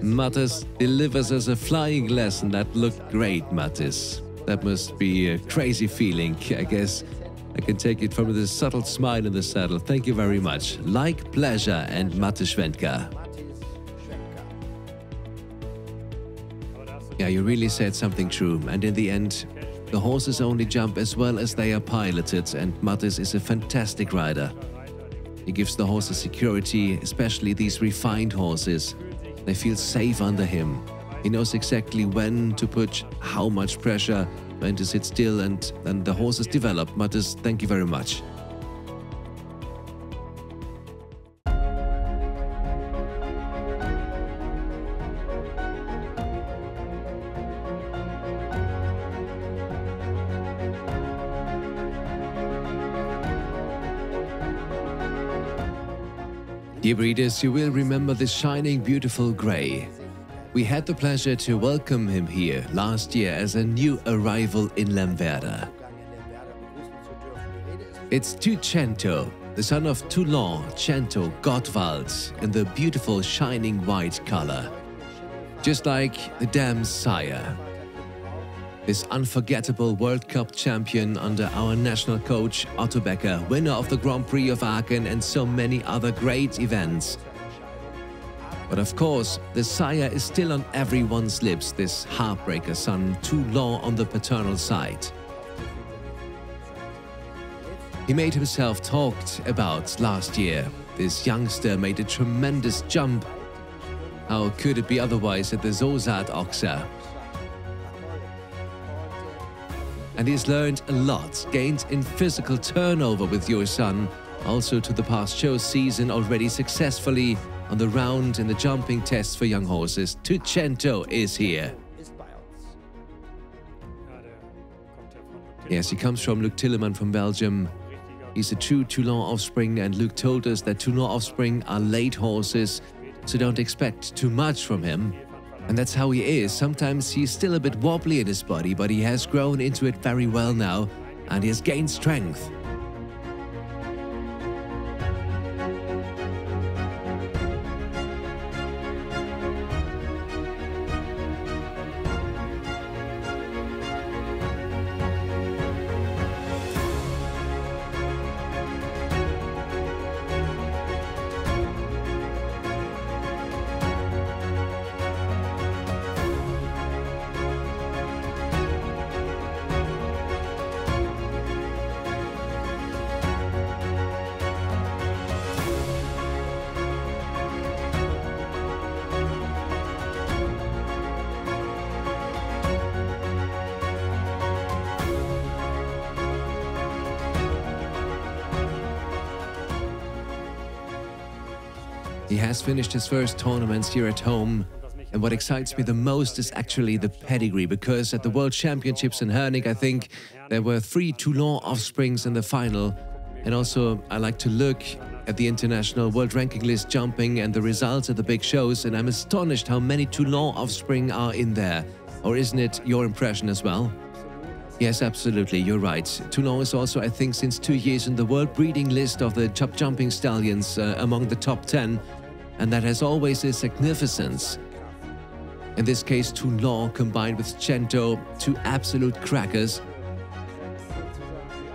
Mattis delivers us a flying lesson. That looked great, Mattis. That must be a crazy feeling. I guess I can take it from the subtle smile in the saddle. Thank you very much. Like pleasure, and Mattis Schwenka. Yeah, you really said something true. And in the end, the horses only jump as well as they are piloted, and Mattis is a fantastic rider. He gives the horses security, especially these refined horses. They feel safe under him. He knows exactly when to put how much pressure, when to sit still, and the horses develop. Mattis, thank you very much. Dear breeders, you will remember this shining, beautiful grey. We had the pleasure to welcome him here last year as a new arrival in Lemwerder. It's Toucento, the son of Toulon, Cento, Gottwald, in the beautiful shining white color. Just like the dam's sire. This unforgettable World Cup champion under our national coach Otto Becker, winner of the Grand Prix of Aachen and so many other great events. But of course, the sire is still on everyone's lips, this heartbreaker son, Toulon on the paternal side. He made himself talked about last year. This youngster made a tremendous jump. How could it be otherwise at the Sosath Oxa? And he's learned a lot, gained in physical turnover with your son, also to the past show season already successfully on the round in the jumping tests for young horses. Toucento is here. Yes, he comes from Luc Tillemann from Belgium. He's a true Toulon offspring, and Luc told us that Toulon offspring are late horses, so don't expect too much from him. And that's how he is. Sometimes he's still a bit wobbly in his body, but he has grown into it very well now, and he has gained strength. He has finished his first tournaments here at home, and what excites me the most is actually the pedigree, because at the World Championships in Herning, I think there were 3 Toulon offsprings in the final. And also, I like to look at the international world ranking list jumping and the results at the big shows, and I'm astonished how many Toulon offspring are in there. Or isn't it your impression as well? Yes, absolutely, you're right. Toulon is also, I think, since 2 years in the world breeding list of the top jumping stallions among the top 10. And that has always a significance. In this case, Toulon combined with Chatendro, 2 absolute crackers,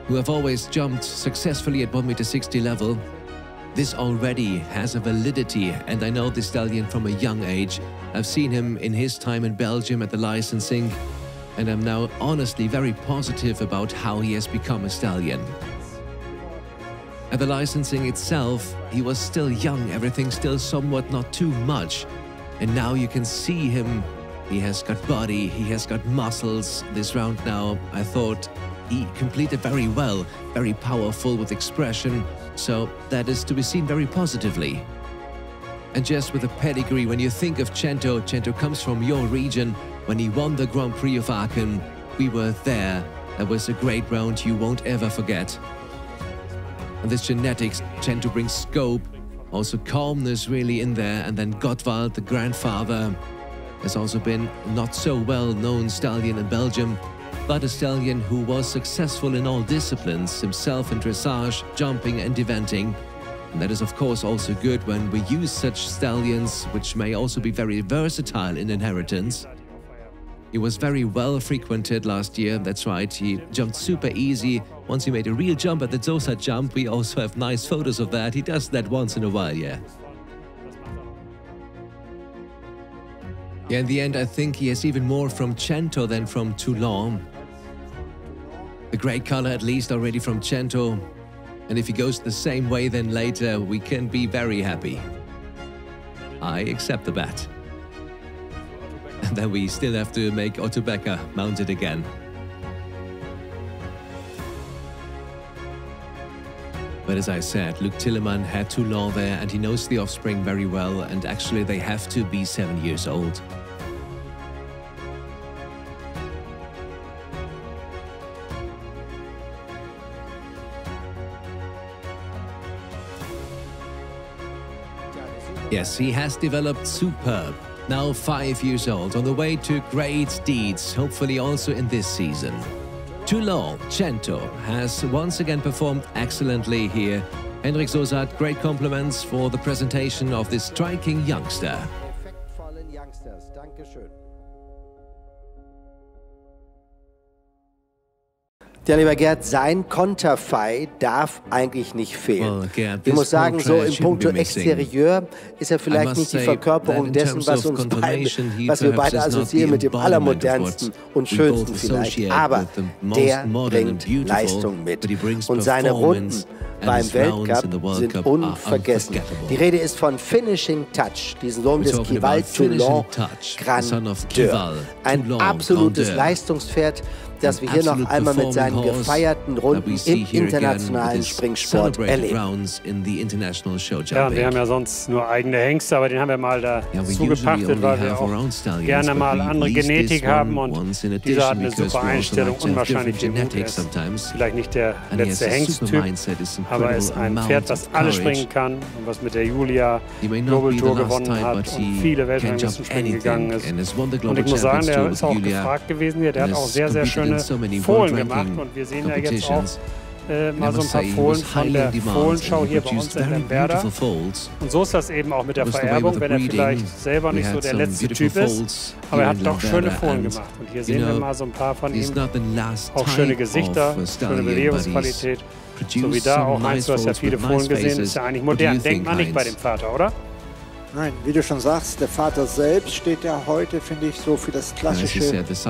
who have always jumped successfully at 1m60 level. This already has a validity, and I know this stallion from a young age. I've seen him in his time in Belgium at the licensing, and I'm now honestly very positive about how he has become a stallion. At the licensing itself, he was still young, everything still somewhat not too much. And now you can see him. He has got body, he has got muscles. This round now, I thought he completed very well, very powerful with expression. So that is to be seen very positively. And just with a pedigree, when you think of Chatendro, Chatendro comes from your region. When he won the Grand Prix of Aachen, we were there. That was a great round you won't ever forget. And this genetics, Chatendro brings scope, also calmness really in there. And then Gottwald, the grandfather, has also been not so well-known stallion in Belgium, but a stallion who was successful in all disciplines, himself in dressage, jumping and eventing. And that is of course also good when we use such stallions, which may also be very versatile in inheritance. He was very well frequented last year, that's right, he jumped super easy. Once he made a real jump at the Sosath jump, we also have nice photos of that. He does that once in a while, yeah. Yeah, in the end, I think he has even more from Chatendro than from Toulon. The grey color, at least, already from Chatendro. And if he goes the same way, then later, we can be very happy. I accept the bet. And then we still have to make Otto Becker mount it again. But as I said, Luc Tillemann had Toulon there, and he knows the offspring very well, and actually they have to be 7 years old. Yes, he has developed superb. Now 5 years old, on the way to great deeds, hopefully also in this season. Toulon, Chatendro, has once again performed excellently here. Hendrik Sosath, great compliments for the presentation of this striking youngster. Effektvollen Youngsters. Dankeschön. Ja, lieber Gerd, sein Konterfei darf eigentlich nicht fehlen. Ich muss sagen, so im Punkto Exterieur ist er vielleicht nicht die Verkörperung dessen, was wir beide assoziieren mit dem allermodernsten und schönsten vielleicht. Aber der bringt Leistung mit. Und seine Runden beim Weltcup sind unvergessen. Die Rede ist von Finishing Touch, diesen Sohn des Toulon Grande. Ein absolutes Leistungspferd, dass wir hier noch einmal mit seinen gefeierten Runden im internationalen Springsport erleben. Ja, und wir haben ja sonst nur eigene Hengste, aber den haben wir mal dazu gepachtet, weil wir auch gerne mal andere Genetik haben, und dieser hat eine super Einstellung, unwahrscheinlich viel Mut. Er ist vielleicht nicht der letzte Hengsttyp, aber er ist ein Pferd, das alles springen kann und was mit der Julia Global Tour gewonnen hat und viele Weltranglistenspringen gegangen ist. Und ich muss sagen, der ist auch gefragt gewesen hier. Der hat auch sehr, sehr schöne Fohlen gemacht, und wir sehen ja jetzt auch mal so ein paar Fohlen von der Fohlenschau hier bei uns in Lemberda. Und so ist das eben auch mit der Vererbung, wenn er vielleicht selber nicht so der letzte Typ ist, aber er hat doch schöne Fohlen gemacht. Und hier sehen wir mal so ein paar von ihm. Auch schöne Gesichter, schöne Bewegungsqualität. So wie da auch, Heinz, du hast ja viele Fohlen gesehen, ist ja eigentlich modern. Denkt man nicht bei dem Vater, oder? Nein, wie du schon sagst, der Vater selbst steht ja heute, finde ich, so für das klassische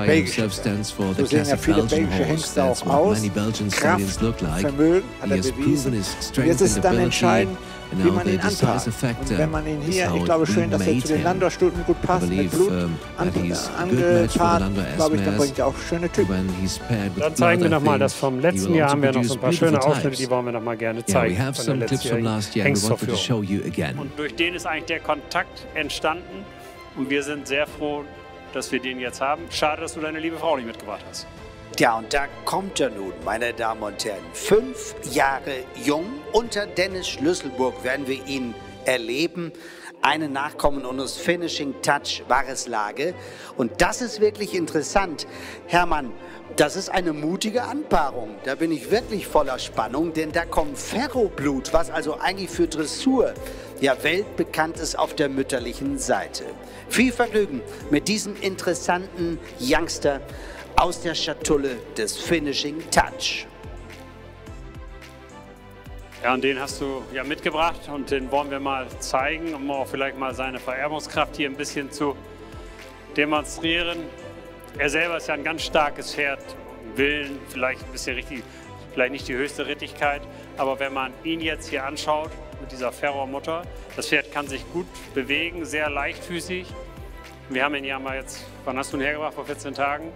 belgische Pferd. So sehen ja viele belgische Hengste auch aus. Kraft, Vermögen hat er bewiesen. Und jetzt ist es dann entscheidend, wie man ihn anpackt. Und wenn man ihn hier, ich glaube schön, dass er zu den Landor-Stuten gut passt, mit Blut angepaart, glaube ich, dann bringt er auch schöne Typen. Dann zeigen wir nochmal, das vom letzten Jahr haben wir noch so ein paar schöne Ausschnitte, die wollen wir nochmal gerne zeigen. Von der letztjährigen Hengstverführung. Und durch den ist eigentlich der Kontakt entstanden, und wir sind sehr froh, dass wir den jetzt haben. Schade, dass du deine liebe Frau nicht mitgebracht hast. Ja, und da kommt er nun, meine Damen und Herren. 5 Jahre jung, unter Dennis Schlüsselburg werden wir ihn erleben. Eine Nachkommen unseres Finishing Touch Wahreslage. Und das ist wirklich interessant. Hermann, das ist eine mutige Anpaarung. Da bin ich wirklich voller Spannung, denn da kommt Ferroblut, was also eigentlich für Dressur ja weltbekannt ist auf der mütterlichen Seite. Viel Vergnügen mit diesem interessanten Youngster aus der Schatulle des Finishing Touch. Ja, und den hast du ja mitgebracht, und den wollen wir mal zeigen, um auch vielleicht mal seine Vererbungskraft hier ein bisschen zu demonstrieren. Er selber ist ja ein ganz starkes Pferd, Willen, vielleicht ein bisschen richtig, vielleicht nicht die höchste Rittigkeit, aber wenn man ihn jetzt hier anschaut mit dieser Ferrormutter, das Pferd kann sich gut bewegen, sehr leichtfüßig. Wir haben ihn ja mal jetzt, wann hast du ihn hergebracht? Vor 14 Tagen.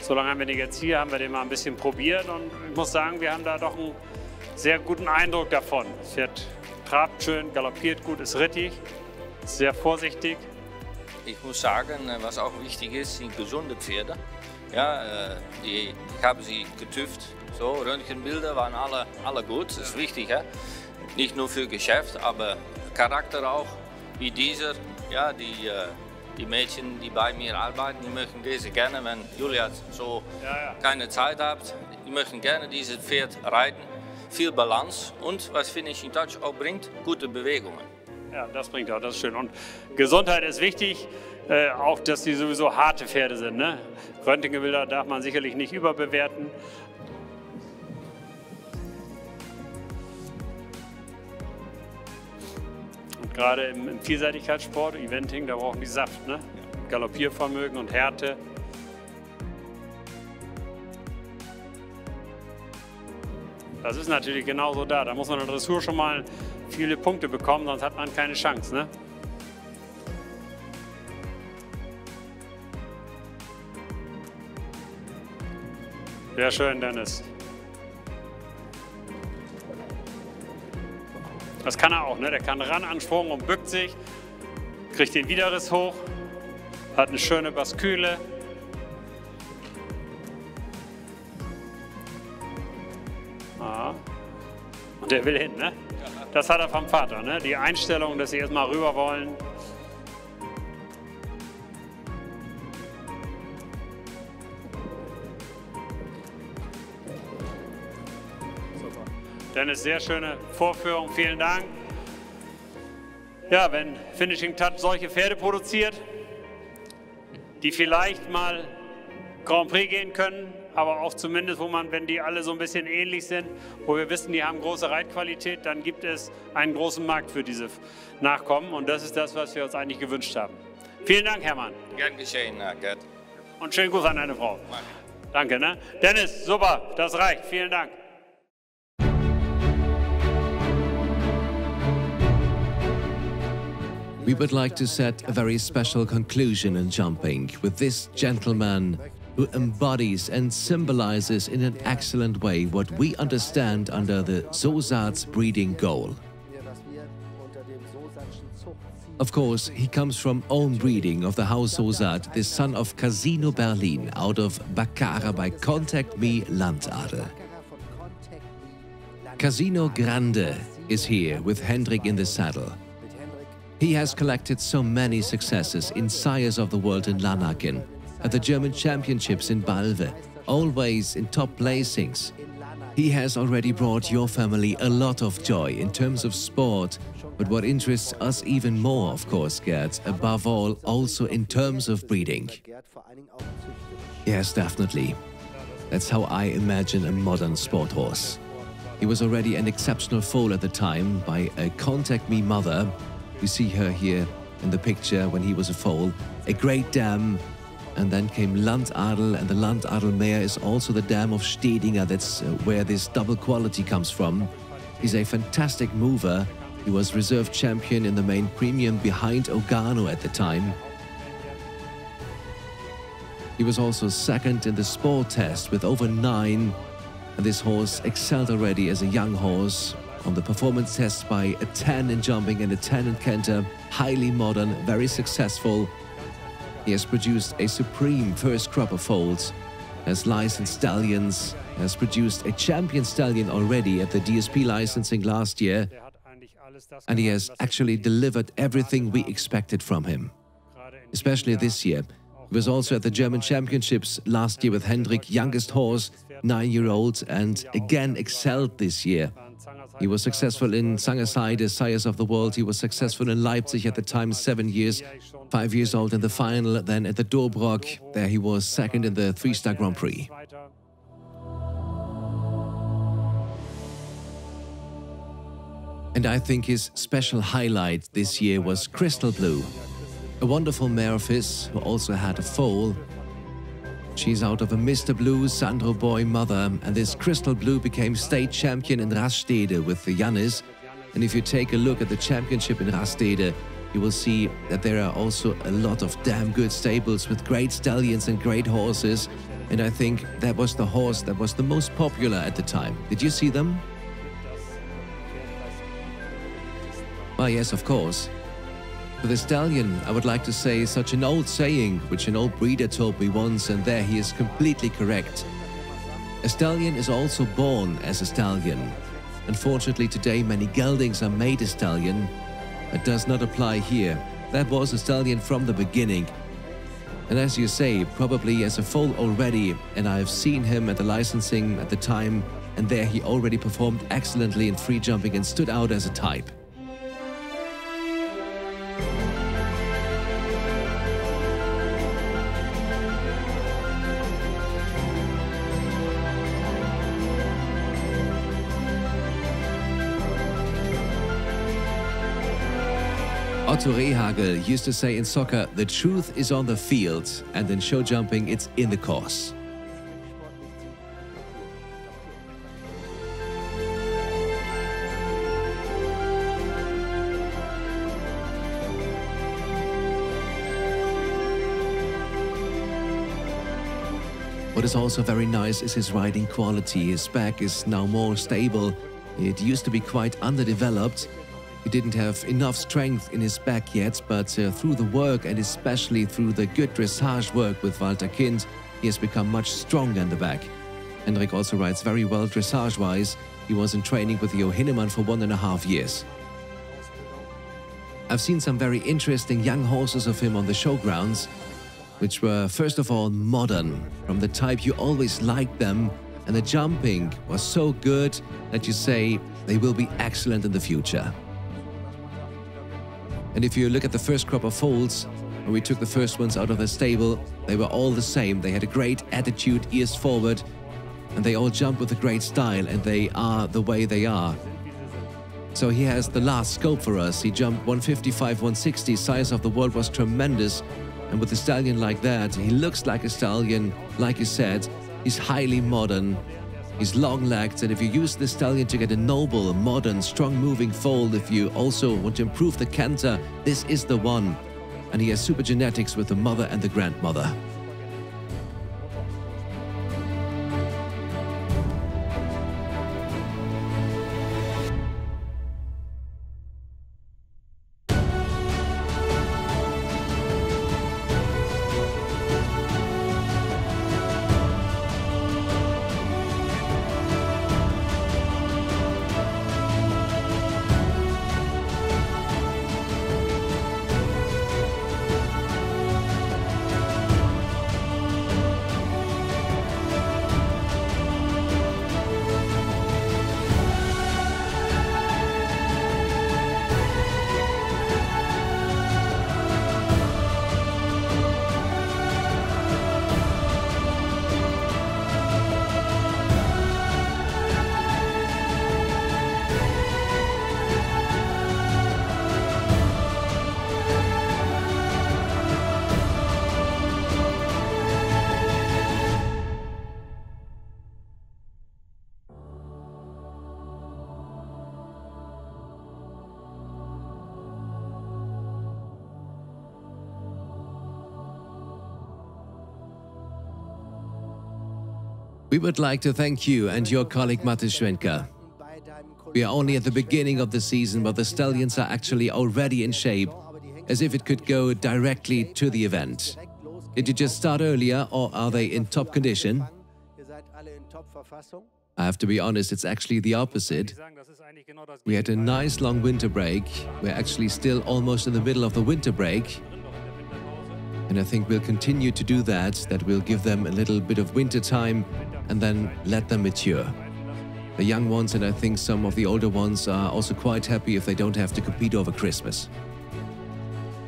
So lange haben wir den jetzt hier, haben wir den mal ein bisschen probiert, und ich muss sagen, wir haben da doch einen sehr guten Eindruck davon. Das Pferd trabt schön, galoppiert gut, ist rittig, ist sehr vorsichtig. Ich muss sagen, was auch wichtig ist, sind gesunde Pferde. Ja, ich habe sie getüft. So, Röntgenbilder waren alle gut, das ist wichtig. Hè? Nicht nur für Geschäft, aber Charakter auch, wie dieser. Ja, die Mädchen, die bei mir arbeiten, die möchten diese gerne, wenn Julia so keine Zeit hat, die möchten gerne dieses Pferd reiten. Viel Balance und, was Finishing Touch auch bringt, gute Bewegungen. Ja, das bringt auch, das ist schön. Und Gesundheit ist wichtig, auch dass die sowieso harte Pferde sind. Ne? Röntgenbilder darf man sicherlich nicht überbewerten. Und gerade im Vielseitigkeitssport, Eventing, da brauchen die Saft, ne? Galoppiervermögen und Härte. Das ist natürlich genauso da. Da muss man in der Dressur schon mal viele Punkte bekommen, sonst hat man keine Chance. Ne? Sehr schön, Dennis. Das kann er auch, ne? Der kann ran an Sprung und bückt sich, kriegt den Widerriss hoch, hat eine schöne Basküle. Und der will hin, ne? Das hat er vom Vater, ne? Die Einstellung, dass sie erstmal rüber wollen. Super. Dennis, sehr schöne Vorführung, vielen Dank. Ja, wenn Finishing Touch solche Pferde produziert, die vielleicht mal Grand Prix gehen können, aber auch zumindest, wo man, wenn die alle so ein bisschen ähnlich sind, wo wir wissen, die haben große Reitqualität, dann gibt es einen großen Markt für diese Nachkommen, und das ist das, was wir uns eigentlich gewünscht haben. Vielen Dank, Hermann. Gern geschehen, Gerd. Und schönen Gruß an deine Frau. Danke, ne? Dennis, super, das reicht. Vielen Dank. We would like to set a very special conclusion in jumping with this gentleman who embodies and symbolizes in an excellent way what we understand under the Sosath breeding goal. Of course, he comes from own breeding of the House Sosath, the son of Casino Berlin, out of Baccara by Contact Me Landadel. Casino Grande is here with Hendrik in the saddle. He has collected so many successes in Sires of the World in Lanaken, at the German Championships in Balve, always in top placings. He has already brought your family a lot of joy in terms of sport, but what interests us even more, of course, Gerd, above all, also in terms of breeding. Yes, definitely. That's how I imagine a modern sport horse. He was already an exceptional foal at the time by a Contact Me mother. You see her here in the picture when he was a foal. A great dam, and then came Landadel, and the Landadel mare is also the dam of Stedinger. That's where this double quality comes from. He's a fantastic mover. He was reserve champion in the main premium behind Ogano at the time. He was also second in the sport test with over 9. And this horse excelled already as a young horse on the performance tests by a 10 in jumping and a 10 in canter. Highly modern, very successful. He has produced a supreme first crop of foals, has licensed stallions, has produced a champion stallion already at the DSP licensing last year, and he has actually delivered everything we expected from him. Especially this year. He was also at the German Championships last year with Hendrik, youngest horse, 9-year-old, and again excelled this year. He was successful in Sangersheide, Sires of the World. He was successful in Leipzig at the time, 7 years, 5 years old in the final. Then at the Dobrock, there he was second in the 3-star Grand Prix. And I think his special highlight this year was Crystal Blue, a wonderful mare of his who also had a foal. She's out of a Mr. Blue Sandro boy mother, and this Crystal Blue became state champion in Rastede with the Jannes. And if you take a look at the championship in Rastede, you will see that there are also a lot of damn good stables with great stallions and great horses. And I think that was the horse that was the most popular at the time. Did you see them? Well, yes, of course. For the stallion, I would like to say such an old saying, which an old breeder told me once, and there he is completely correct. A stallion is also born as a stallion. Unfortunately, today many geldings are made a stallion. That does not apply here. That was a stallion from the beginning. And as you say, probably as a foal already, and I have seen him at the licensing at the time, and there he already performed excellently in free jumping and stood out as a type. Otto Rehagel used to say in soccer, the truth is on the field, and in show jumping, it's in the course. What is also very nice is his riding quality. His back is now more stable. It used to be quite underdeveloped. He didn't have enough strength in his back yet, but through the work and especially through the good dressage work with Walter Kind, he has become much stronger in the back. Hendrik also rides very well dressage-wise. He was in training with Jo Hinnemann for 1.5 years. I've seen some very interesting young horses of him on the showgrounds, which were first of all modern, from the type you always liked them, and the jumping was so good that you say they will be excellent in the future. And if you look at the first crop of foals, when we took the first ones out of the stable, they were all the same. They had a great attitude, ears forward, and they all jump with a great style, and they are the way they are. So he has the last scope for us. He jumped 155, 160, Sires of the World was tremendous. And with a stallion like that, he looks like a stallion. Like you said, he's highly modern. He's long-legged, and if you use the stallion to get a noble, modern, strong-moving foal, if you also want to improve the canter, this is the one. And he has super genetics with the mother and the grandmother. We would like to thank you and your colleague Matis Schwenker. We are only at the beginning of the season, but the Stallions are actually already in shape, as if it could go directly to the event. Did you just start earlier, or are they in top condition? I have to be honest, it's actually the opposite. We had a nice long winter break. We're actually still almost in the middle of the winter break. And I think we'll continue to do that. That will give them a little bit of winter time and then let them mature. The young ones and I think some of the older ones are also quite happy if they don't have to compete over Christmas.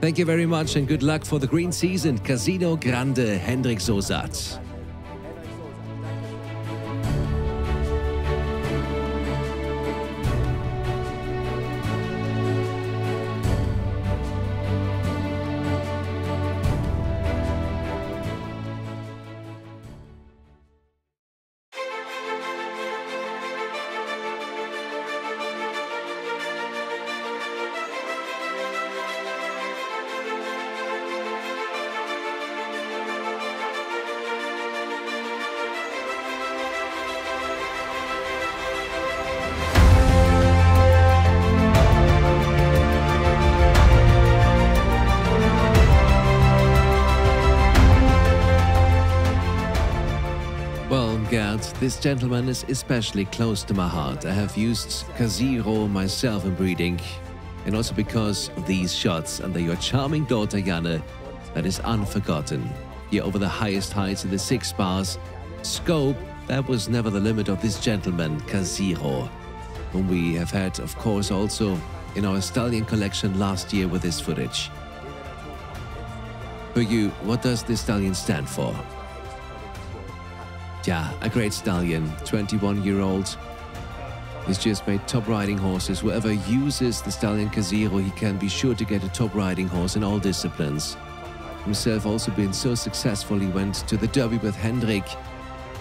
Thank you very much and good luck for the green season. Casino, Grande, Hendrik Sosath. This gentleman is especially close to my heart. I have used Casiro myself in breeding, and also because of these shots under your charming daughter Janne, that is unforgotten. Here over the highest heights in the 6 bars. Scope, that was never the limit of this gentleman, Casiro, whom we have had, of course, also in our Stallion collection last year with this footage. For you, what does this Stallion stand for? Yeah, a great stallion, 21-year-old. He's just made top riding horses. Whoever uses the Stallion Casiro, he can be sure to get a top riding horse in all disciplines. Himself also been so successful, he went to the Derby with Hendrik.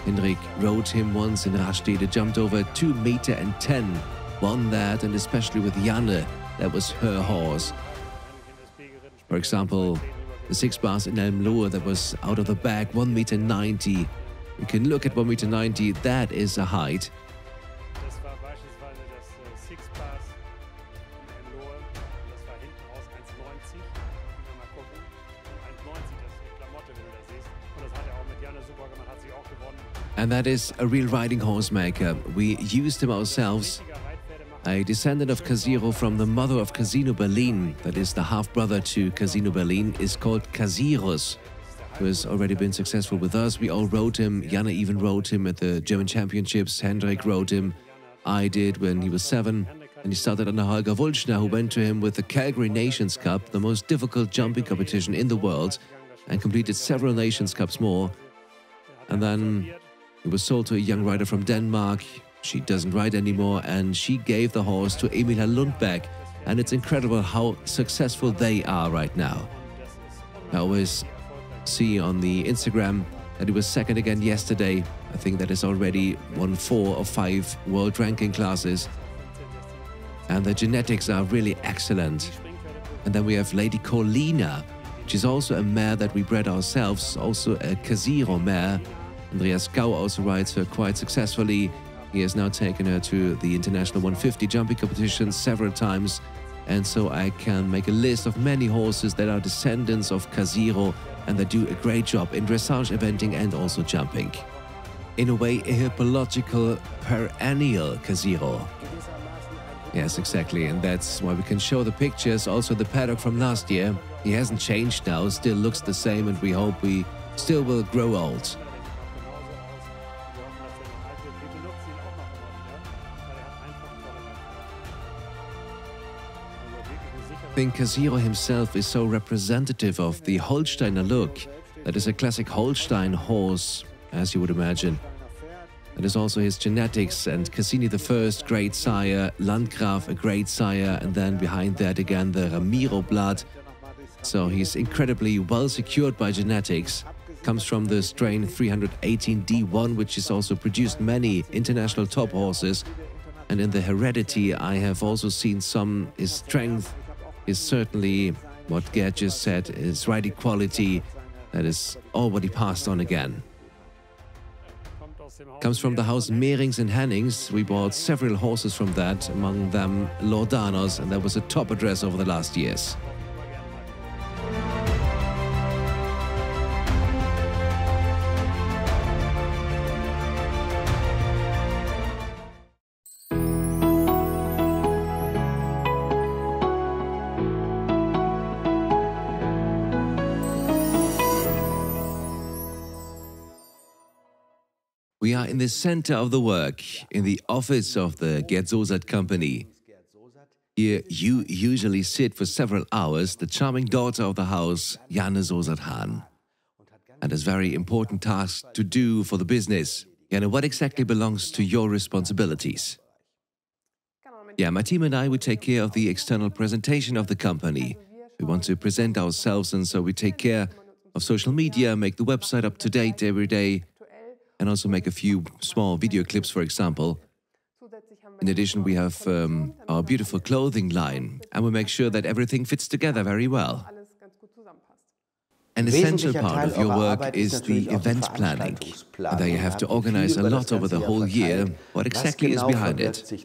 Hendrik rode him once in Rastede, jumped over 2.10 meters, won that, and especially with Janne, that was her horse. For example, the 6 bars in Elmlohe, that was out of the bag, 1.90 meters. You can look at 1.90 meters, that is a height. And that is a real riding horse maker. We used him ourselves. A descendant of Casiro from the mother of Casino Berlin, that is the half-brother to Casino Berlin, is called Casirus, who has already been successful with us. We all rode him. Janne even rode him at the German Championships. Hendrik rode him. I did when he was 7. And he started under Holger Wulschner, who went to him with the Calgary Nations Cup, the most difficult jumping competition in the world, and completed several Nations Cups more. And then he was sold to a young rider from Denmark. She doesn't ride anymore, and she gave the horse to Emil Lundberg. And it's incredible how successful they are right now. I always see on the Instagram that he was second again yesterday. I think that is already won 4 of 5 world ranking classes. And the genetics are really excellent. And then we have Lady Colina, which is also a mare that we bred ourselves, also a Casiro mare. Andreas Gau also rides her quite successfully. He has now taken her to the International 150 jumping competition several times. And so I can make a list of many horses that are descendants of Casiro, and they do a great job in dressage, eventing, and also jumping. In a way, a hippological perennial Casiro. Yes, exactly, and that's why we can show the pictures. Also the paddock from last year. He hasn't changed now, still looks the same, and we hope we still will grow old. I think Casiro himself is so representative of the Holsteiner look. That is a classic Holstein horse, as you would imagine. That is also his genetics, and Cassini the first, great sire, Landgraf, a great sire, and then behind that again the Ramiro blood. So he's incredibly well secured by genetics. Comes from the strain 318D1, which has also produced many international top horses. And in the heredity, I have also seen some. His strength is certainly what Gerd just said, his riding quality. That is all what he passed on again. comes from the house Mehrings and Hennings. We bought several horses from that, among them Laudanos, and that was a top address over the last years. We are in the center of the work, in the office of the Gerd Sosath company. Here you usually sit for several hours, the charming daughter of the house, Janne Sosath-Hahn. And has very important tasks to do for the business. Janne, what exactly belongs to your responsibilities? Yeah, my team and I, we take care of the external presentation of the company. We want to present ourselves, and so we take care of social media, make the website up to date every day, and also make a few small video clips, for example. In addition, we have our beautiful clothing line, and we make sure that everything fits together very well. An essential part of your work is the event planning. And there you have to organize a lot over the whole year. What exactly is behind it?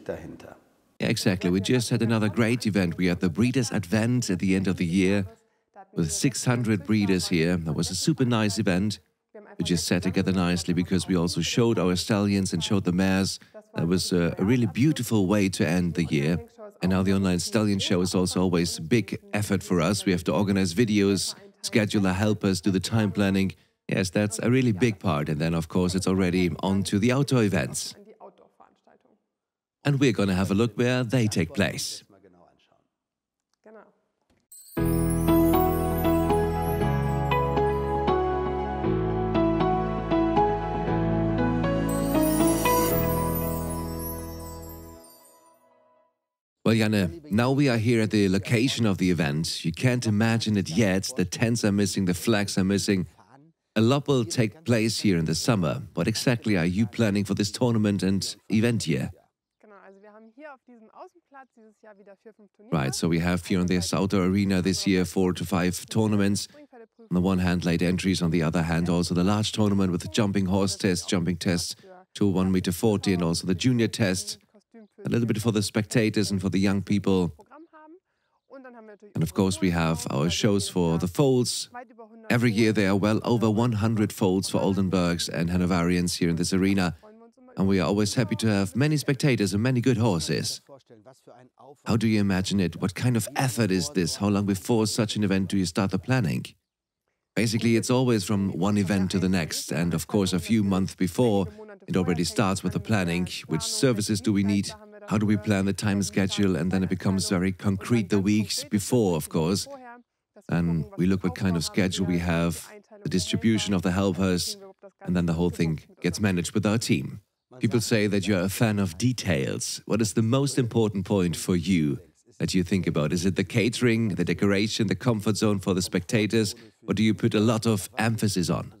Yeah, exactly. We just had another great event. We had the Breeders' Advent at the end of the year with 600 breeders here. That was a super nice event. We just sat together nicely because we also showed our stallions and showed the mares. That was a really beautiful way to end the year. And now the online stallion show is also always a big effort for us. We have to organize videos, scheduler help us, do the time planning. Yes, that's a really big part. And then, of course, it's already on to the outdoor events. And we're going to have a look where they take place. Well, Janne, now we are here at the location of the event. You can't imagine it yet. The tents are missing, the flags are missing. A lot will take place here in the summer. What exactly are you planning for this tournament and event here? Right, so we have here on this outdoor arena this year 4 to 5 tournaments. On the one hand, late entries, on the other hand, also the large tournament with the jumping horse test, jumping test to 1.40 meter, and also the junior test. A little bit for the spectators and for the young people. And of course, we have our shows for the foals. Every year there are well over 100 foals for Oldenburgs and Hanoverians here in this arena. And we are always happy to have many spectators and many good horses. How do you imagine it? What kind of effort is this? How long before such an event do you start the planning? Basically, it's always from one event to the next. And of course, a few months before, it already starts with the planning. Which services do we need? How do we plan the time schedule? And then it becomes very concrete the weeks before, of course. And we look what kind of schedule we have, the distribution of the helpers, and then the whole thing gets managed with our team. People say that you're a fan of details. What is the most important point for you that you think about? Is it the catering, the decoration, the comfort zone for the spectators? Or do you put a lot of emphasis on?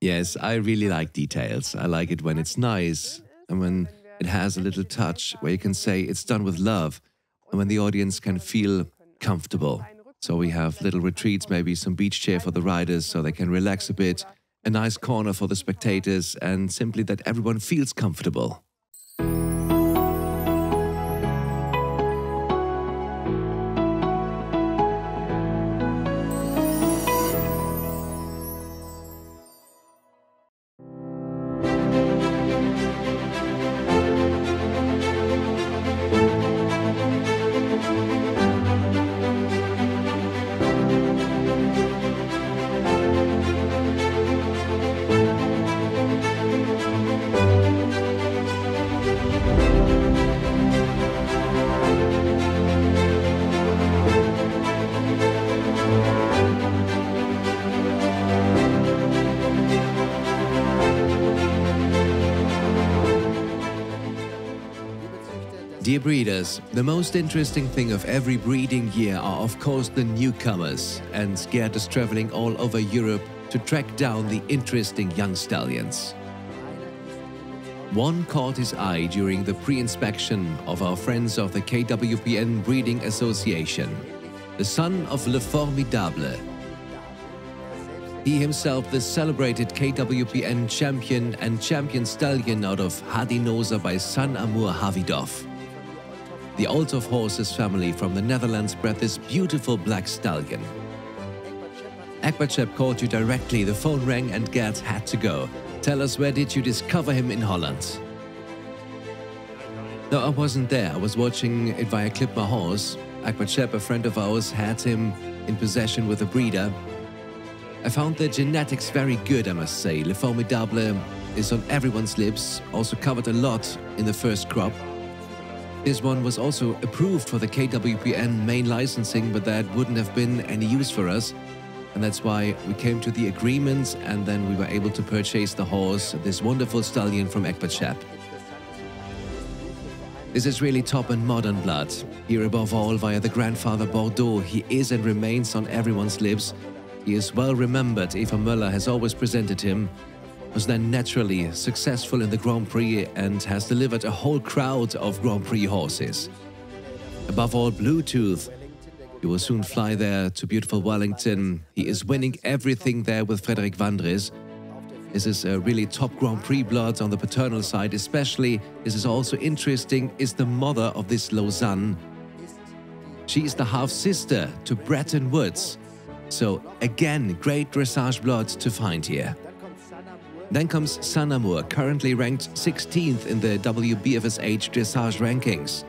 Yes, I really like details. I like it when it's nice and when it has a little touch where you can say it's done with love and when the audience can feel comfortable. So we have little retreats, maybe some beach chair for the riders so they can relax a bit, a nice corner for the spectators, and simply that everyone feels comfortable. Dear breeders, the most interesting thing of every breeding year are of course the newcomers, and Gerd is traveling all over Europe to track down the interesting young stallions. One caught his eye during the pre-inspection of our friends of the KWPN Breeding Association, the son of Le Formidable. He himself, the celebrated KWPN champion and champion stallion out of Hadinosa by San Amour Havidov. The Olthoff horses family from the Netherlands bred this beautiful black stallion. Egbert called you directly, the phone rang and Gerd had to go. Tell us, where did you discover him in Holland? No, I wasn't there. I was watching it via Clip My Horse. Egbert, a friend of ours, had him in possession with a breeder. I found the genetics very good, I must say. Le Formidable is on everyone's lips, also covered a lot in the first crop. This one was also approved for the KWPN main licensing, but that wouldn't have been any use for us. And that's why we came to the agreement, and then we were able to purchase the horse, this wonderful stallion from Egbert. This is really top and modern blood. Here above all, via the grandfather Bordeaux, he is and remains on everyone's lips. He is well remembered. Eva Möller has always presented him. Was then naturally successful in the Grand Prix and has delivered a whole crowd of Grand Prix horses. Above all, Bluetooth. He will soon fly there to beautiful Wellington. He is winning everything there with Frederik Vandres. This is a really top Grand Prix blood on the paternal side, especially. This is also interesting, is the mother of this Lausanne. She is the half-sister to Bretton Woods. So again, great dressage blood to find here. Then comes San Amour, currently ranked 16th in the WBFSH dressage rankings.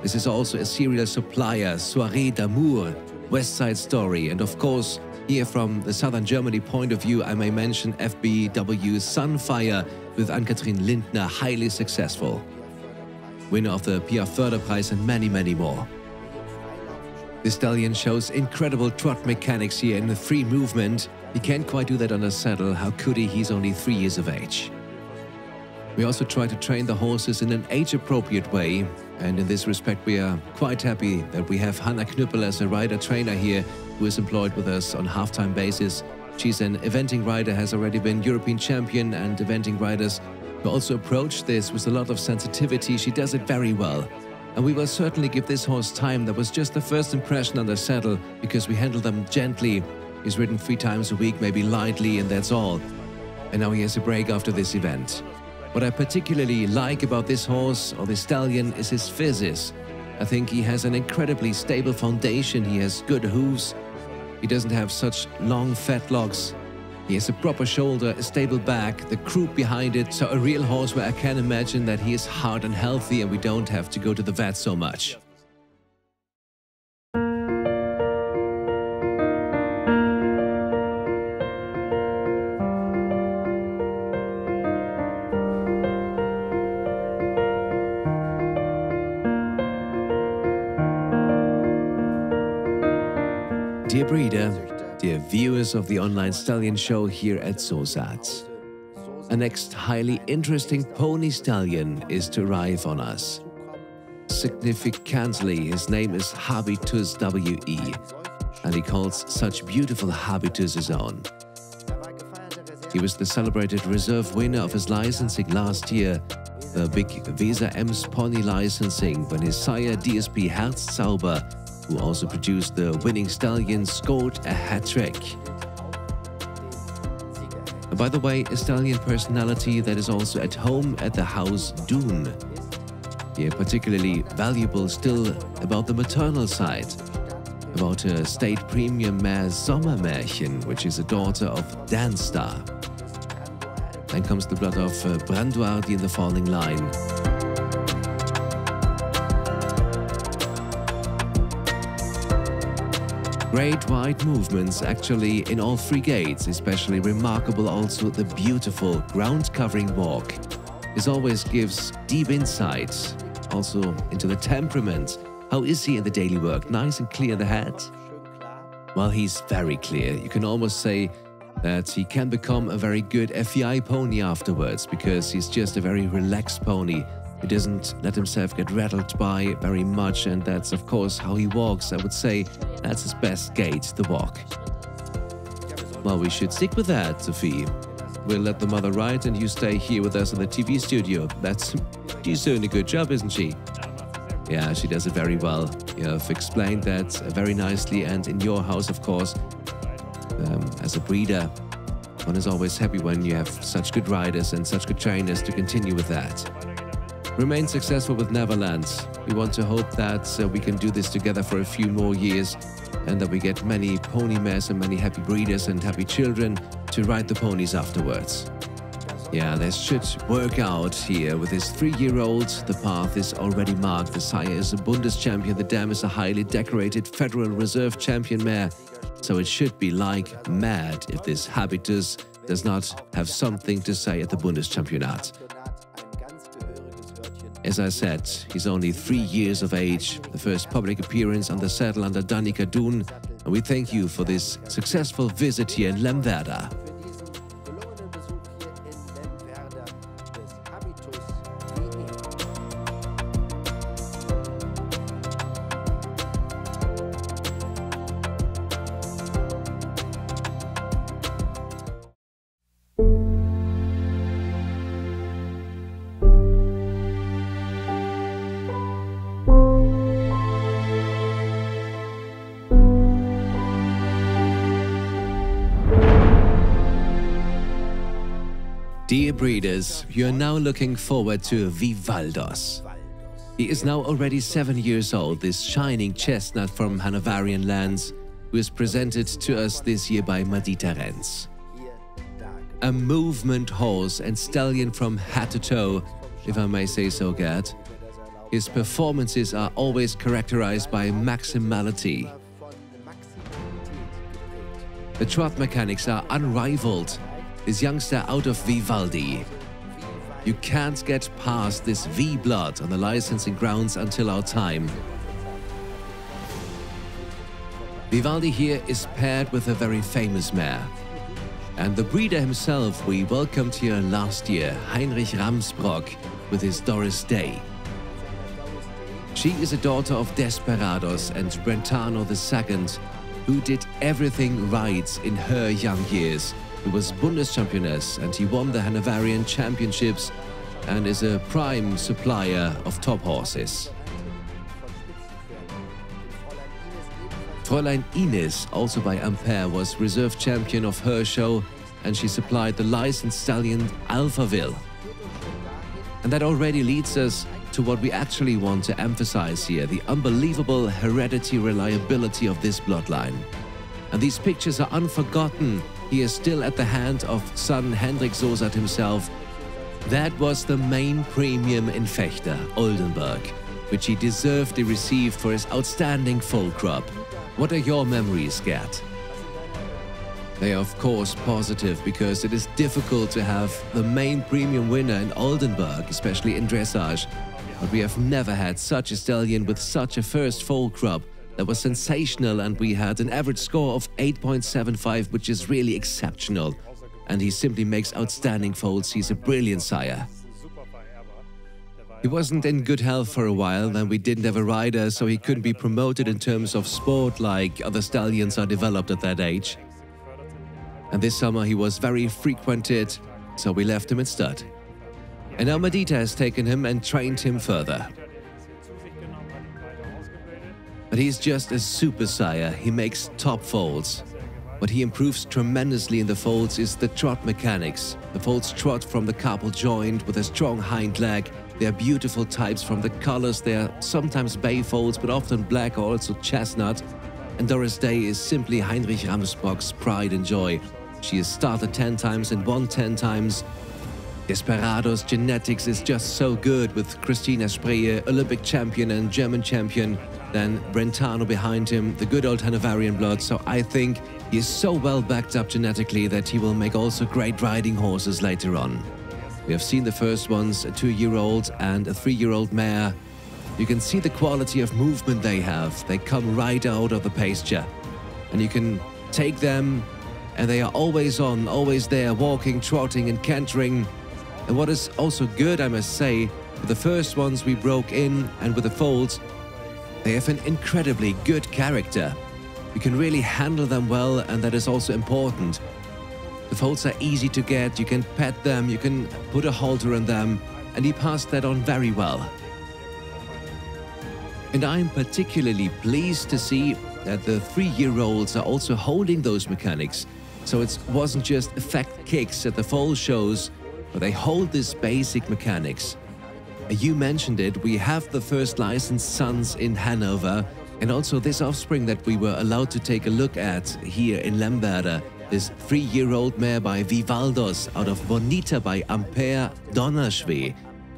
This is also a serial supplier, Soirée d'Amour, West Side Story, and of course, here from the southern Germany point of view, I may mention FBW Sunfire with Ann-Kathrin Lindner, highly successful. Winner of the Pierre Förderpreis and many, many more. The stallion shows incredible trot mechanics here in the free movement. He can't quite do that on a saddle. How could he? He's only 3 years of age. We also try to train the horses in an age-appropriate way. And in this respect, we are quite happy that we have Hanna Knüppel as a rider-trainer here, who is employed with us on half-time basis. She's an eventing rider, has already been European champion, and eventing riders who also approach this with a lot of sensitivity. She does it very well. And we will certainly give this horse time. That was just the first impression on the saddle, because we handle them gently. He's ridden 3 times a week, maybe lightly, and that's all. And now he has a break after this event. What I particularly like about this horse, or this stallion, is his physis. I think he has an incredibly stable foundation. He has good hooves. He doesn't have such long fetlocks. He has a proper shoulder, a stable back, the croup behind it. So a real horse where I can imagine that he is hard and healthy and we don't have to go to the vet so much. Dear breeder, dear viewers of the online stallion show here at Sosath, a next highly interesting pony stallion is to arrive on us. Significantly, his name is Habitus WE, and he calls such beautiful habitus his own. He was the celebrated reserve winner of his licensing last year, the big Weser Ems pony licensing, when his sire DSP Herzzauber, who also produced the winning stallion, scored a hat-trick. By the way, a stallion personality that is also at home at the house Dune. Here particularly valuable still about the maternal side, about her state premium mare Sommermärchen, which is a daughter of Danstar. Then comes the blood of Branduardi in the falling line. Great wide movements actually in all 3 gates, especially remarkable also the beautiful ground-covering walk. This always gives deep insights, also into the temperament. How is he in the daily work? Nice and clear in the head? Well, he's very clear. You can almost say that he can become a very good FEI pony afterwards, because he's just a very relaxed pony. He doesn't let himself get rattled by very much, and that's of course how he walks. I would say that's his best gait, the walk. Well, we should stick with that, Sophie. We'll let the mother ride and you stay here with us in the TV studio. She's doing a good job, isn't she? Yeah, she does it very well. You have explained that very nicely, and in your house, of course, As a breeder, one is always happy when you have such good riders and such good trainers to continue with that. Remain successful with Neverland. We want to hope that we can do this together for a few more years and that we get many pony mares and many happy breeders and happy children to ride the ponies afterwards. Yeah, this should work out here. With this 3-year-old, the path is already marked. The sire is a Bundeschampion, the dam is a highly decorated Federal Reserve champion mare. So it should be like mad if this Habitus does not have something to say at the Bundeschampionat. As I said, he's only 3 years of age, the first public appearance on the saddle under Danica Dun, and we thank you for this successful visit here in Lemwerder. Dear breeders, you are now looking forward to Vivaldos. He is now already 7 years old, this shining chestnut from Hanoverian lands, who is presented to us this year by Madita Renz. A movement horse and stallion from head to toe, if I may say so, Gerd. His performances are always characterized by maximality. The trot mechanics are unrivaled. This youngster out of Vivaldi. You can't get past this V-blood on the licensing grounds until our time. Vivaldi here is paired with a very famous mare. And the breeder himself we welcomed here last year, Heinrich Ramsbrock, with his Doris Day. She is a daughter of Desperados and Brentano II, who did everything right in her young years. He was Bundeschampioness and he won the Hanoverian Championships and is a prime supplier of top horses. Fräulein Ines, also by Ampere, was reserve champion of her show and she supplied the licensed stallion Alphaville. And that already leads us to what we actually want to emphasize here, the unbelievable heredity reliability of this bloodline. And these pictures are unforgotten. He is still at the hand of son Hendrik Sosath himself. That was the main premium in Fechter, Oldenburg, which he deservedly received for his outstanding foal crop. What are your memories, Gerd? They are of course positive, because it is difficult to have the main premium winner in Oldenburg, especially in dressage. But we have never had such a stallion with such a first foal crop. That was sensational, and we had an average score of 8.75, which is really exceptional. And he simply makes outstanding foals. He's a brilliant sire. He wasn't in good health for a while, then we didn't have a rider, so he couldn't be promoted in terms of sport like other stallions are developed at that age. And this summer he was very frequented, so we left him in stud. And now Madita has taken him and trained him further. But he's just a super sire. He makes top foals. What he improves tremendously in the foals is the trot mechanics. The foals trot from the carpal joint with a strong hind leg. They are beautiful types from the colors. They are sometimes bay foals, but often black or also chestnut. And Doris Day is simply Heinrich Ramsbrock's pride and joy. She has started 10 times and won 10 times. Desperados' genetics is just so good, with Christina Spree, Olympic champion and German champion. Then Brentano behind him, the good old Hanoverian blood. So I think he is so well backed up genetically that he will make also great riding horses later on. We have seen the first ones, a 2-year-old and a 3-year-old mare. You can see the quality of movement they have. They come right out of the pasture. And you can take them and they are always on, always there, walking, trotting and cantering. And what is also good, I must say, with the first ones we broke in and with the foals, they have an incredibly good character. You can really handle them well, and that is also important. The foals are easy to get, you can pet them, you can put a halter on them, and he passed that on very well. And I'm particularly pleased to see that the 3-year-olds are also holding those mechanics. So it wasn't just effect kicks at the fall shows, but they hold this basic mechanics. You mentioned it, we have the first licensed sons in Hanover, and also this offspring that we were allowed to take a look at here in Lemwerder, this 3-year-old mare by Vivaldos out of Bonita by Ampere Donnerschwe.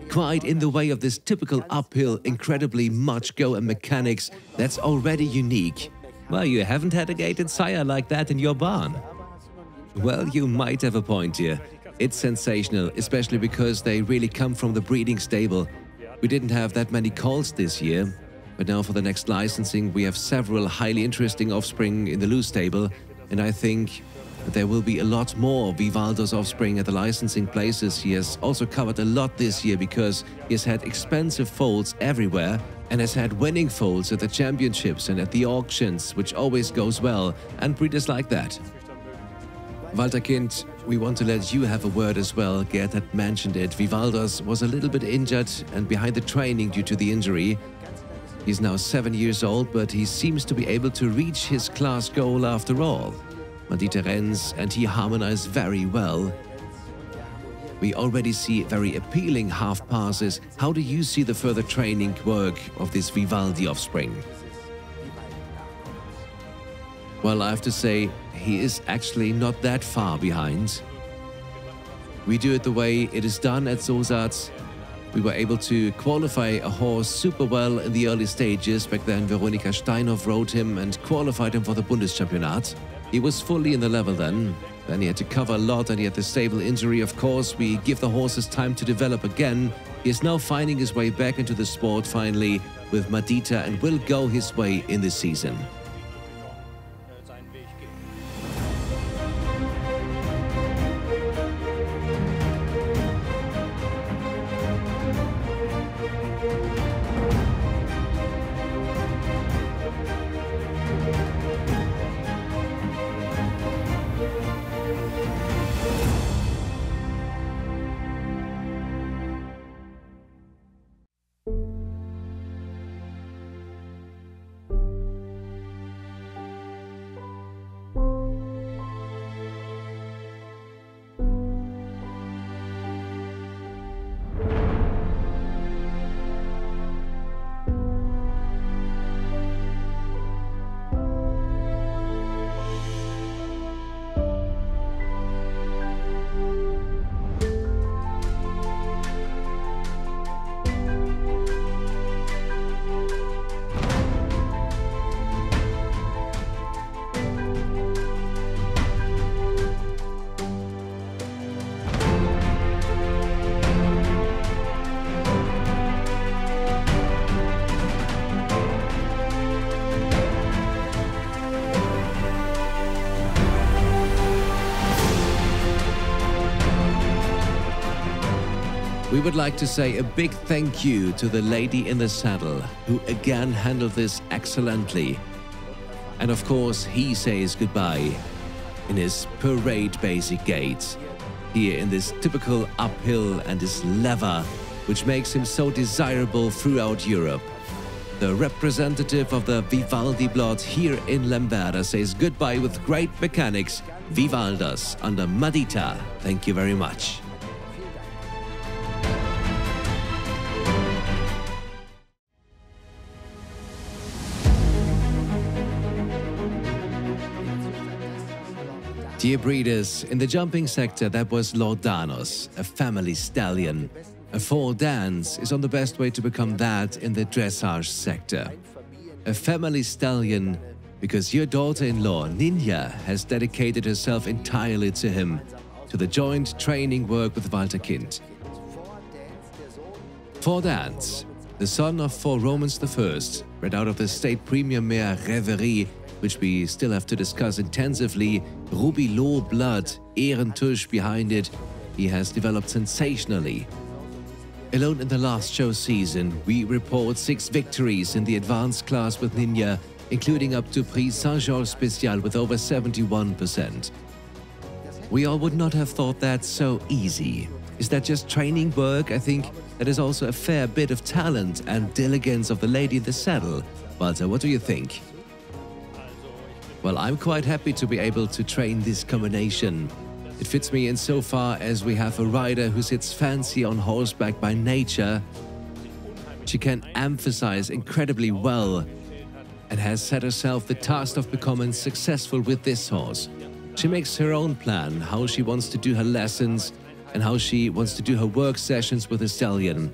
Quite in the way of this typical uphill, incredibly much go and mechanics that's already unique. Well, you haven't had a gated sire like that in your barn. Well, you might have a point here. It's sensational, especially because they really come from the breeding stable. We didn't have that many calls this year, but now for the next licensing we have several highly interesting offspring in the loose stable, and I think that there will be a lot more Vivaldos offspring at the licensing places. He has also covered a lot this year because he has had expensive foals everywhere and has had winning foals at the championships and at the auctions, which always goes well, and breeders like that. Walter Kind, we want to let you have a word as well. Gerd had mentioned it. Vivaldos was a little bit injured and behind the training due to the injury. He's now 7 years old, but he seems to be able to reach his class goal after all. Madita Renz and he harmonize very well. We already see very appealing half passes. How do you see the further training work of this Vivaldi offspring? Well, I have to say, he is actually not that far behind. We do it the way it is done at Sosath. We were able to qualify a horse super well in the early stages. Back then, Veronika Steinhoff rode him and qualified him for the Bundeschampionat. He was fully in the level then. Then he had to cover a lot and he had the stable injury. Of course, we give the horses time to develop again. He is now finding his way back into the sport finally with Madita and will go his way in this season. We would like to say a big thank you to the lady in the saddle, who again handled this excellently. And of course, he says goodbye in his parade basic gait, here in this typical uphill and this lever, which makes him so desirable throughout Europe. The representative of the Vivaldi blood here in Lemwerder says goodbye with great mechanics, Vivaldos under Madita. Thank you very much. Dear breeders, in the jumping sector that was Laudanos, a family stallion. A foal dance is on the best way to become that in the dressage sector. A family stallion because your daughter-in-law, Ninja, has dedicated herself entirely to him, to the joint training work with Walter Kind. Four Dance, the son of 4 Romans I, bred out of the state premium mare Reverie, which we still have to discuss intensively, Ruby Low blood, Ehrentusch behind it, he has developed sensationally. Alone in the last show season, we report 6 victories in the advanced class with Ninja, including up to Prix Saint-Georges Special with over 71%. We all would not have thought that so easy. Is that just training work? I think that is also a fair bit of talent and diligence of the lady in the saddle. Walter, what do you think? Well, I'm quite happy to be able to train this combination. It fits me insofar as we have a rider who sits fancy on horseback by nature. She can emphasize incredibly well and has set herself the task of becoming successful with this horse. She makes her own plan, how she wants to do her lessons and how she wants to do her work sessions with the stallion.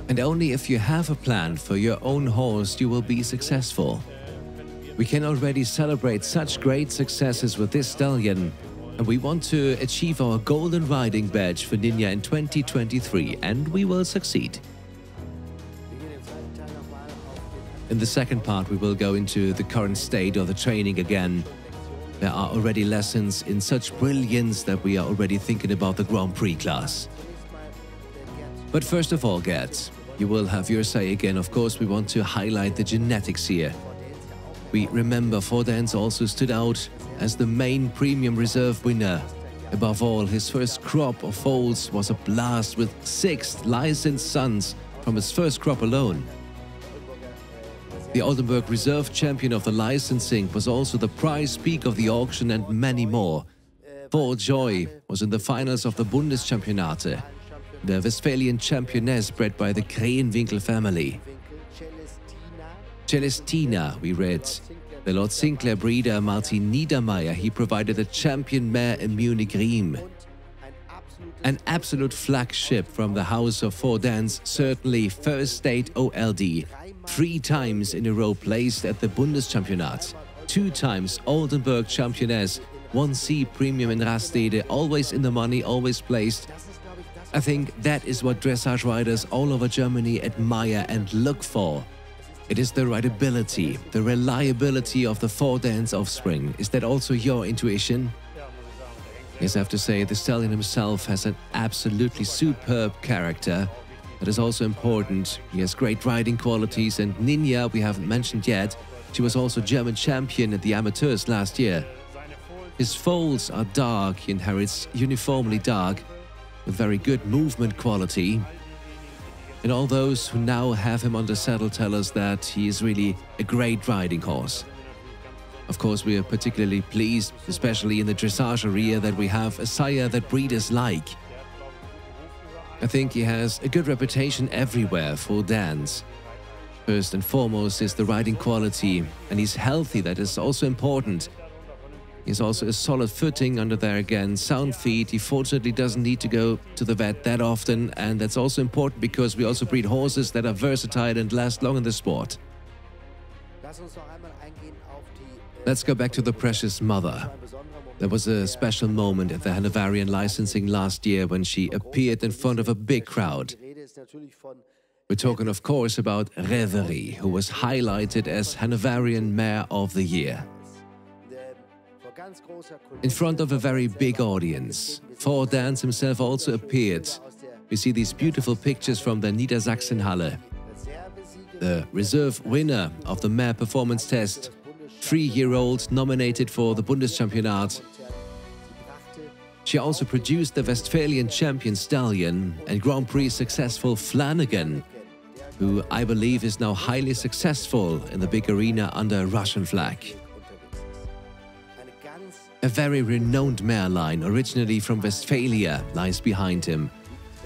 And only if you have a plan for your own horse, you will be successful. We can already celebrate such great successes with this stallion, and we want to achieve our golden riding badge for Ninja in 2023, and we will succeed. In the second part, we will go into the current state of the training again. There are already lessons in such brilliance that we are already thinking about the Grand Prix class. But first of all, Gerd, you will have your say again. Of course, we want to highlight the genetics here. We remember Fordance also stood out as the main premium reserve winner. Above all, his first crop of foals was a blast with 6 licensed sons from his first crop alone. The Oldenburg Reserve champion of the licensing was also the prize peak of the auction and many more. For Joy was in the finals of the Bundeschampionate, the Westphalian championess bred by the Krähenwinkel family. Celestina, we read. The Lord Sinclair breeder Martin Niedermeyer, he provided the champion mare in Munich Riem. An absolute flagship from the house of Fordance, certainly First State OLD. 3 times in a row placed at the Bundeschampionat. 2 times Oldenburg championess, 1C premium in Rastede, always in the money, always placed. I think that is what dressage riders all over Germany admire and look for. It is the rideability, the reliability of the Fordance offspring. Is that also your intuition? Yes, I have to say, the stallion himself has an absolutely superb character. That is also important. He has great riding qualities, and Ninja, we haven't mentioned yet, she was also German champion at the amateurs last year. His foals are dark, he inherits uniformly dark, with very good movement quality. And all those who now have him on the saddle tell us that he is really a great riding horse. Of course, we are particularly pleased, especially in the dressage area, that we have a sire that breeders like. I think he has a good reputation everywhere for dance. First and foremost is the riding quality, and he's healthy, that is also important. He has also a solid footing under there again, sound feet. He fortunately doesn't need to go to the vet that often, and that's also important because we also breed horses that are versatile and last long in the sport. Let's go back to the precious mother. There was a special moment at the Hanoverian licensing last year when she appeared in front of a big crowd. We're talking, of course, about Reverie, who was highlighted as Hanoverian Mare of the Year. In front of a very big audience, Fordance himself also appeared. We see these beautiful pictures from the Niedersachsenhalle. The reserve winner of the mare performance test, 3-year-old nominated for the Bundeschampionat. She also produced the Westphalian champion Stallion and Grand Prix successful Flanagan, who I believe is now highly successful in the big arena under Russian flag. A very renowned mare line, originally from Westphalia, lies behind him.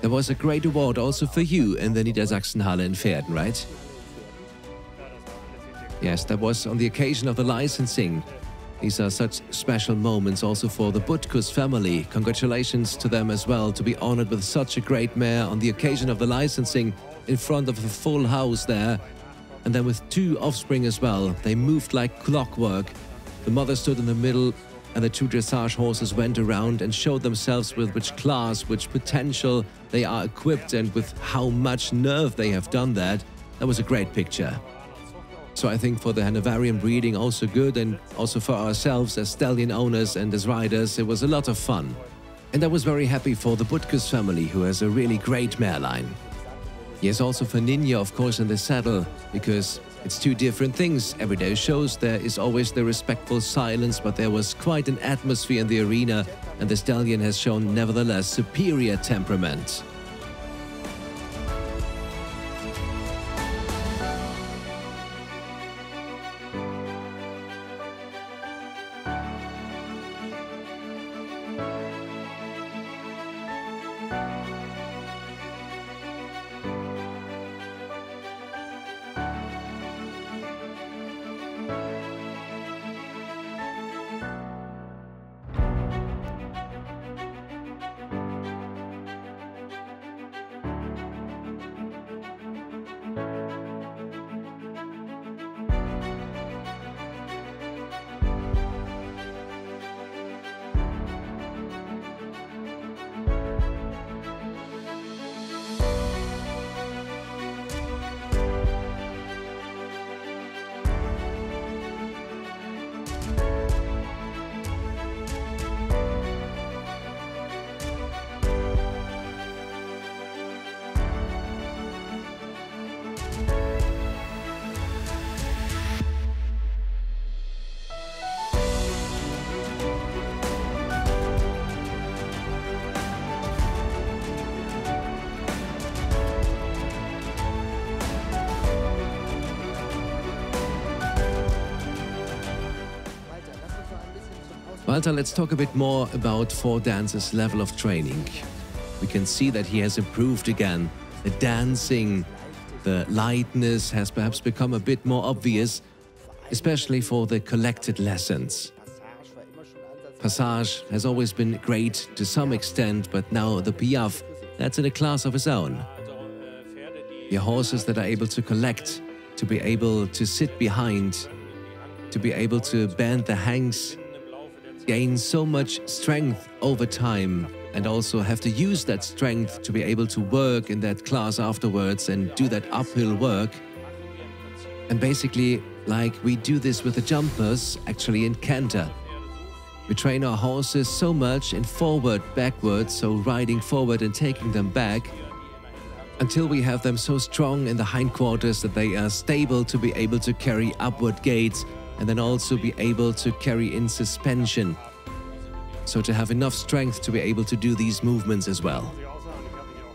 There was a great award also for you in the Niedersachsenhalle in Verden, right? Yes, that was on the occasion of the licensing. These are such special moments also for the Butkus family. Congratulations to them as well to be honored with such a great mare on the occasion of the licensing in front of a full house there. And then with 2 offspring as well. They moved like clockwork. The mother stood in the middle, and the 2 dressage horses went around and showed themselves with which class, which potential they are equipped, and with how much nerve they have done that. That was a great picture. So I think for the Hanoverian breeding also good, and also for ourselves as stallion owners and as riders, it was a lot of fun. And I was very happy for the Butkus family, who has a really great mare line. Yes, also for Ninja, of course, in the saddle, because it's 2 different things. Everyday shows, there is always the respectful silence, but there was quite an atmosphere in the arena, and the stallion has shown nevertheless superior temperament. Walter, let's talk a bit more about Four Dance's level of training. We can see that he has improved again. The dancing, the lightness has perhaps become a bit more obvious, especially for the collected lessons. Passage has always been great to some extent, but now the Piaffe, that's in a class of its own. The horses that are able to collect, to be able to sit behind, to be able to bend the hanks, gain so much strength over time, and also have to use that strength to be able to work in that class afterwards and do that uphill work. And basically, like we do this with the jumpers, actually in canter. We train our horses so much in forward, backwards, so riding forward and taking them back, until we have them so strong in the hindquarters that they are stable to be able to carry upward gaits and then also be able to carry in suspension. So to have enough strength to be able to do these movements as well.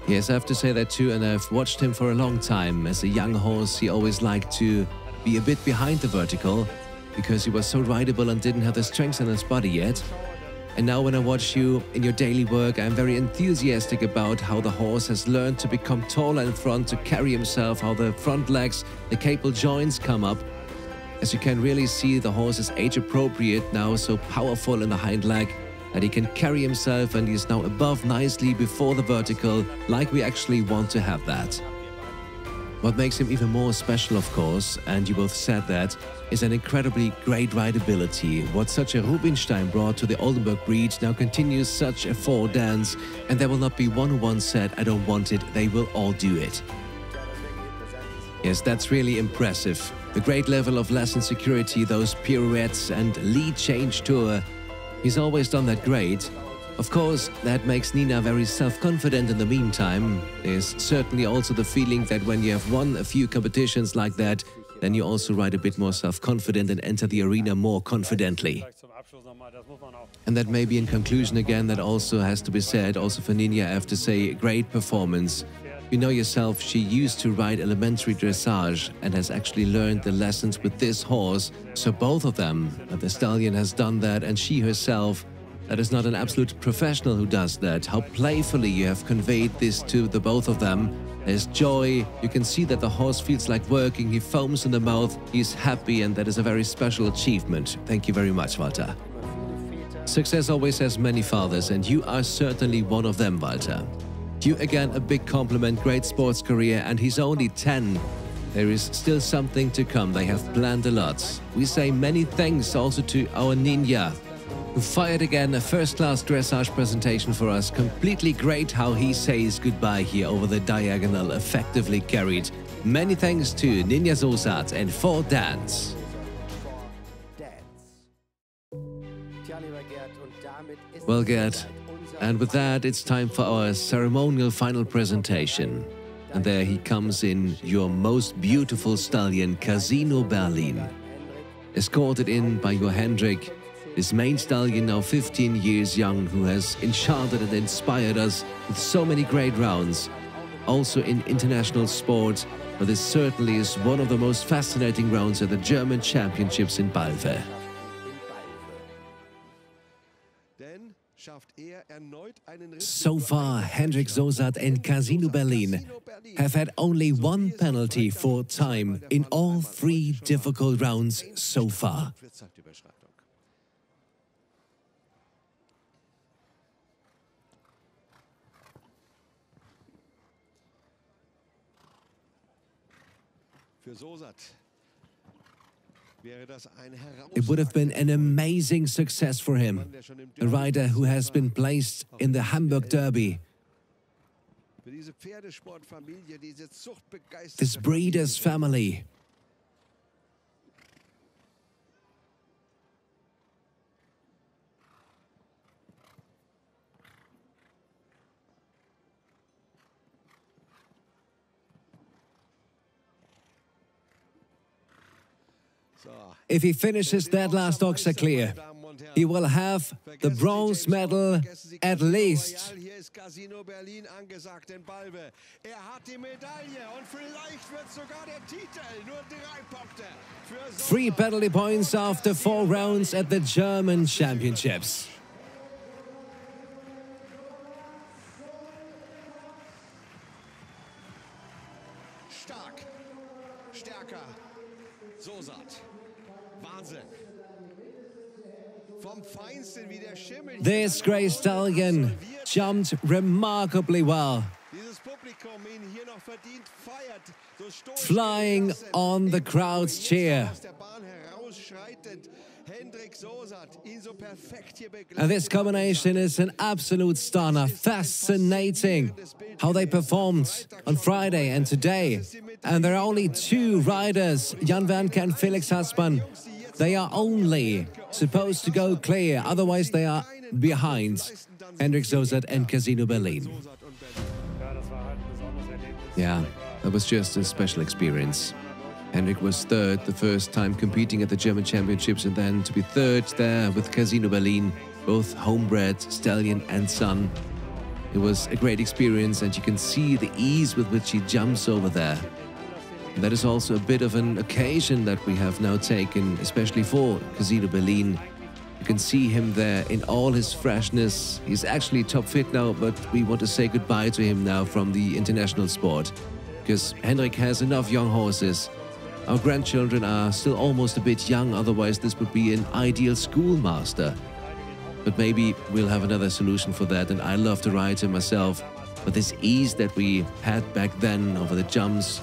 Yes, I have to say that too, and I've watched him for a long time. As a young horse, he always liked to be a bit behind the vertical because he was so rideable and didn't have the strength in his body yet. And now when I watch you in your daily work, I'm very enthusiastic about how the horse has learned to become taller in front, to carry himself, how the front legs, the capal joints come up. As you can really see, the horse is age appropriate now, so powerful in the hind leg that he can carry himself, and he's now above nicely before the vertical, like we actually want to have that. What makes him even more special, of course, and you both said that, is an incredibly great rideability. What such a Rubinstein brought to the Oldenburg breed now continues such a four dance, and there will not be one who once said, "I don't want it," they will all do it. Yes, that's really impressive. The great level of lesson security, those pirouettes and lead change tour, he's always done that great. Of course, that makes Nina very self-confident in the meantime. There's certainly also the feeling that when you have won a few competitions like that, then you also ride a bit more self-confident and enter the arena more confidently. And that may be in conclusion again, that also has to be said, also for Nina, I have to say, great performance. You know yourself, she used to ride elementary dressage and has actually learned the lessons with this horse. So both of them, the stallion has done that, and she herself, that is not an absolute professional who does that. How playfully you have conveyed this to the both of them. There's joy, you can see that the horse feels like working, he foams in the mouth, he's happy, and that is a very special achievement. Thank you very much, Walter. Success always has many fathers, and you are certainly one of them, Walter. You again a big compliment, great sports career, and he's only 10. There is still something to come, they have planned a lot. We say many thanks also to our Ninja, who fired again a first-class dressage presentation for us. Completely great how he says goodbye here over the diagonal, effectively carried. Many thanks to Janne Sosath and Four Dance. Well, Gerd, and with that, it's time for our ceremonial final presentation. And there he comes in, your most beautiful stallion, Casino Berlin. Escorted in by your Hendrik, this main stallion, now 15 years young, who has enchanted and inspired us with so many great rounds. Also in international sport, but this certainly is one of the most fascinating rounds at the German Championships in Balve. So far, Hendrik Sosath and Casino Berlin have had only one penalty for time in all 3 difficult rounds so far. It would have been an amazing success for him, a rider who has been placed in the Hamburg Derby. This breeder's family. If he finishes that last oxer clear, he will have the bronze medal at least. 3 penalty points after 4 rounds at the German Championships. Stark, stärker, Sosath, Wahnsinn. This great stallion jumped remarkably well, flying on the crowd's cheer. And this combination is an absolute stunner. Fascinating how they performed on Friday and today. And there are only 2 riders, Jan Wernke and Felix Hassmann. They are only supposed to go clear, otherwise they are behind Hendrik Sosath and Casino Berlin. Yeah, that was just a special experience. Hendrik was 3rd the first time competing at the German Championships, and then to be 3rd there with Casino Berlin, both homebred, stallion and son. It was a great experience, and you can see the ease with which he jumps over there. And that is also a bit of an occasion that we have now taken, especially for Casino Berlin. You can see him there in all his freshness. He's actually top fit now, but we want to say goodbye to him now from the international sport, because Hendrik has enough young horses. Our grandchildren are still almost a bit young, otherwise this would be an ideal schoolmaster. But maybe we'll have another solution for that, and I love to ride him myself. But this ease that we had back then over the jumps,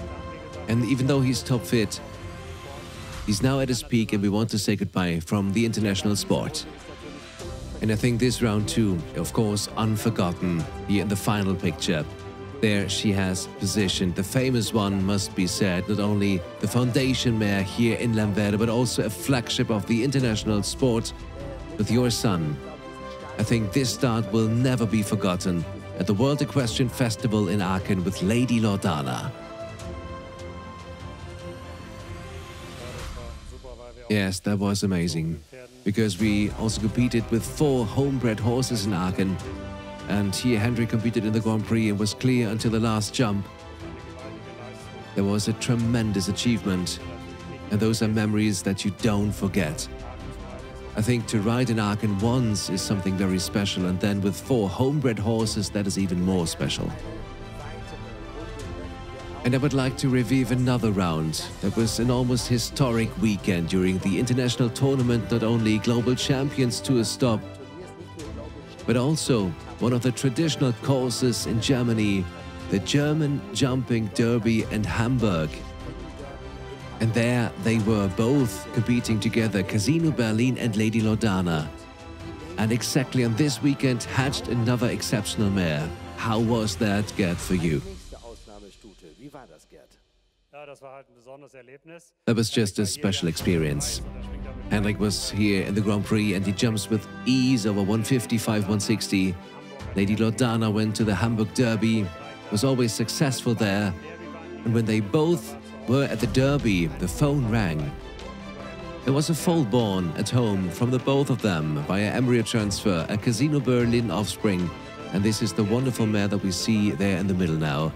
and even though he's top fit, he's now at his peak, and we want to say goodbye from the international sport. And I think this round too, of course, unforgotten here in the final picture. There she has positioned the famous one, must be said, not only the foundation mare here in Lamverde, but also a flagship of the international sport with your son. I think this start will never be forgotten at the World Equestrian Festival in Aachen with Lady Loredana. Yes, that was amazing, because we also competed with 4 homebred horses in Aachen, and here Hendrik competed in the Grand Prix and was clear until the last jump. There was a tremendous achievement, and those are memories that you don't forget. I think to ride in Aachen once is something very special, and then with 4 homebred horses, that is even more special. And I would like to revive another round. That was an almost historic weekend during the international tournament. Not only global champions to a stop, but also one of the traditional courses in Germany, the German Jumping Derby in Hamburg. And there they were both competing together, Casino Berlin and Lady Loredana. And exactly on this weekend hatched another exceptional mare. How was that, Gerd, for you? That was just a special experience. Hendrik was here in the Grand Prix and he jumps with ease over 155, 160. Lady Loredana went to the Hamburg Derby, was always successful there. And when they both were at the Derby, the phone rang. There was a foal born at home from the both of them via embryo transfer, a Casino Berlin offspring. And this is the wonderful mare that we see there in the middle now.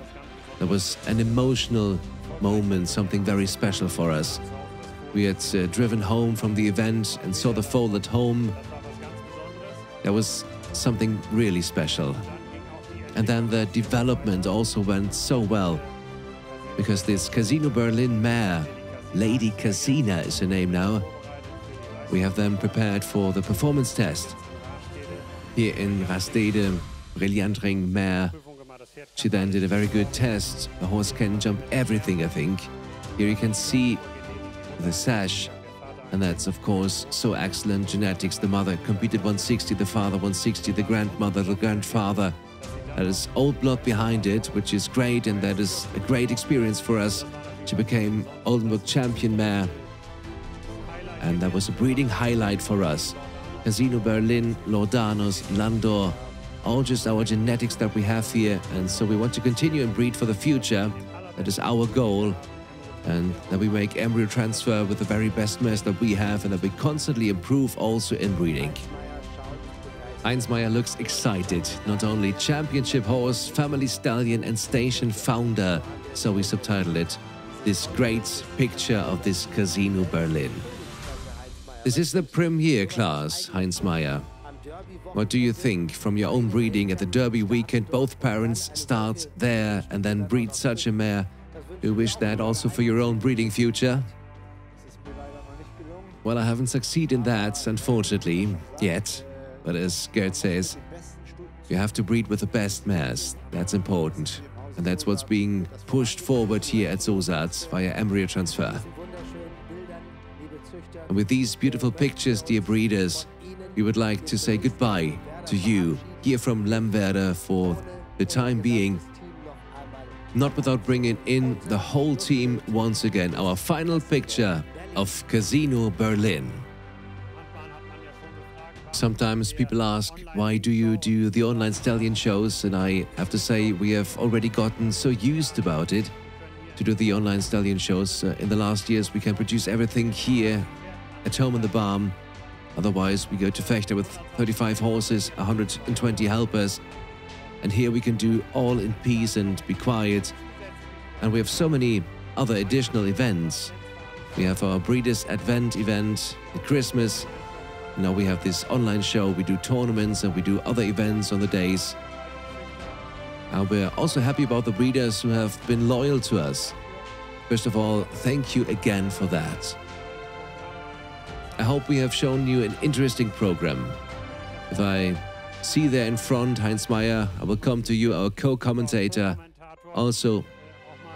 There was an emotional moment, something very special for us. We had driven home from the event and saw the foal at home. There was something really special. And then the development also went so well, because this Casino Berlin mare, Lady Casina is her name now, we have them prepared for the performance test. Here in Rastede, Brillantring mare. She then did a very good test. The horse can jump everything, I think. Here you can see the sash, and that's of course so excellent genetics. The mother competed 160, the father 160, the grandmother, the grandfather. That is old blood behind it, which is great, and that is a great experience for us. She became Oldenburg champion mare, and that was a breeding highlight for us. Casino Berlin, Loredanos, Landor, all just our genetics that we have here, and so we want to continue and breed for the future. That is our goal. and that we make embryo transfer with the very best mares that we have, and that we constantly improve also in breeding. Heinz Meyer looks excited, not only championship horse, family stallion and station founder, so we subtitled it, this great picture of this Casino Berlin. This is the premier class, Heinz Meyer. What do you think from your own breeding at the Derby weekend? Both parents start there and then breed such a mare. Do you wish that also for your own breeding future? Well, I haven't succeeded in that, unfortunately, yet. But as Gerd says, you have to breed with the best mares. That's important. And that's what's being pushed forward here at Sosath via embryo transfer. And with these beautiful pictures, dear breeders, we would like to say goodbye to you here from Lemwerder for the time being. Not without bringing in the whole team once again. Our final picture of Casino Berlin. Sometimes people ask, why do you do the online stallion shows? And I have to say, we have already gotten so used about it to do the online stallion shows. In the last years, we can produce everything here at home in the barn. Otherwise, we go to Fechter with 35 horses, 120 helpers. And here we can do all in peace and be quiet. And we have so many other additional events. We have our Breeders' Advent event at Christmas. Now we have this online show, we do tournaments and we do other events on the days. And we're also happy about the breeders who have been loyal to us. First of all, thank you again for that. I hope we have shown you an interesting program. If I see there in front Heinz Meyer, I will come to you, our co-commentator. Also,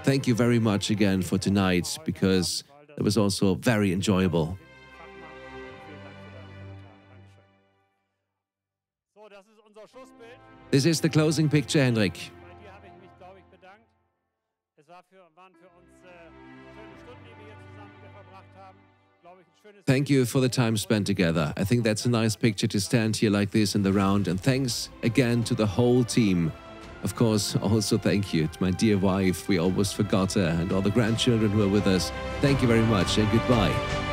thank you very much again for tonight, because it was also very enjoyable. This is the closing picture, Hendrik. Thank you for the time spent together. I think that's a nice picture to stand here like this in the round. And thanks again to the whole team. Of course, also thank you to my dear wife. We almost forgot her, and all the grandchildren who are with us. Thank you very much and goodbye.